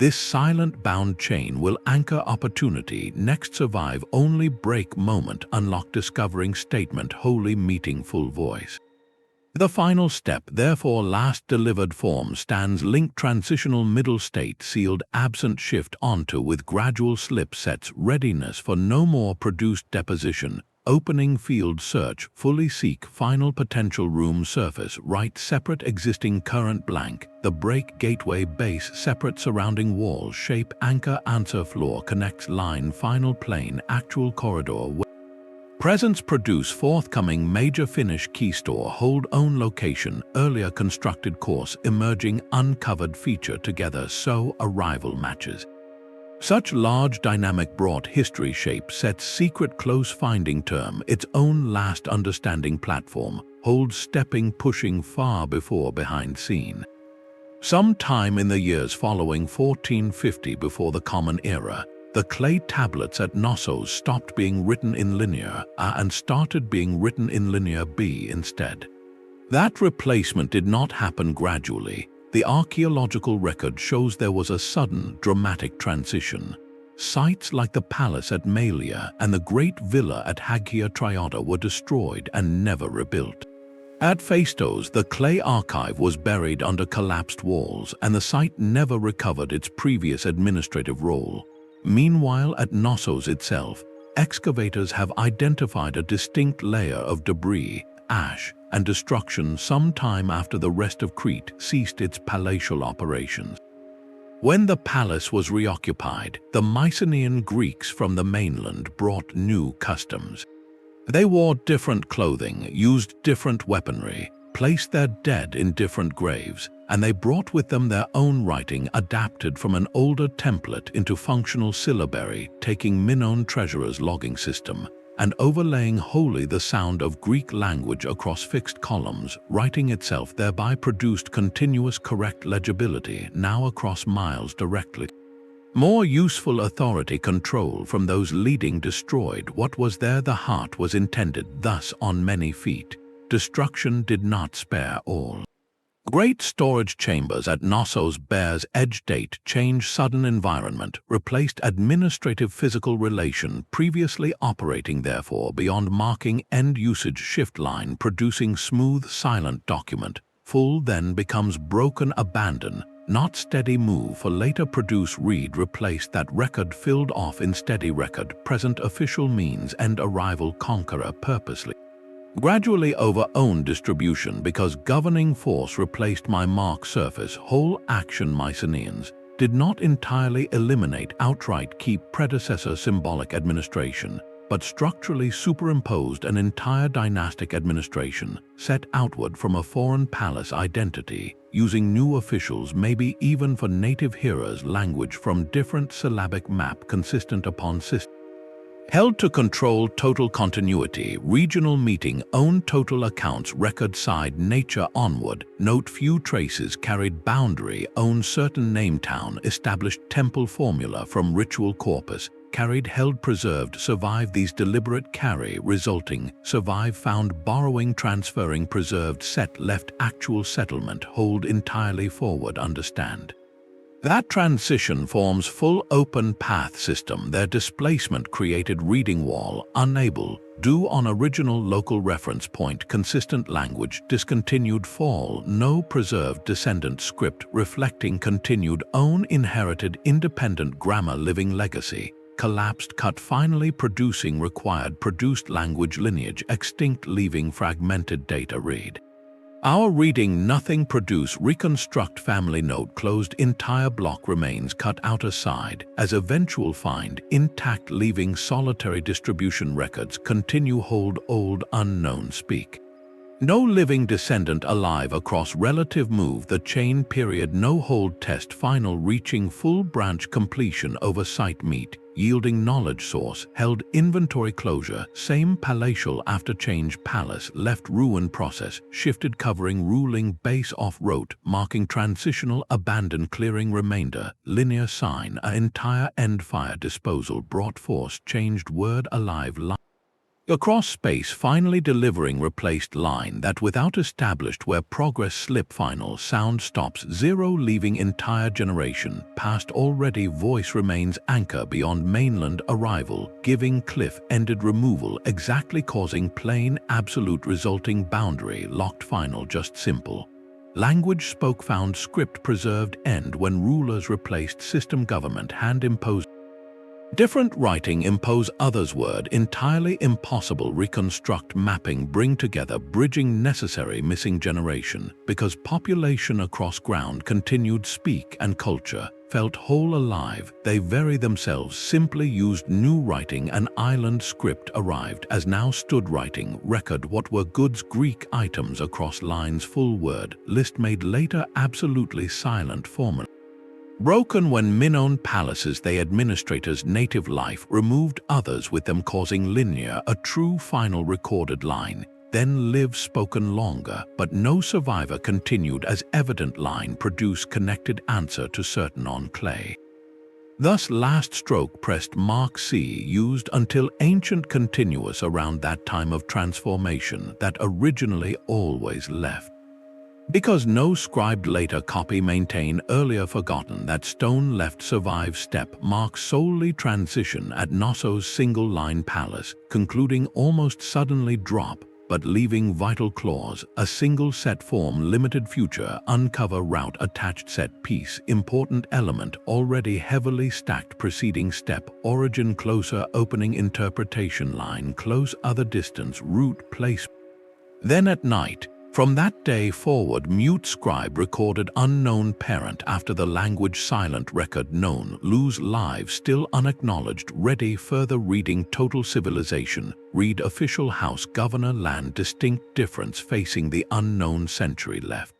This silent bound chain will anchor opportunity next survive only break moment unlock discovering statement wholly meeting full voice. The final step therefore last delivered form stands link transitional middle state sealed absent shift onto with gradual slip sets readiness for no more produced deposition opening field search, fully seek final potential room surface, right separate existing current blank, the break gateway base separate surrounding wall, shape anchor answer floor connects line final plane actual corridor. Presence produce forthcoming major finish key store hold own location earlier constructed course emerging uncovered feature together so arrival matches. Such large dynamic brought history shape sets secret close finding term its own last understanding platform holds stepping pushing far before behind scene. Sometime in the years following 1450 before the Common Era, the clay tablets at Knossos stopped being written in linear A and started being written in linear B instead. That replacement did not happen gradually. The archaeological record shows there was a sudden, dramatic transition. Sites like the palace at Malia and the great villa at Haghia Triada were destroyed and never rebuilt. At Phaistos, the clay archive was buried under collapsed walls and the site never recovered its previous administrative role. Meanwhile, at Knossos itself, excavators have identified a distinct layer of debris, ash, and destruction sometime after the rest of Crete ceased its palatial operations. When the palace was reoccupied, the Mycenaean Greeks from the mainland brought new customs. They wore different clothing, used different weaponry, placed their dead in different graves, and they brought with them their own writing adapted from an older template into functional syllabary, taking Minoan treasurers' logging system, and overlaying wholly the sound of Greek language across fixed columns, writing itself thereby produced continuous correct legibility now across miles directly. More useful authority control from those leading destroyed what was there the heart was intended thus on many feet. Destruction did not spare all. Great storage chambers at Knossos bears edge date change sudden environment replaced administrative physical relation previously operating therefore beyond marking end usage shift line producing smooth silent document full then becomes broken abandon not steady move for later produce read replaced that record filled off in steady record present official means end arrival conqueror purposely. Gradually over own distribution because governing force replaced my mark surface whole action Mycenaeans did not entirely eliminate outright keep predecessor symbolic administration, but structurally superimposed an entire dynastic administration set outward from a foreign palace identity, using new officials maybe even for native hearers language from different syllabic map consistent upon system. Held to control total continuity, regional meeting, own total accounts, record side, nature onward, note few traces, carried boundary, own certain name town, established temple formula from ritual corpus, carried held preserved, survive these deliberate carry, resulting, survive found borrowing, transferring, preserved, set left actual settlement, hold entirely forward, understand. That transition forms full open path system. Their displacement created reading wall, unable, do on original local reference point, consistent language, discontinued fall, no preserved descendant script reflecting continued own inherited independent grammar living legacy, collapsed cut finally producing required produced language lineage extinct leaving fragmented data read. Our reading nothing produce reconstruct family note closed entire block remains cut outer side as eventual find intact leaving solitary distribution records continue hold old unknown speak. No living descendant alive across relative move the chain period no hold test final reaching full branch completion over site meet yielding knowledge source held inventory closure same palatial after change palace left ruin process shifted covering ruling base off rote marking transitional abandon clearing remainder linear sign a entire end fire disposal brought force changed word alive line. Across space finally delivering replaced line that without established where progress slip final sound stops zero leaving entire generation past already voice remains anchor beyond mainland arrival giving cliff ended removal exactly causing plain absolute resulting boundary locked final just simple. Language spoke found script preserved end when rulers replaced system government hand imposed. Different writing impose others word entirely impossible reconstruct mapping bring together bridging necessary missing generation because population across ground continued speak and culture felt whole alive they very themselves simply used new writing and island script arrived as now stood writing record what were goods Greek items across lines full word list made later absolutely silent formula. Broken when Minoan palaces they administrators native life removed others with them causing linear a true final recorded line, then live spoken longer but no survivor continued as evident line produce connected answer to certain on clay. Thus last stroke pressed mark C used until ancient continuous around that time of transformation that originally always left. Because no scribed later copy maintain earlier forgotten that stone left survive step marks solely transition at Knossos single-line palace, concluding almost suddenly drop, but leaving vital clause, a single set form limited future uncover route attached set piece important element already heavily stacked preceding step origin closer opening interpretation line close other distance route place. Then at night, from that day forward mute scribe recorded unknown parent after the language silent record known lose live still unacknowledged ready further reading total civilization read official house governor land distinct difference facing the unknown century left.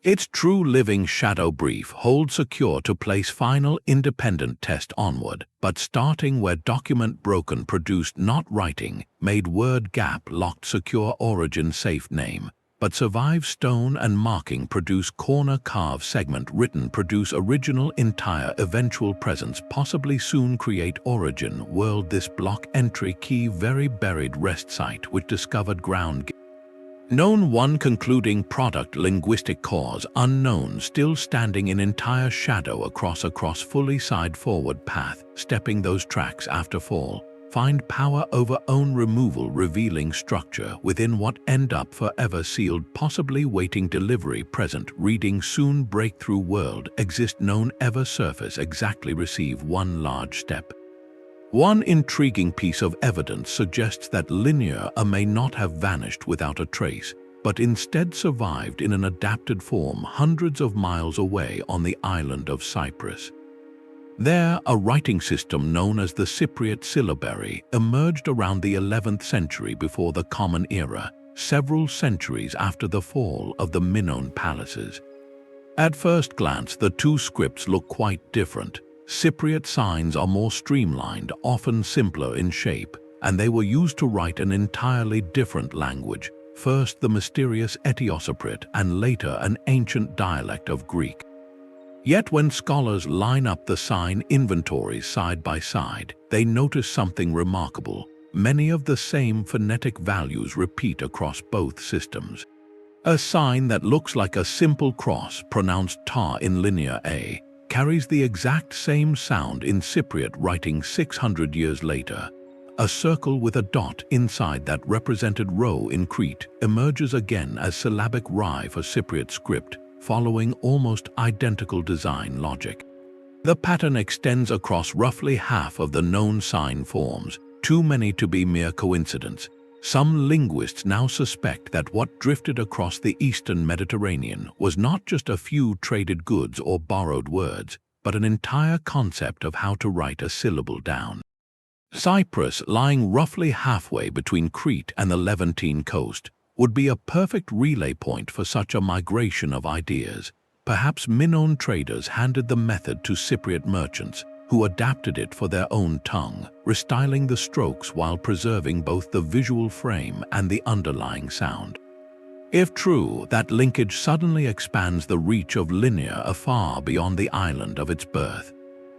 Its true living shadow brief hold secure to place final independent test onward, but starting where document broken produced not writing, made word gap locked secure origin safe name, but survive stone and marking produce corner carve segment written produce original entire eventual presence possibly soon create origin world this block entry key very buried rest site which discovered ground known one concluding product linguistic cause unknown still standing in entire shadow across fully side forward path stepping those tracks after fall find power over own removal revealing structure within what end up forever sealed possibly waiting delivery present reading soon breakthrough world exist known ever surface exactly receive one large step. One intriguing piece of evidence suggests that linear may not have vanished without a trace, but instead survived in an adapted form hundreds of miles away on the island of Cyprus. There, a writing system known as the Cypriot Syllabary emerged around the 11th century before the Common Era, several centuries after the fall of the Minoan palaces. At first glance, the two scripts look quite different. Cypriot signs are more streamlined, often simpler in shape, and they were used to write an entirely different language, first the mysterious Eteocretan and later an ancient dialect of Greek. Yet when scholars line up the sign inventories side by side, they notice something remarkable. Many of the same phonetic values repeat across both systems. A sign that looks like a simple cross pronounced ta in linear A carries the exact same sound in Cypriot writing 600 years later. A circle with a dot inside that represented rho in Crete emerges again as syllabic rye for Cypriot script, following almost identical design logic. The pattern extends across roughly half of the known sign forms, too many to be mere coincidence. Some linguists now suspect that what drifted across the eastern Mediterranean was not just a few traded goods or borrowed words, but an entire concept of how to write a syllable down. Cyprus, lying roughly halfway between Crete and the Levantine coast, would be a perfect relay point for such a migration of ideas. Perhaps Minoan traders handed the method to Cypriot merchants, who adapted it for their own tongue, restyling the strokes while preserving both the visual frame and the underlying sound. If true, that linkage suddenly expands the reach of linear afar beyond the island of its birth.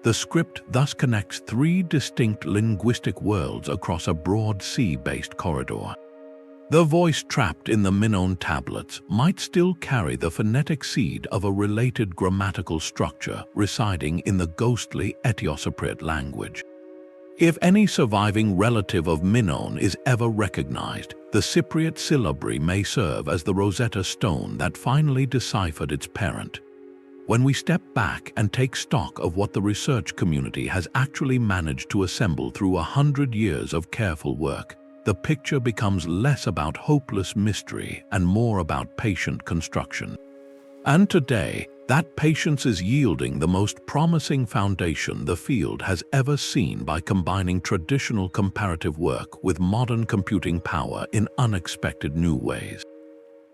The script thus connects three distinct linguistic worlds across a broad sea-based corridor. The voice trapped in the Minoan tablets might still carry the phonetic seed of a related grammatical structure residing in the ghostly Eteocretan language. If any surviving relative of Minoan is ever recognized, the Cypriot syllabary may serve as the Rosetta stone that finally deciphered its parent. When we step back and take stock of what the research community has actually managed to assemble through 100 years of careful work, the picture becomes less about hopeless mystery and more about patient construction. And today, that patience is yielding the most promising foundation the field has ever seen by combining traditional comparative work with modern computing power in unexpected new ways.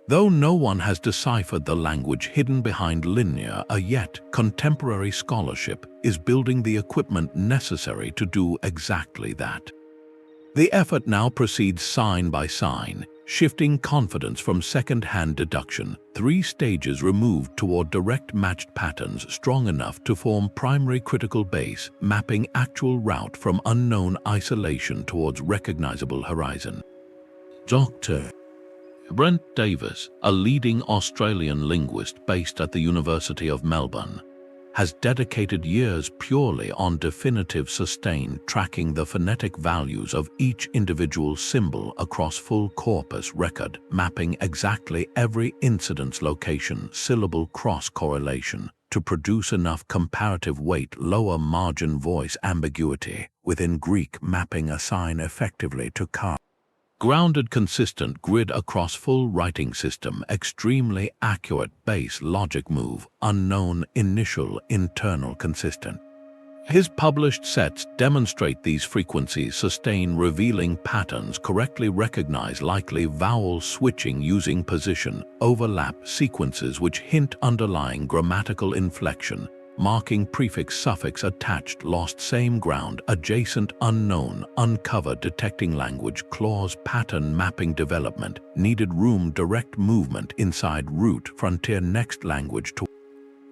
Though no one has deciphered the language hidden behind linear, yet contemporary scholarship is building the equipment necessary to do exactly that. The effort now proceeds sign by sign, shifting confidence from second-hand deduction, 3 stages removed toward direct matched patterns strong enough to form primary critical base, mapping actual route from unknown isolation towards recognizable horizon. Dr. Brent Davis, a leading Australian linguist based at the University of Melbourne, has dedicated years purely on definitive sustained tracking the phonetic values of each individual symbol across full corpus record, mapping exactly every incidence location syllable cross-correlation to produce enough comparative weight lower margin voice ambiguity within Greek, mapping a sign effectively to grounded consistent grid across full writing system, extremely accurate base logic move, unknown initial internal consistent. His published sets demonstrate these frequencies sustain revealing patterns correctly recognize likely vowel switching using position, overlap sequences which hint underlying grammatical inflection, marking prefix-suffix attached lost same ground adjacent unknown uncovered detecting language clause pattern mapping development needed room direct movement inside root frontier next language to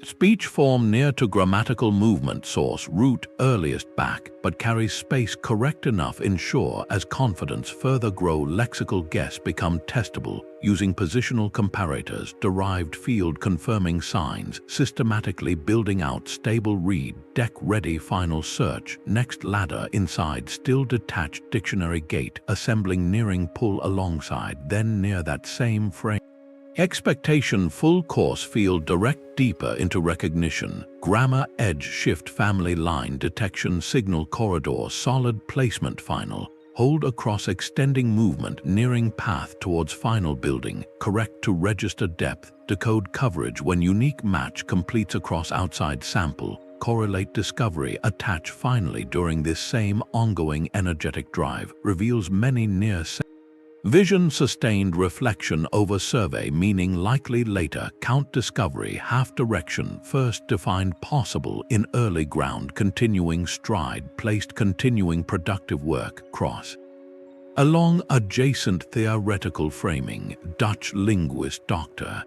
speech form near to grammatical movement source root earliest back but carries space correct enough ensure as confidence further grow lexical guess become testable using positional comparators derived field confirming signs systematically building out stable read deck ready final search next ladder inside still detached dictionary gate assembling nearing pull alongside then near that same frame. Expectation full course field direct deeper into recognition, grammar edge shift family line detection signal corridor solid placement final, hold across extending movement nearing path towards final building, correct to register depth, decode coverage when unique match completes across outside sample, correlate discovery attach finally during this same ongoing energetic drive, reveals many near vision sustained reflection over survey meaning likely later count discovery half direction first defined possible in early ground continuing stride placed continuing productive work cross. Along adjacent theoretical framing, Dutch linguist Dr.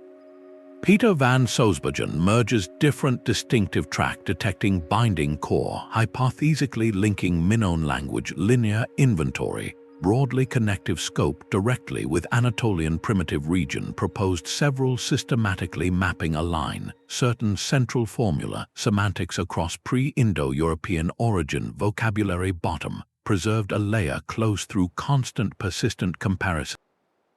Peter van Soesbergen merges different distinctive track detecting binding core hypothesically linking Minoan language linear inventory broadly connective scope directly with Anatolian primitive region proposed several systematically mapping align, certain central formula, semantics across pre-Indo-European origin vocabulary bottom, preserved a layer close through constant persistent comparison.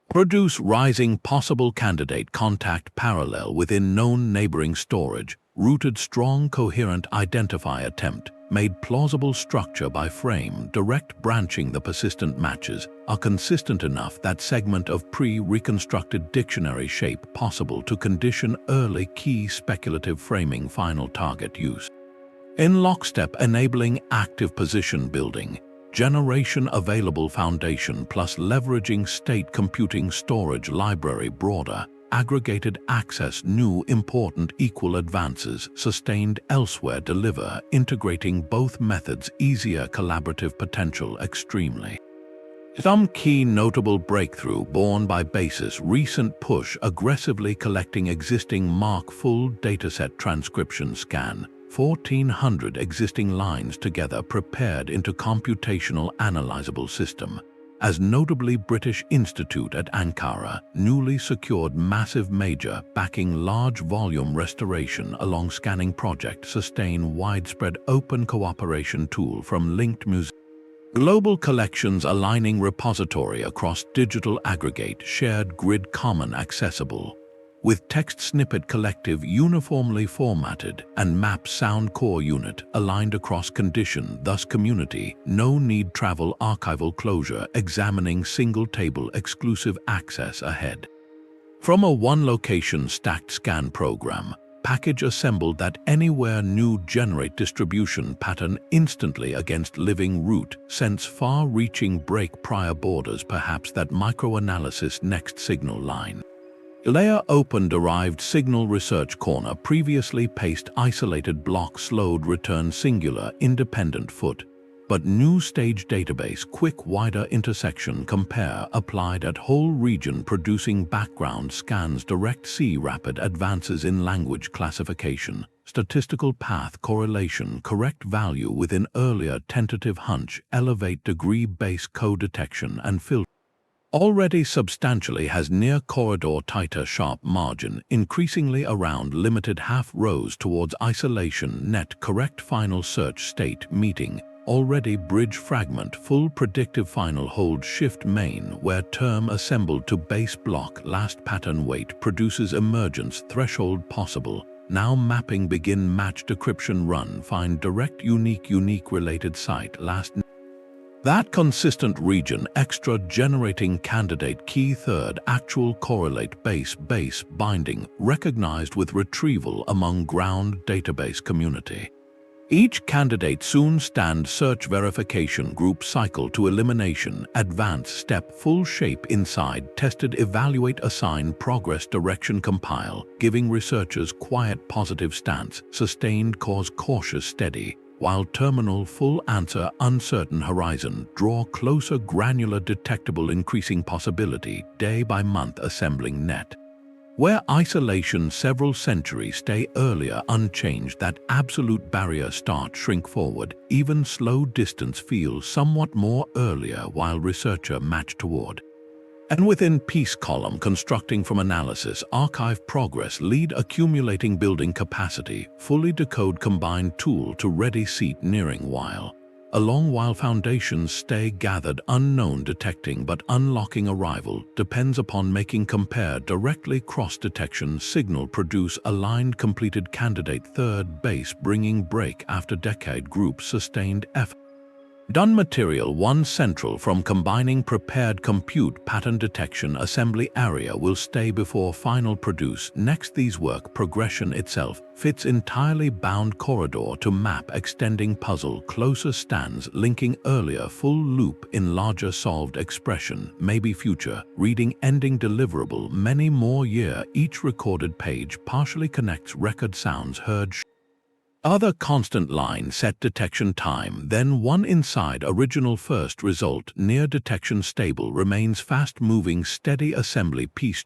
Produce rising possible candidate contact parallel within known neighboring storage, rooted strong coherent identify attempt, made plausible structure by frame direct branching the persistent matches are consistent enough that segment of pre-reconstructed dictionary shape possible to condition early key speculative framing final target use. In lockstep enabling active position building, generation available foundation plus leveraging state computing storage library broader, aggregated access new important equal advances sustained elsewhere deliver integrating both methods easier collaborative potential extremely. Some key notable breakthrough born by basis recent push aggressively collecting existing mark full dataset transcription scan 1400 existing lines together prepared into computational analyzable system. As notably British Institute at Ankara, newly secured massive major backing large volume restoration along scanning project sustain widespread open cooperation tool from linked museums. Global collections aligning repository across digital aggregate shared grid common accessible. with text snippet collective uniformly formatted and map sound core unit aligned across condition, thus community, no need travel archival closure, examining single table exclusive access ahead. From a one location stacked scan program, package assembled that anywhere new generate distribution pattern instantly against living root, sense far-reaching break prior borders, perhaps that microanalysis next signal line. Layer open derived signal research corner previously paste isolated block slowed return singular independent foot, but new stage database quick wider intersection compare applied at whole region producing background scans direct see rapid advances in language classification, statistical path correlation correct value within earlier tentative hunch elevate degree base co-detection and filter. Already substantially has near corridor tighter sharp margin, increasingly around limited half rows towards isolation net correct final search state meeting, already bridge fragment full predictive final hold shift main where term assembled to base block last pattern weight produces emergence threshold possible, now mapping begin match decryption run find direct unique related site last. That consistent region extra generating candidate key third actual correlate base binding recognized with retrieval among ground database community. Each candidate soon stand search verification group cycle to elimination advance step full shape inside tested evaluate assign progress direction compile giving researchers quiet positive stance sustained cause cautious steady while terminal full answer uncertain horizon draw closer granular detectable increasing possibility day by month assembling net. Where isolation several centuries stay earlier unchanged that absolute barrier start shrink forward, even slow distance feels somewhat more earlier while researcher match toward. And within piece column constructing from analysis archive progress lead accumulating building capacity, fully decode combined tool to ready seat nearing while. Along while foundations stay gathered unknown detecting but unlocking arrival depends upon making compare directly cross detection signal produce aligned completed candidate third base bringing break after decade group sustained F. Done material one central from combining prepared compute pattern detection assembly area will stay before final produce next these work progression itself fits entirely bound corridor to map extending puzzle closer stands linking earlier full loop in larger solved expression maybe future reading ending deliverable many more year each recorded page partially connects record sounds heard. Other constant line set detection time then one inside original first result near detection stable remains fast moving steady assembly piece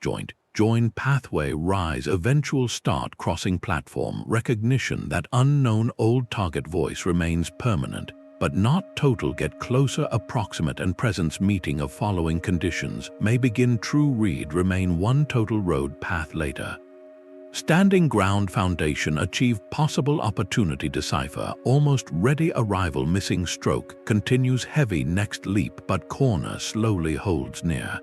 join pathway rise eventual start crossing platform recognition that unknown old target voice remains permanent but not total get closer approximate and presence meeting of following conditions may begin true read remain one total road path later. Standing ground foundation achieve possible opportunity decipher almost ready arrival missing stroke continues heavy next leap but corner slowly holds near.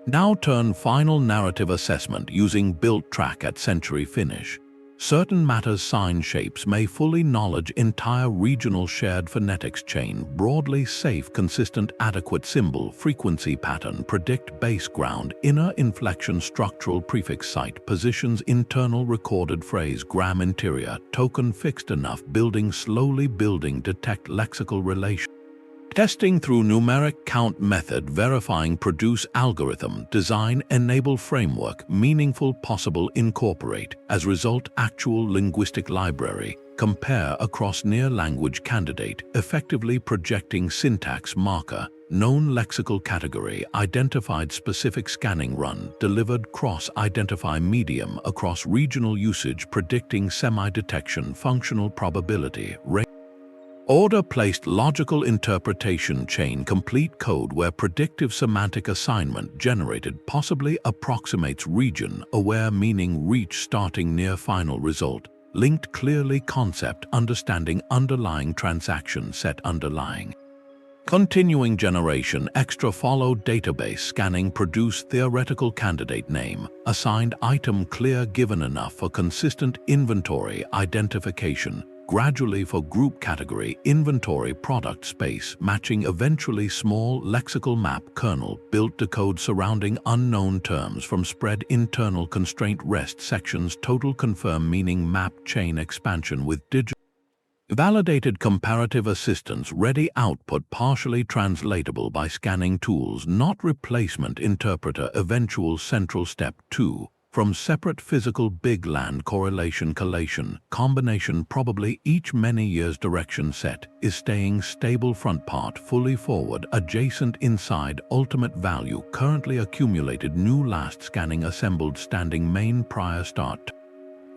Now turn final narrative assessment using built track at century finish. Certain matters sign shapes may fully knowledge entire regional shared phonetics chain broadly safe consistent adequate symbol frequency pattern predict base ground inner inflection structural prefix site positions internal recorded phrase gram interior token fixed enough building slowly building detect lexical relation. Testing through numeric count method verifying produce algorithm design enable framework meaningful possible incorporate as result actual linguistic library compare across near language candidate effectively projecting syntax marker known lexical category identified specific scanning run delivered cross identify medium across regional usage predicting semi-detection functional probability order placed logical interpretation chain complete code where predictive semantic assignment generated possibly approximates region aware meaning reach starting near final result linked clearly concept understanding underlying transaction set underlying Continuing generation extra followed database scanning produced theoretical candidate name, assigned item clear given enough for consistent inventory identification, gradually for group category inventory product space matching eventually small lexical map kernel built decode surrounding unknown terms from spread internal constraint rest sections total confirm meaning map chain expansion with digital validated comparative assistance ready output partially translatable by scanning tools not replacement interpreter eventual central step 2 from separate physical big land correlation collation combination probably each many years direction set is staying stable front part fully forward adjacent inside ultimate value currently accumulated new last scanning assembled standing main prior start.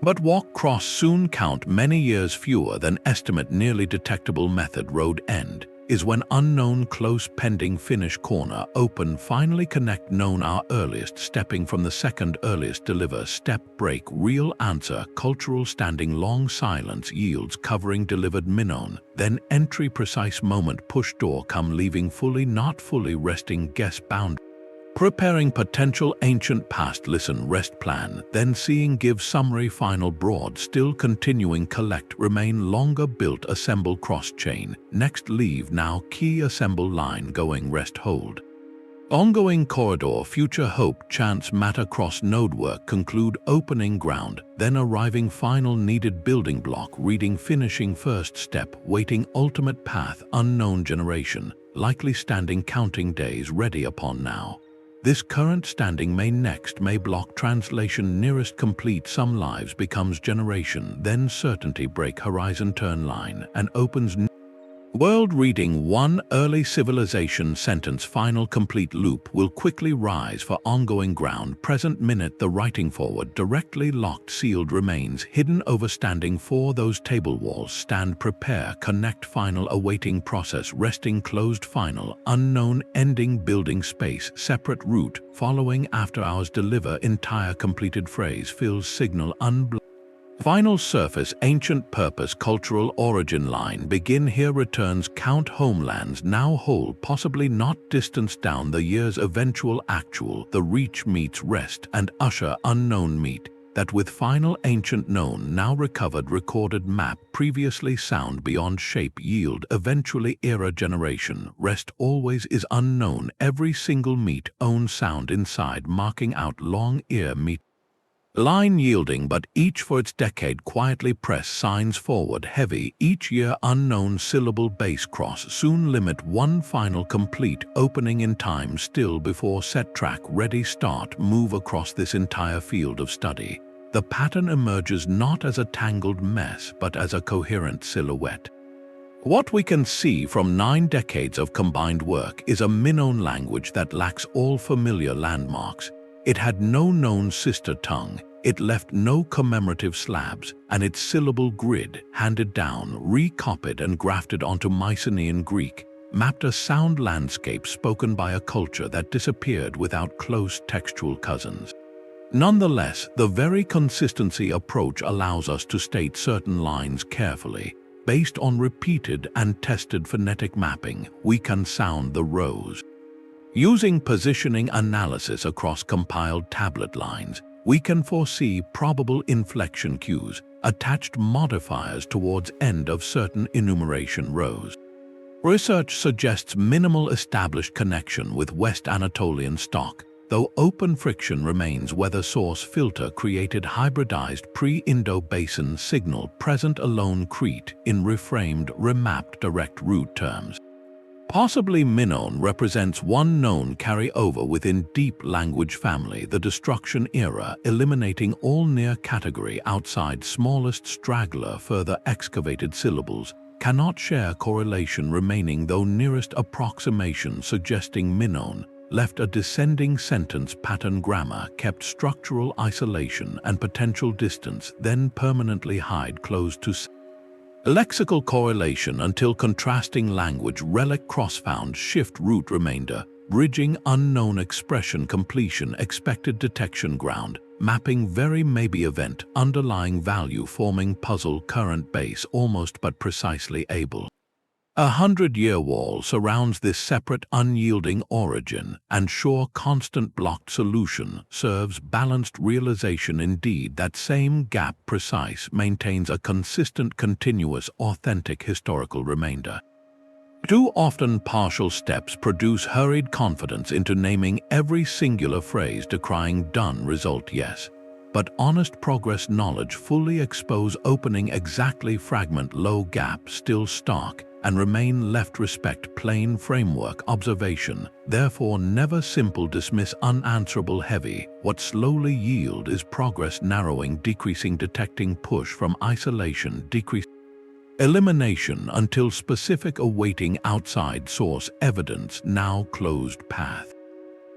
But walk cross soon count many years fewer than estimate nearly detectable method road end is when unknown close pending finish corner open finally connect known our earliest stepping from the second earliest deliver step break real answer cultural standing long silence yields covering delivered Minoan then entry precise moment push door come leaving fully not fully resting guess bound. Preparing potential ancient past listen rest plan, then seeing give summary final broad still continuing collect remain longer built assemble cross chain, next leave now key assemble line going rest hold. Ongoing corridor future hope chance matter cross node work conclude opening ground, then arriving final needed building block reading finishing first step waiting ultimate path unknown generation, likely standing counting days ready upon now. This current standing may block translation nearest complete some lives becomes generation then certainty break horizon turn line and opens world reading 1 early civilization sentence final complete loop will quickly rise for ongoing ground present minute the writing forward directly locked sealed remains hidden overstanding for those table walls stand prepare connect final awaiting process resting closed final unknown ending building space separate route following after hours deliver entire completed phrase fills signal final surface ancient purpose cultural origin line begin here returns count homelands now whole possibly not distance down the years eventual actual the reach meets rest and usher unknown meet that with final ancient known now recovered recorded map previously sound beyond shape yield eventually era generation rest always is unknown every single meet own sound inside marking out long ear meet line yielding but each for its decade quietly press signs forward heavy each year unknown syllable base cross soon limit one final complete opening in time still before set track ready start move across this entire field of study. The pattern emerges not as a tangled mess but as a coherent silhouette. What we can see from 9 decades of combined work is a Minoan language that lacks all familiar landmarks. It had no known sister tongue, it left no commemorative slabs, and its syllable grid, handed down, recopied and grafted onto Mycenaean Greek, mapped a sound landscape spoken by a culture that disappeared without close textual cousins. Nonetheless, the very consistency approach allows us to state certain lines carefully. Based on repeated and tested phonetic mapping, we can sound the rows. Using positioning analysis across compiled tablet lines, we can foresee probable inflection cues, attached modifiers towards end of certain enumeration rows. Research suggests minimal established connection with West Anatolian stock, though open friction remains whether source filter created hybridized pre-Indo-Basin signal present alone Crete in reframed remapped direct root terms. Possibly Minoan represents one known carryover within deep language family the destruction era eliminating all near category outside smallest straggler further excavated syllables cannot share correlation remaining though nearest approximation suggesting Minoan left a descending sentence pattern grammar kept structural isolation and potential distance then permanently hide closed to lexical correlation until contrasting language relic cross-found shift root remainder, bridging unknown expression completion expected detection ground, mapping very maybe event underlying value forming puzzle current base almost but precisely able. 100-year wall surrounds this separate unyielding origin, and sure constant blocked solution serves balanced realization. Indeed, that same gap precise maintains a consistent, continuous, authentic historical remainder. Too often partial steps produce hurried confidence into naming every singular phrase, decrying done result yes. But honest progress knowledge fully expose opening exactly fragment low gap still stark and remain left respect plain framework observation, therefore never simple dismiss unanswerable heavy, what slowly yield is progress narrowing decreasing detecting push from isolation decrease elimination until specific awaiting outside source evidence now closed path.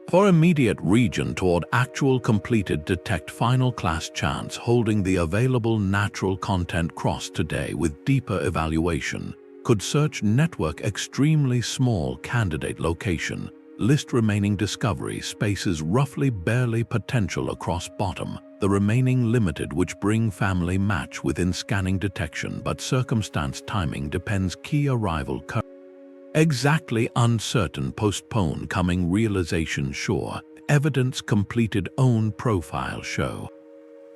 For immediate region toward actual completed detect final class chance holding the available natural content cross today with deeper evaluation, could search network extremely small candidate location, list remaining discovery spaces roughly barely potential across bottom, the remaining limited which bring family match within scanning detection but circumstance timing depends key arrival exactly uncertain postpone coming realization sure, evidence completed own profile show.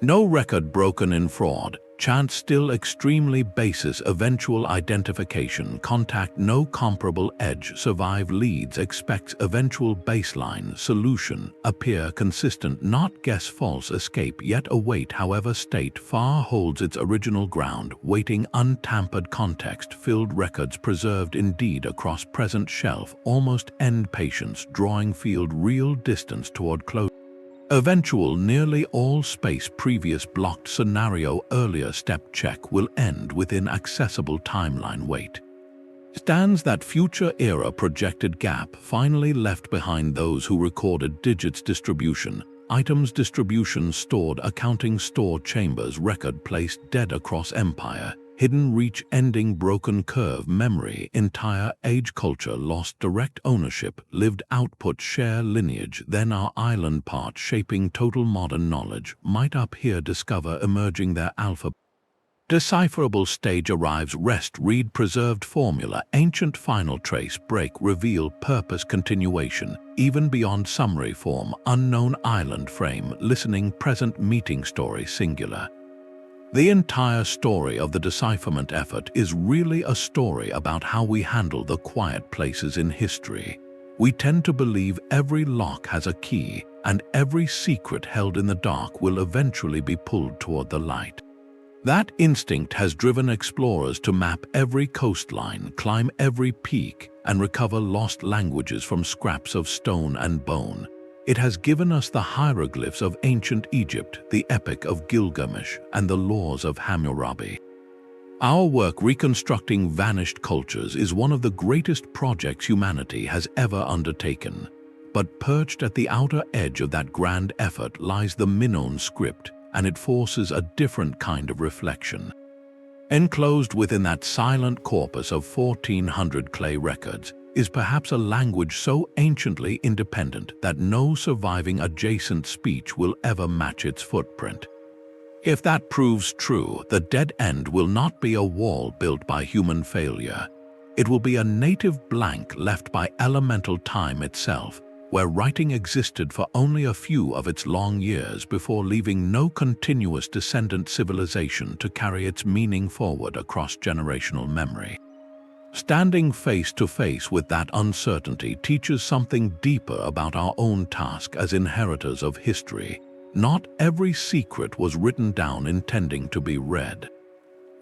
No record broken in fraud, chance still extremely basis eventual identification contact no comparable edge survive leads expects eventual baseline solution appear consistent not guess false escape yet await however state far holds its original ground waiting untampered context filled records preserved indeed across present shelf almost end patience drawing field real distance toward close. Eventual nearly all space previous blocked scenario earlier step check will end within accessible timeline wait. Stands that future era projected gap finally left behind those who recorded digits distribution, items distribution stored accounting store chambers record placed dead across empire, hidden reach ending broken curve memory entire age culture lost direct ownership lived output share lineage then our island part shaping total modern knowledge might up here discover emerging their alpha decipherable stage arrives rest read preserved formula ancient final trace break reveal purpose continuation even beyond summary form unknown island frame listening present meeting story singular. The entire story of the decipherment effort is really a story about how we handle the quiet places in history. We tend to believe every lock has a key, and every secret held in the dark will eventually be pulled toward the light. That instinct has driven explorers to map every coastline, climb every peak, and recover lost languages from scraps of stone and bone. It has given us the hieroglyphs of ancient Egypt, the Epic of Gilgamesh, and the laws of Hammurabi. Our work reconstructing vanished cultures is one of the greatest projects humanity has ever undertaken. But perched at the outer edge of that grand effort lies the Minoan script, and it forces a different kind of reflection. Enclosed within that silent corpus of 1,400 clay records, is perhaps a language so anciently independent that no surviving adjacent speech will ever match its footprint. If that proves true, the dead end will not be a wall built by human failure. It will be a native blank left by elemental time itself, where writing existed for only a few of its long years before leaving no continuous descendant civilization to carry its meaning forward across generational memory. Standing face to face with that uncertainty teaches something deeper about our own task as inheritors of history. Not every secret was written down intending to be read.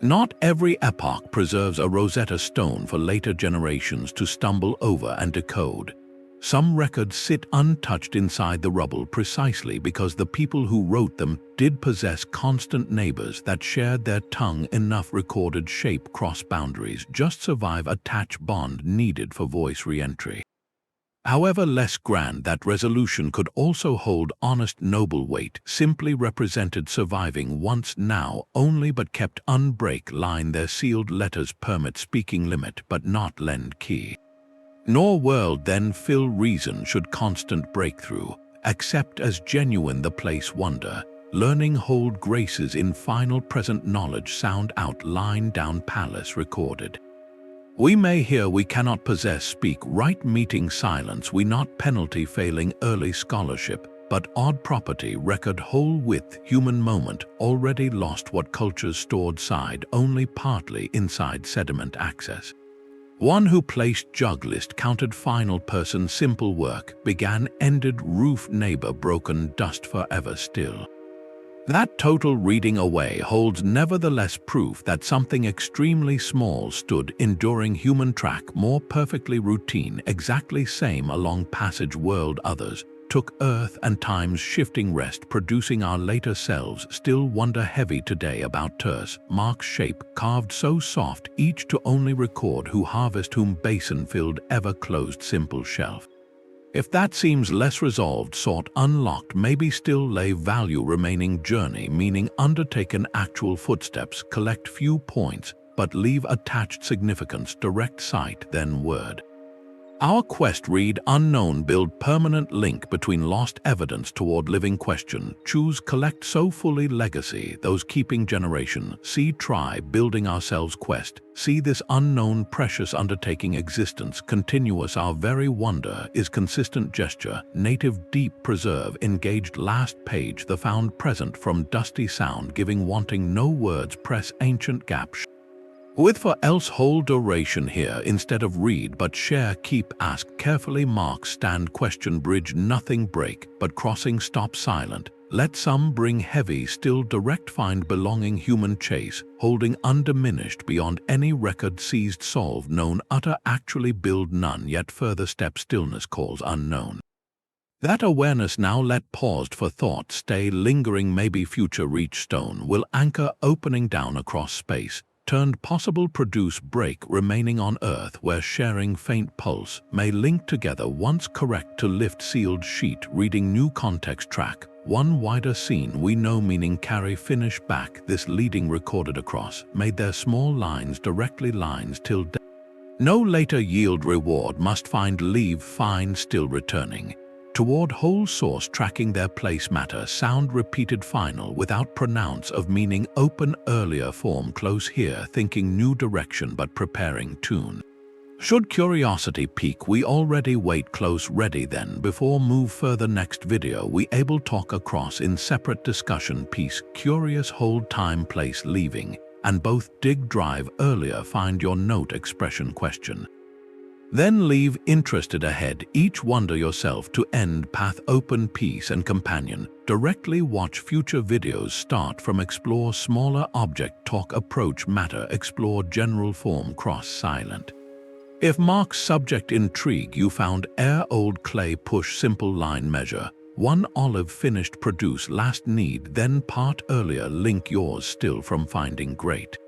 Not every epoch preserves a Rosetta Stone for later generations to stumble over and decode. Some records sit untouched inside the rubble precisely because the people who wrote them did possess constant neighbors that shared their tongue enough recorded shape cross boundaries just survive attach bond needed for voice re-entry. However less grand that resolution could also hold honest noble weight simply represented surviving once now only but kept unbreak line their sealed letters permit speaking limit but not lend key. Nor world then fill reason should constant breakthrough, accept as genuine the place wonder, learning hold graces in final present knowledge sound out line down palace recorded. We may hear we cannot possess speak right meeting silence we not penalty failing early scholarship, but odd property record whole width human moment already lost what cultures stored side only partly inside sediment access. One who placed jug list counted final person simple work began ended roof neighbor broken dust forever still. That total reading away holds nevertheless proof that something extremely small stood enduring human track more perfectly routine exactly same along passage world others took earth and time's shifting rest producing our later selves still wonder heavy today about terse mark shape carved so soft each to only record who harvest whom basin filled ever closed simple shelf. If that seems less resolved sought unlocked maybe still lay value remaining journey meaning undertaken actual footsteps collect few points but leave attached significance direct sight then word. Our quest read unknown build permanent link between lost evidence toward living question choose collect so fully legacy those keeping generation see try building ourselves quest see this unknown precious undertaking existence continuous our very wonder is consistent gesture native deep preserve engaged last page the found present from dusty sound giving wanting no words press ancient gap with for else whole duration here instead of read but share keep ask carefully mark stand question bridge nothing break but crossing stop silent let some bring heavy still direct find belonging human chase holding undiminished beyond any record seized solved known utter actually build none yet further step stillness calls unknown. That awareness now let paused for thought stay lingering maybe future reach stone will anchor opening down across space turned possible produce break remaining on earth where sharing faint pulse may link together once correct to lift sealed sheet reading new context track one wider scene we know meaning carry finish back this leading recorded across made their small lines directly lines till no later yield reward must find leave find still returning toward whole source tracking their place matter sound repeated final without pronounce of meaning open earlier form close here thinking new direction but preparing tune. Should curiosity peak we already wait close ready then before move further next video we able talk across in separate discussion piece curious hold time place leaving and both dig drive earlier find your note expression question. Then leave interested ahead, each wonder yourself to end path open peace and companion. Directly watch future videos start from explore smaller object talk approach matter explore general form cross silent. If marks subject intrigue you found air old clay push simple line measure, one olive finished produce last need then part earlier link yours still from finding great.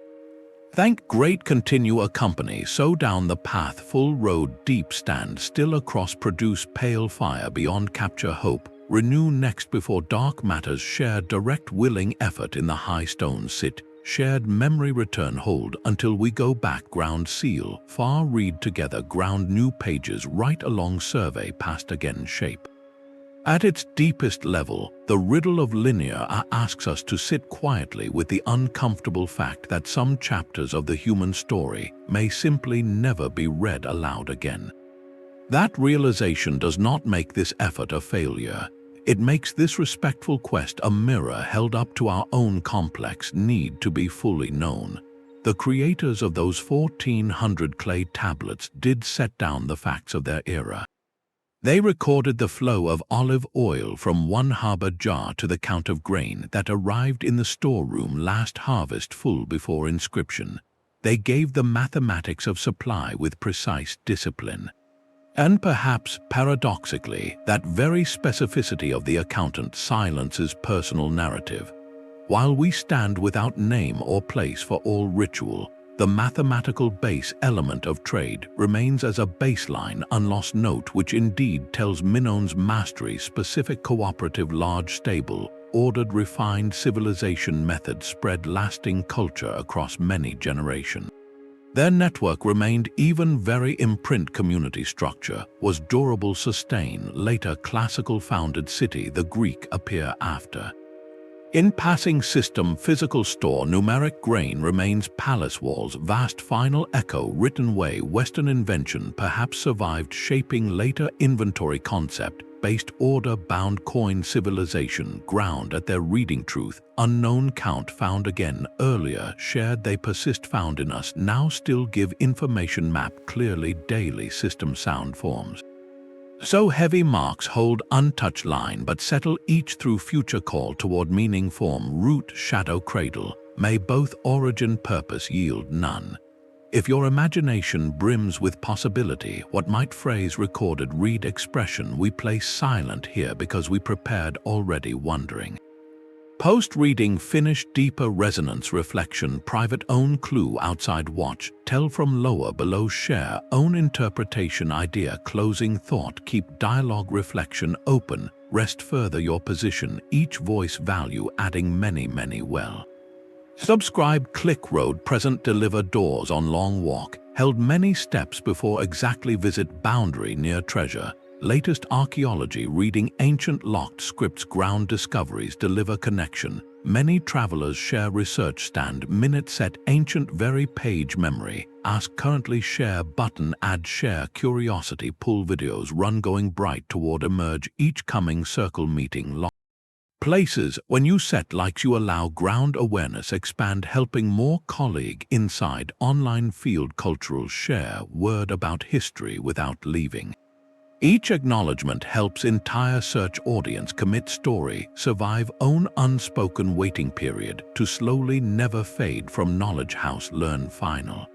Thank great continue accompany so down the path full road deep stand still across produce pale fire beyond capture hope renew next before dark matters share direct willing effort in the high stone sit shared memory return hold until we go back ground seal far read together ground new pages right along survey past again shape. At its deepest level, the riddle of linear asks us to sit quietly with the uncomfortable fact that some chapters of the human story may simply never be read aloud again. That realization does not make this effort a failure. It makes this respectful quest a mirror held up to our own complex need to be fully known. The creators of those 1400 clay tablets did set down the facts of their era. They recorded the flow of olive oil from one harbor jar to the count of grain that arrived in the storeroom last harvest full before inscription. They gave the mathematics of supply with precise discipline. And perhaps paradoxically, that very specificity of the accountant silences personal narrative. While we stand without name or place for all ritual, the mathematical base element of trade remains as a baseline unlost note which indeed tells Minoan's mastery specific cooperative large stable, ordered refined civilization method spread lasting culture across many generations. Their network remained even very imprint community structure was durable sustain later classical founded city the Greek appear after. In passing system physical store numeric grain remains palace walls vast final echo written way Western invention perhaps survived shaping later inventory concept based order bound coin civilization ground at their reading truth unknown count found again earlier shared they persist found in us now still give information map clearly daily system sound forms. So heavy marks hold untouched line but settle each through future call toward meaning form root shadow cradle may both origin purpose yield none. If your imagination brims with possibility what might phrase recorded read expression we place silent here because we prepared already wondering. Post-reading finish deeper resonance reflection private own clue outside watch tell from lower below share own interpretation idea closing thought keep dialogue reflection open rest further your position each voice value adding many well. Subscribe click road present deliver doors on long walk held many steps before exactly visit boundary near treasure. Latest archaeology reading ancient locked scripts ground discoveries deliver connection. Many travelers share research stand minute set ancient very page memory. Ask currently share button add share curiosity pull videos run going bright toward emerge each coming circle meeting lock. Places when you set likes you allow ground awareness expand helping more colleague inside online field cultural share word about history without leaving. Each acknowledgement helps entire search audience commit story, survive own unspoken waiting period to slowly never fade from knowledge house learn final.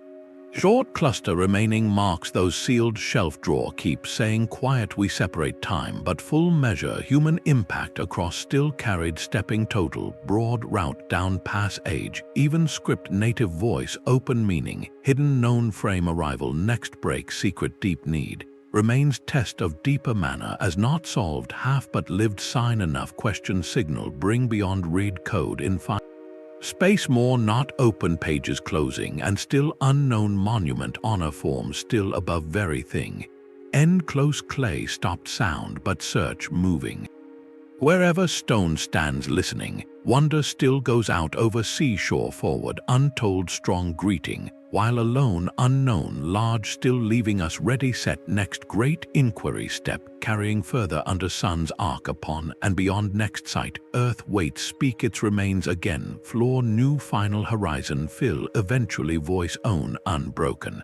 Short cluster remaining marks those sealed shelf drawer keep saying quiet we separate time but full measure human impact across still carried stepping total broad route down pass age even script native voice open meaning hidden known frame arrival next break secret deep need. Remains test of deeper manner as not solved half but lived sign enough question signal bring beyond read code in fine space more not open pages closing and still unknown monument honor form still above very thing end close clay stopped sound but search moving. Wherever stone stands listening wonder still goes out over seashore forward untold strong greeting while alone unknown large still leaving us ready set next great inquiry step carrying further under sun's arc upon and beyond next sight earth waits speak its remains again floor new final horizon fill eventually voice own unbroken.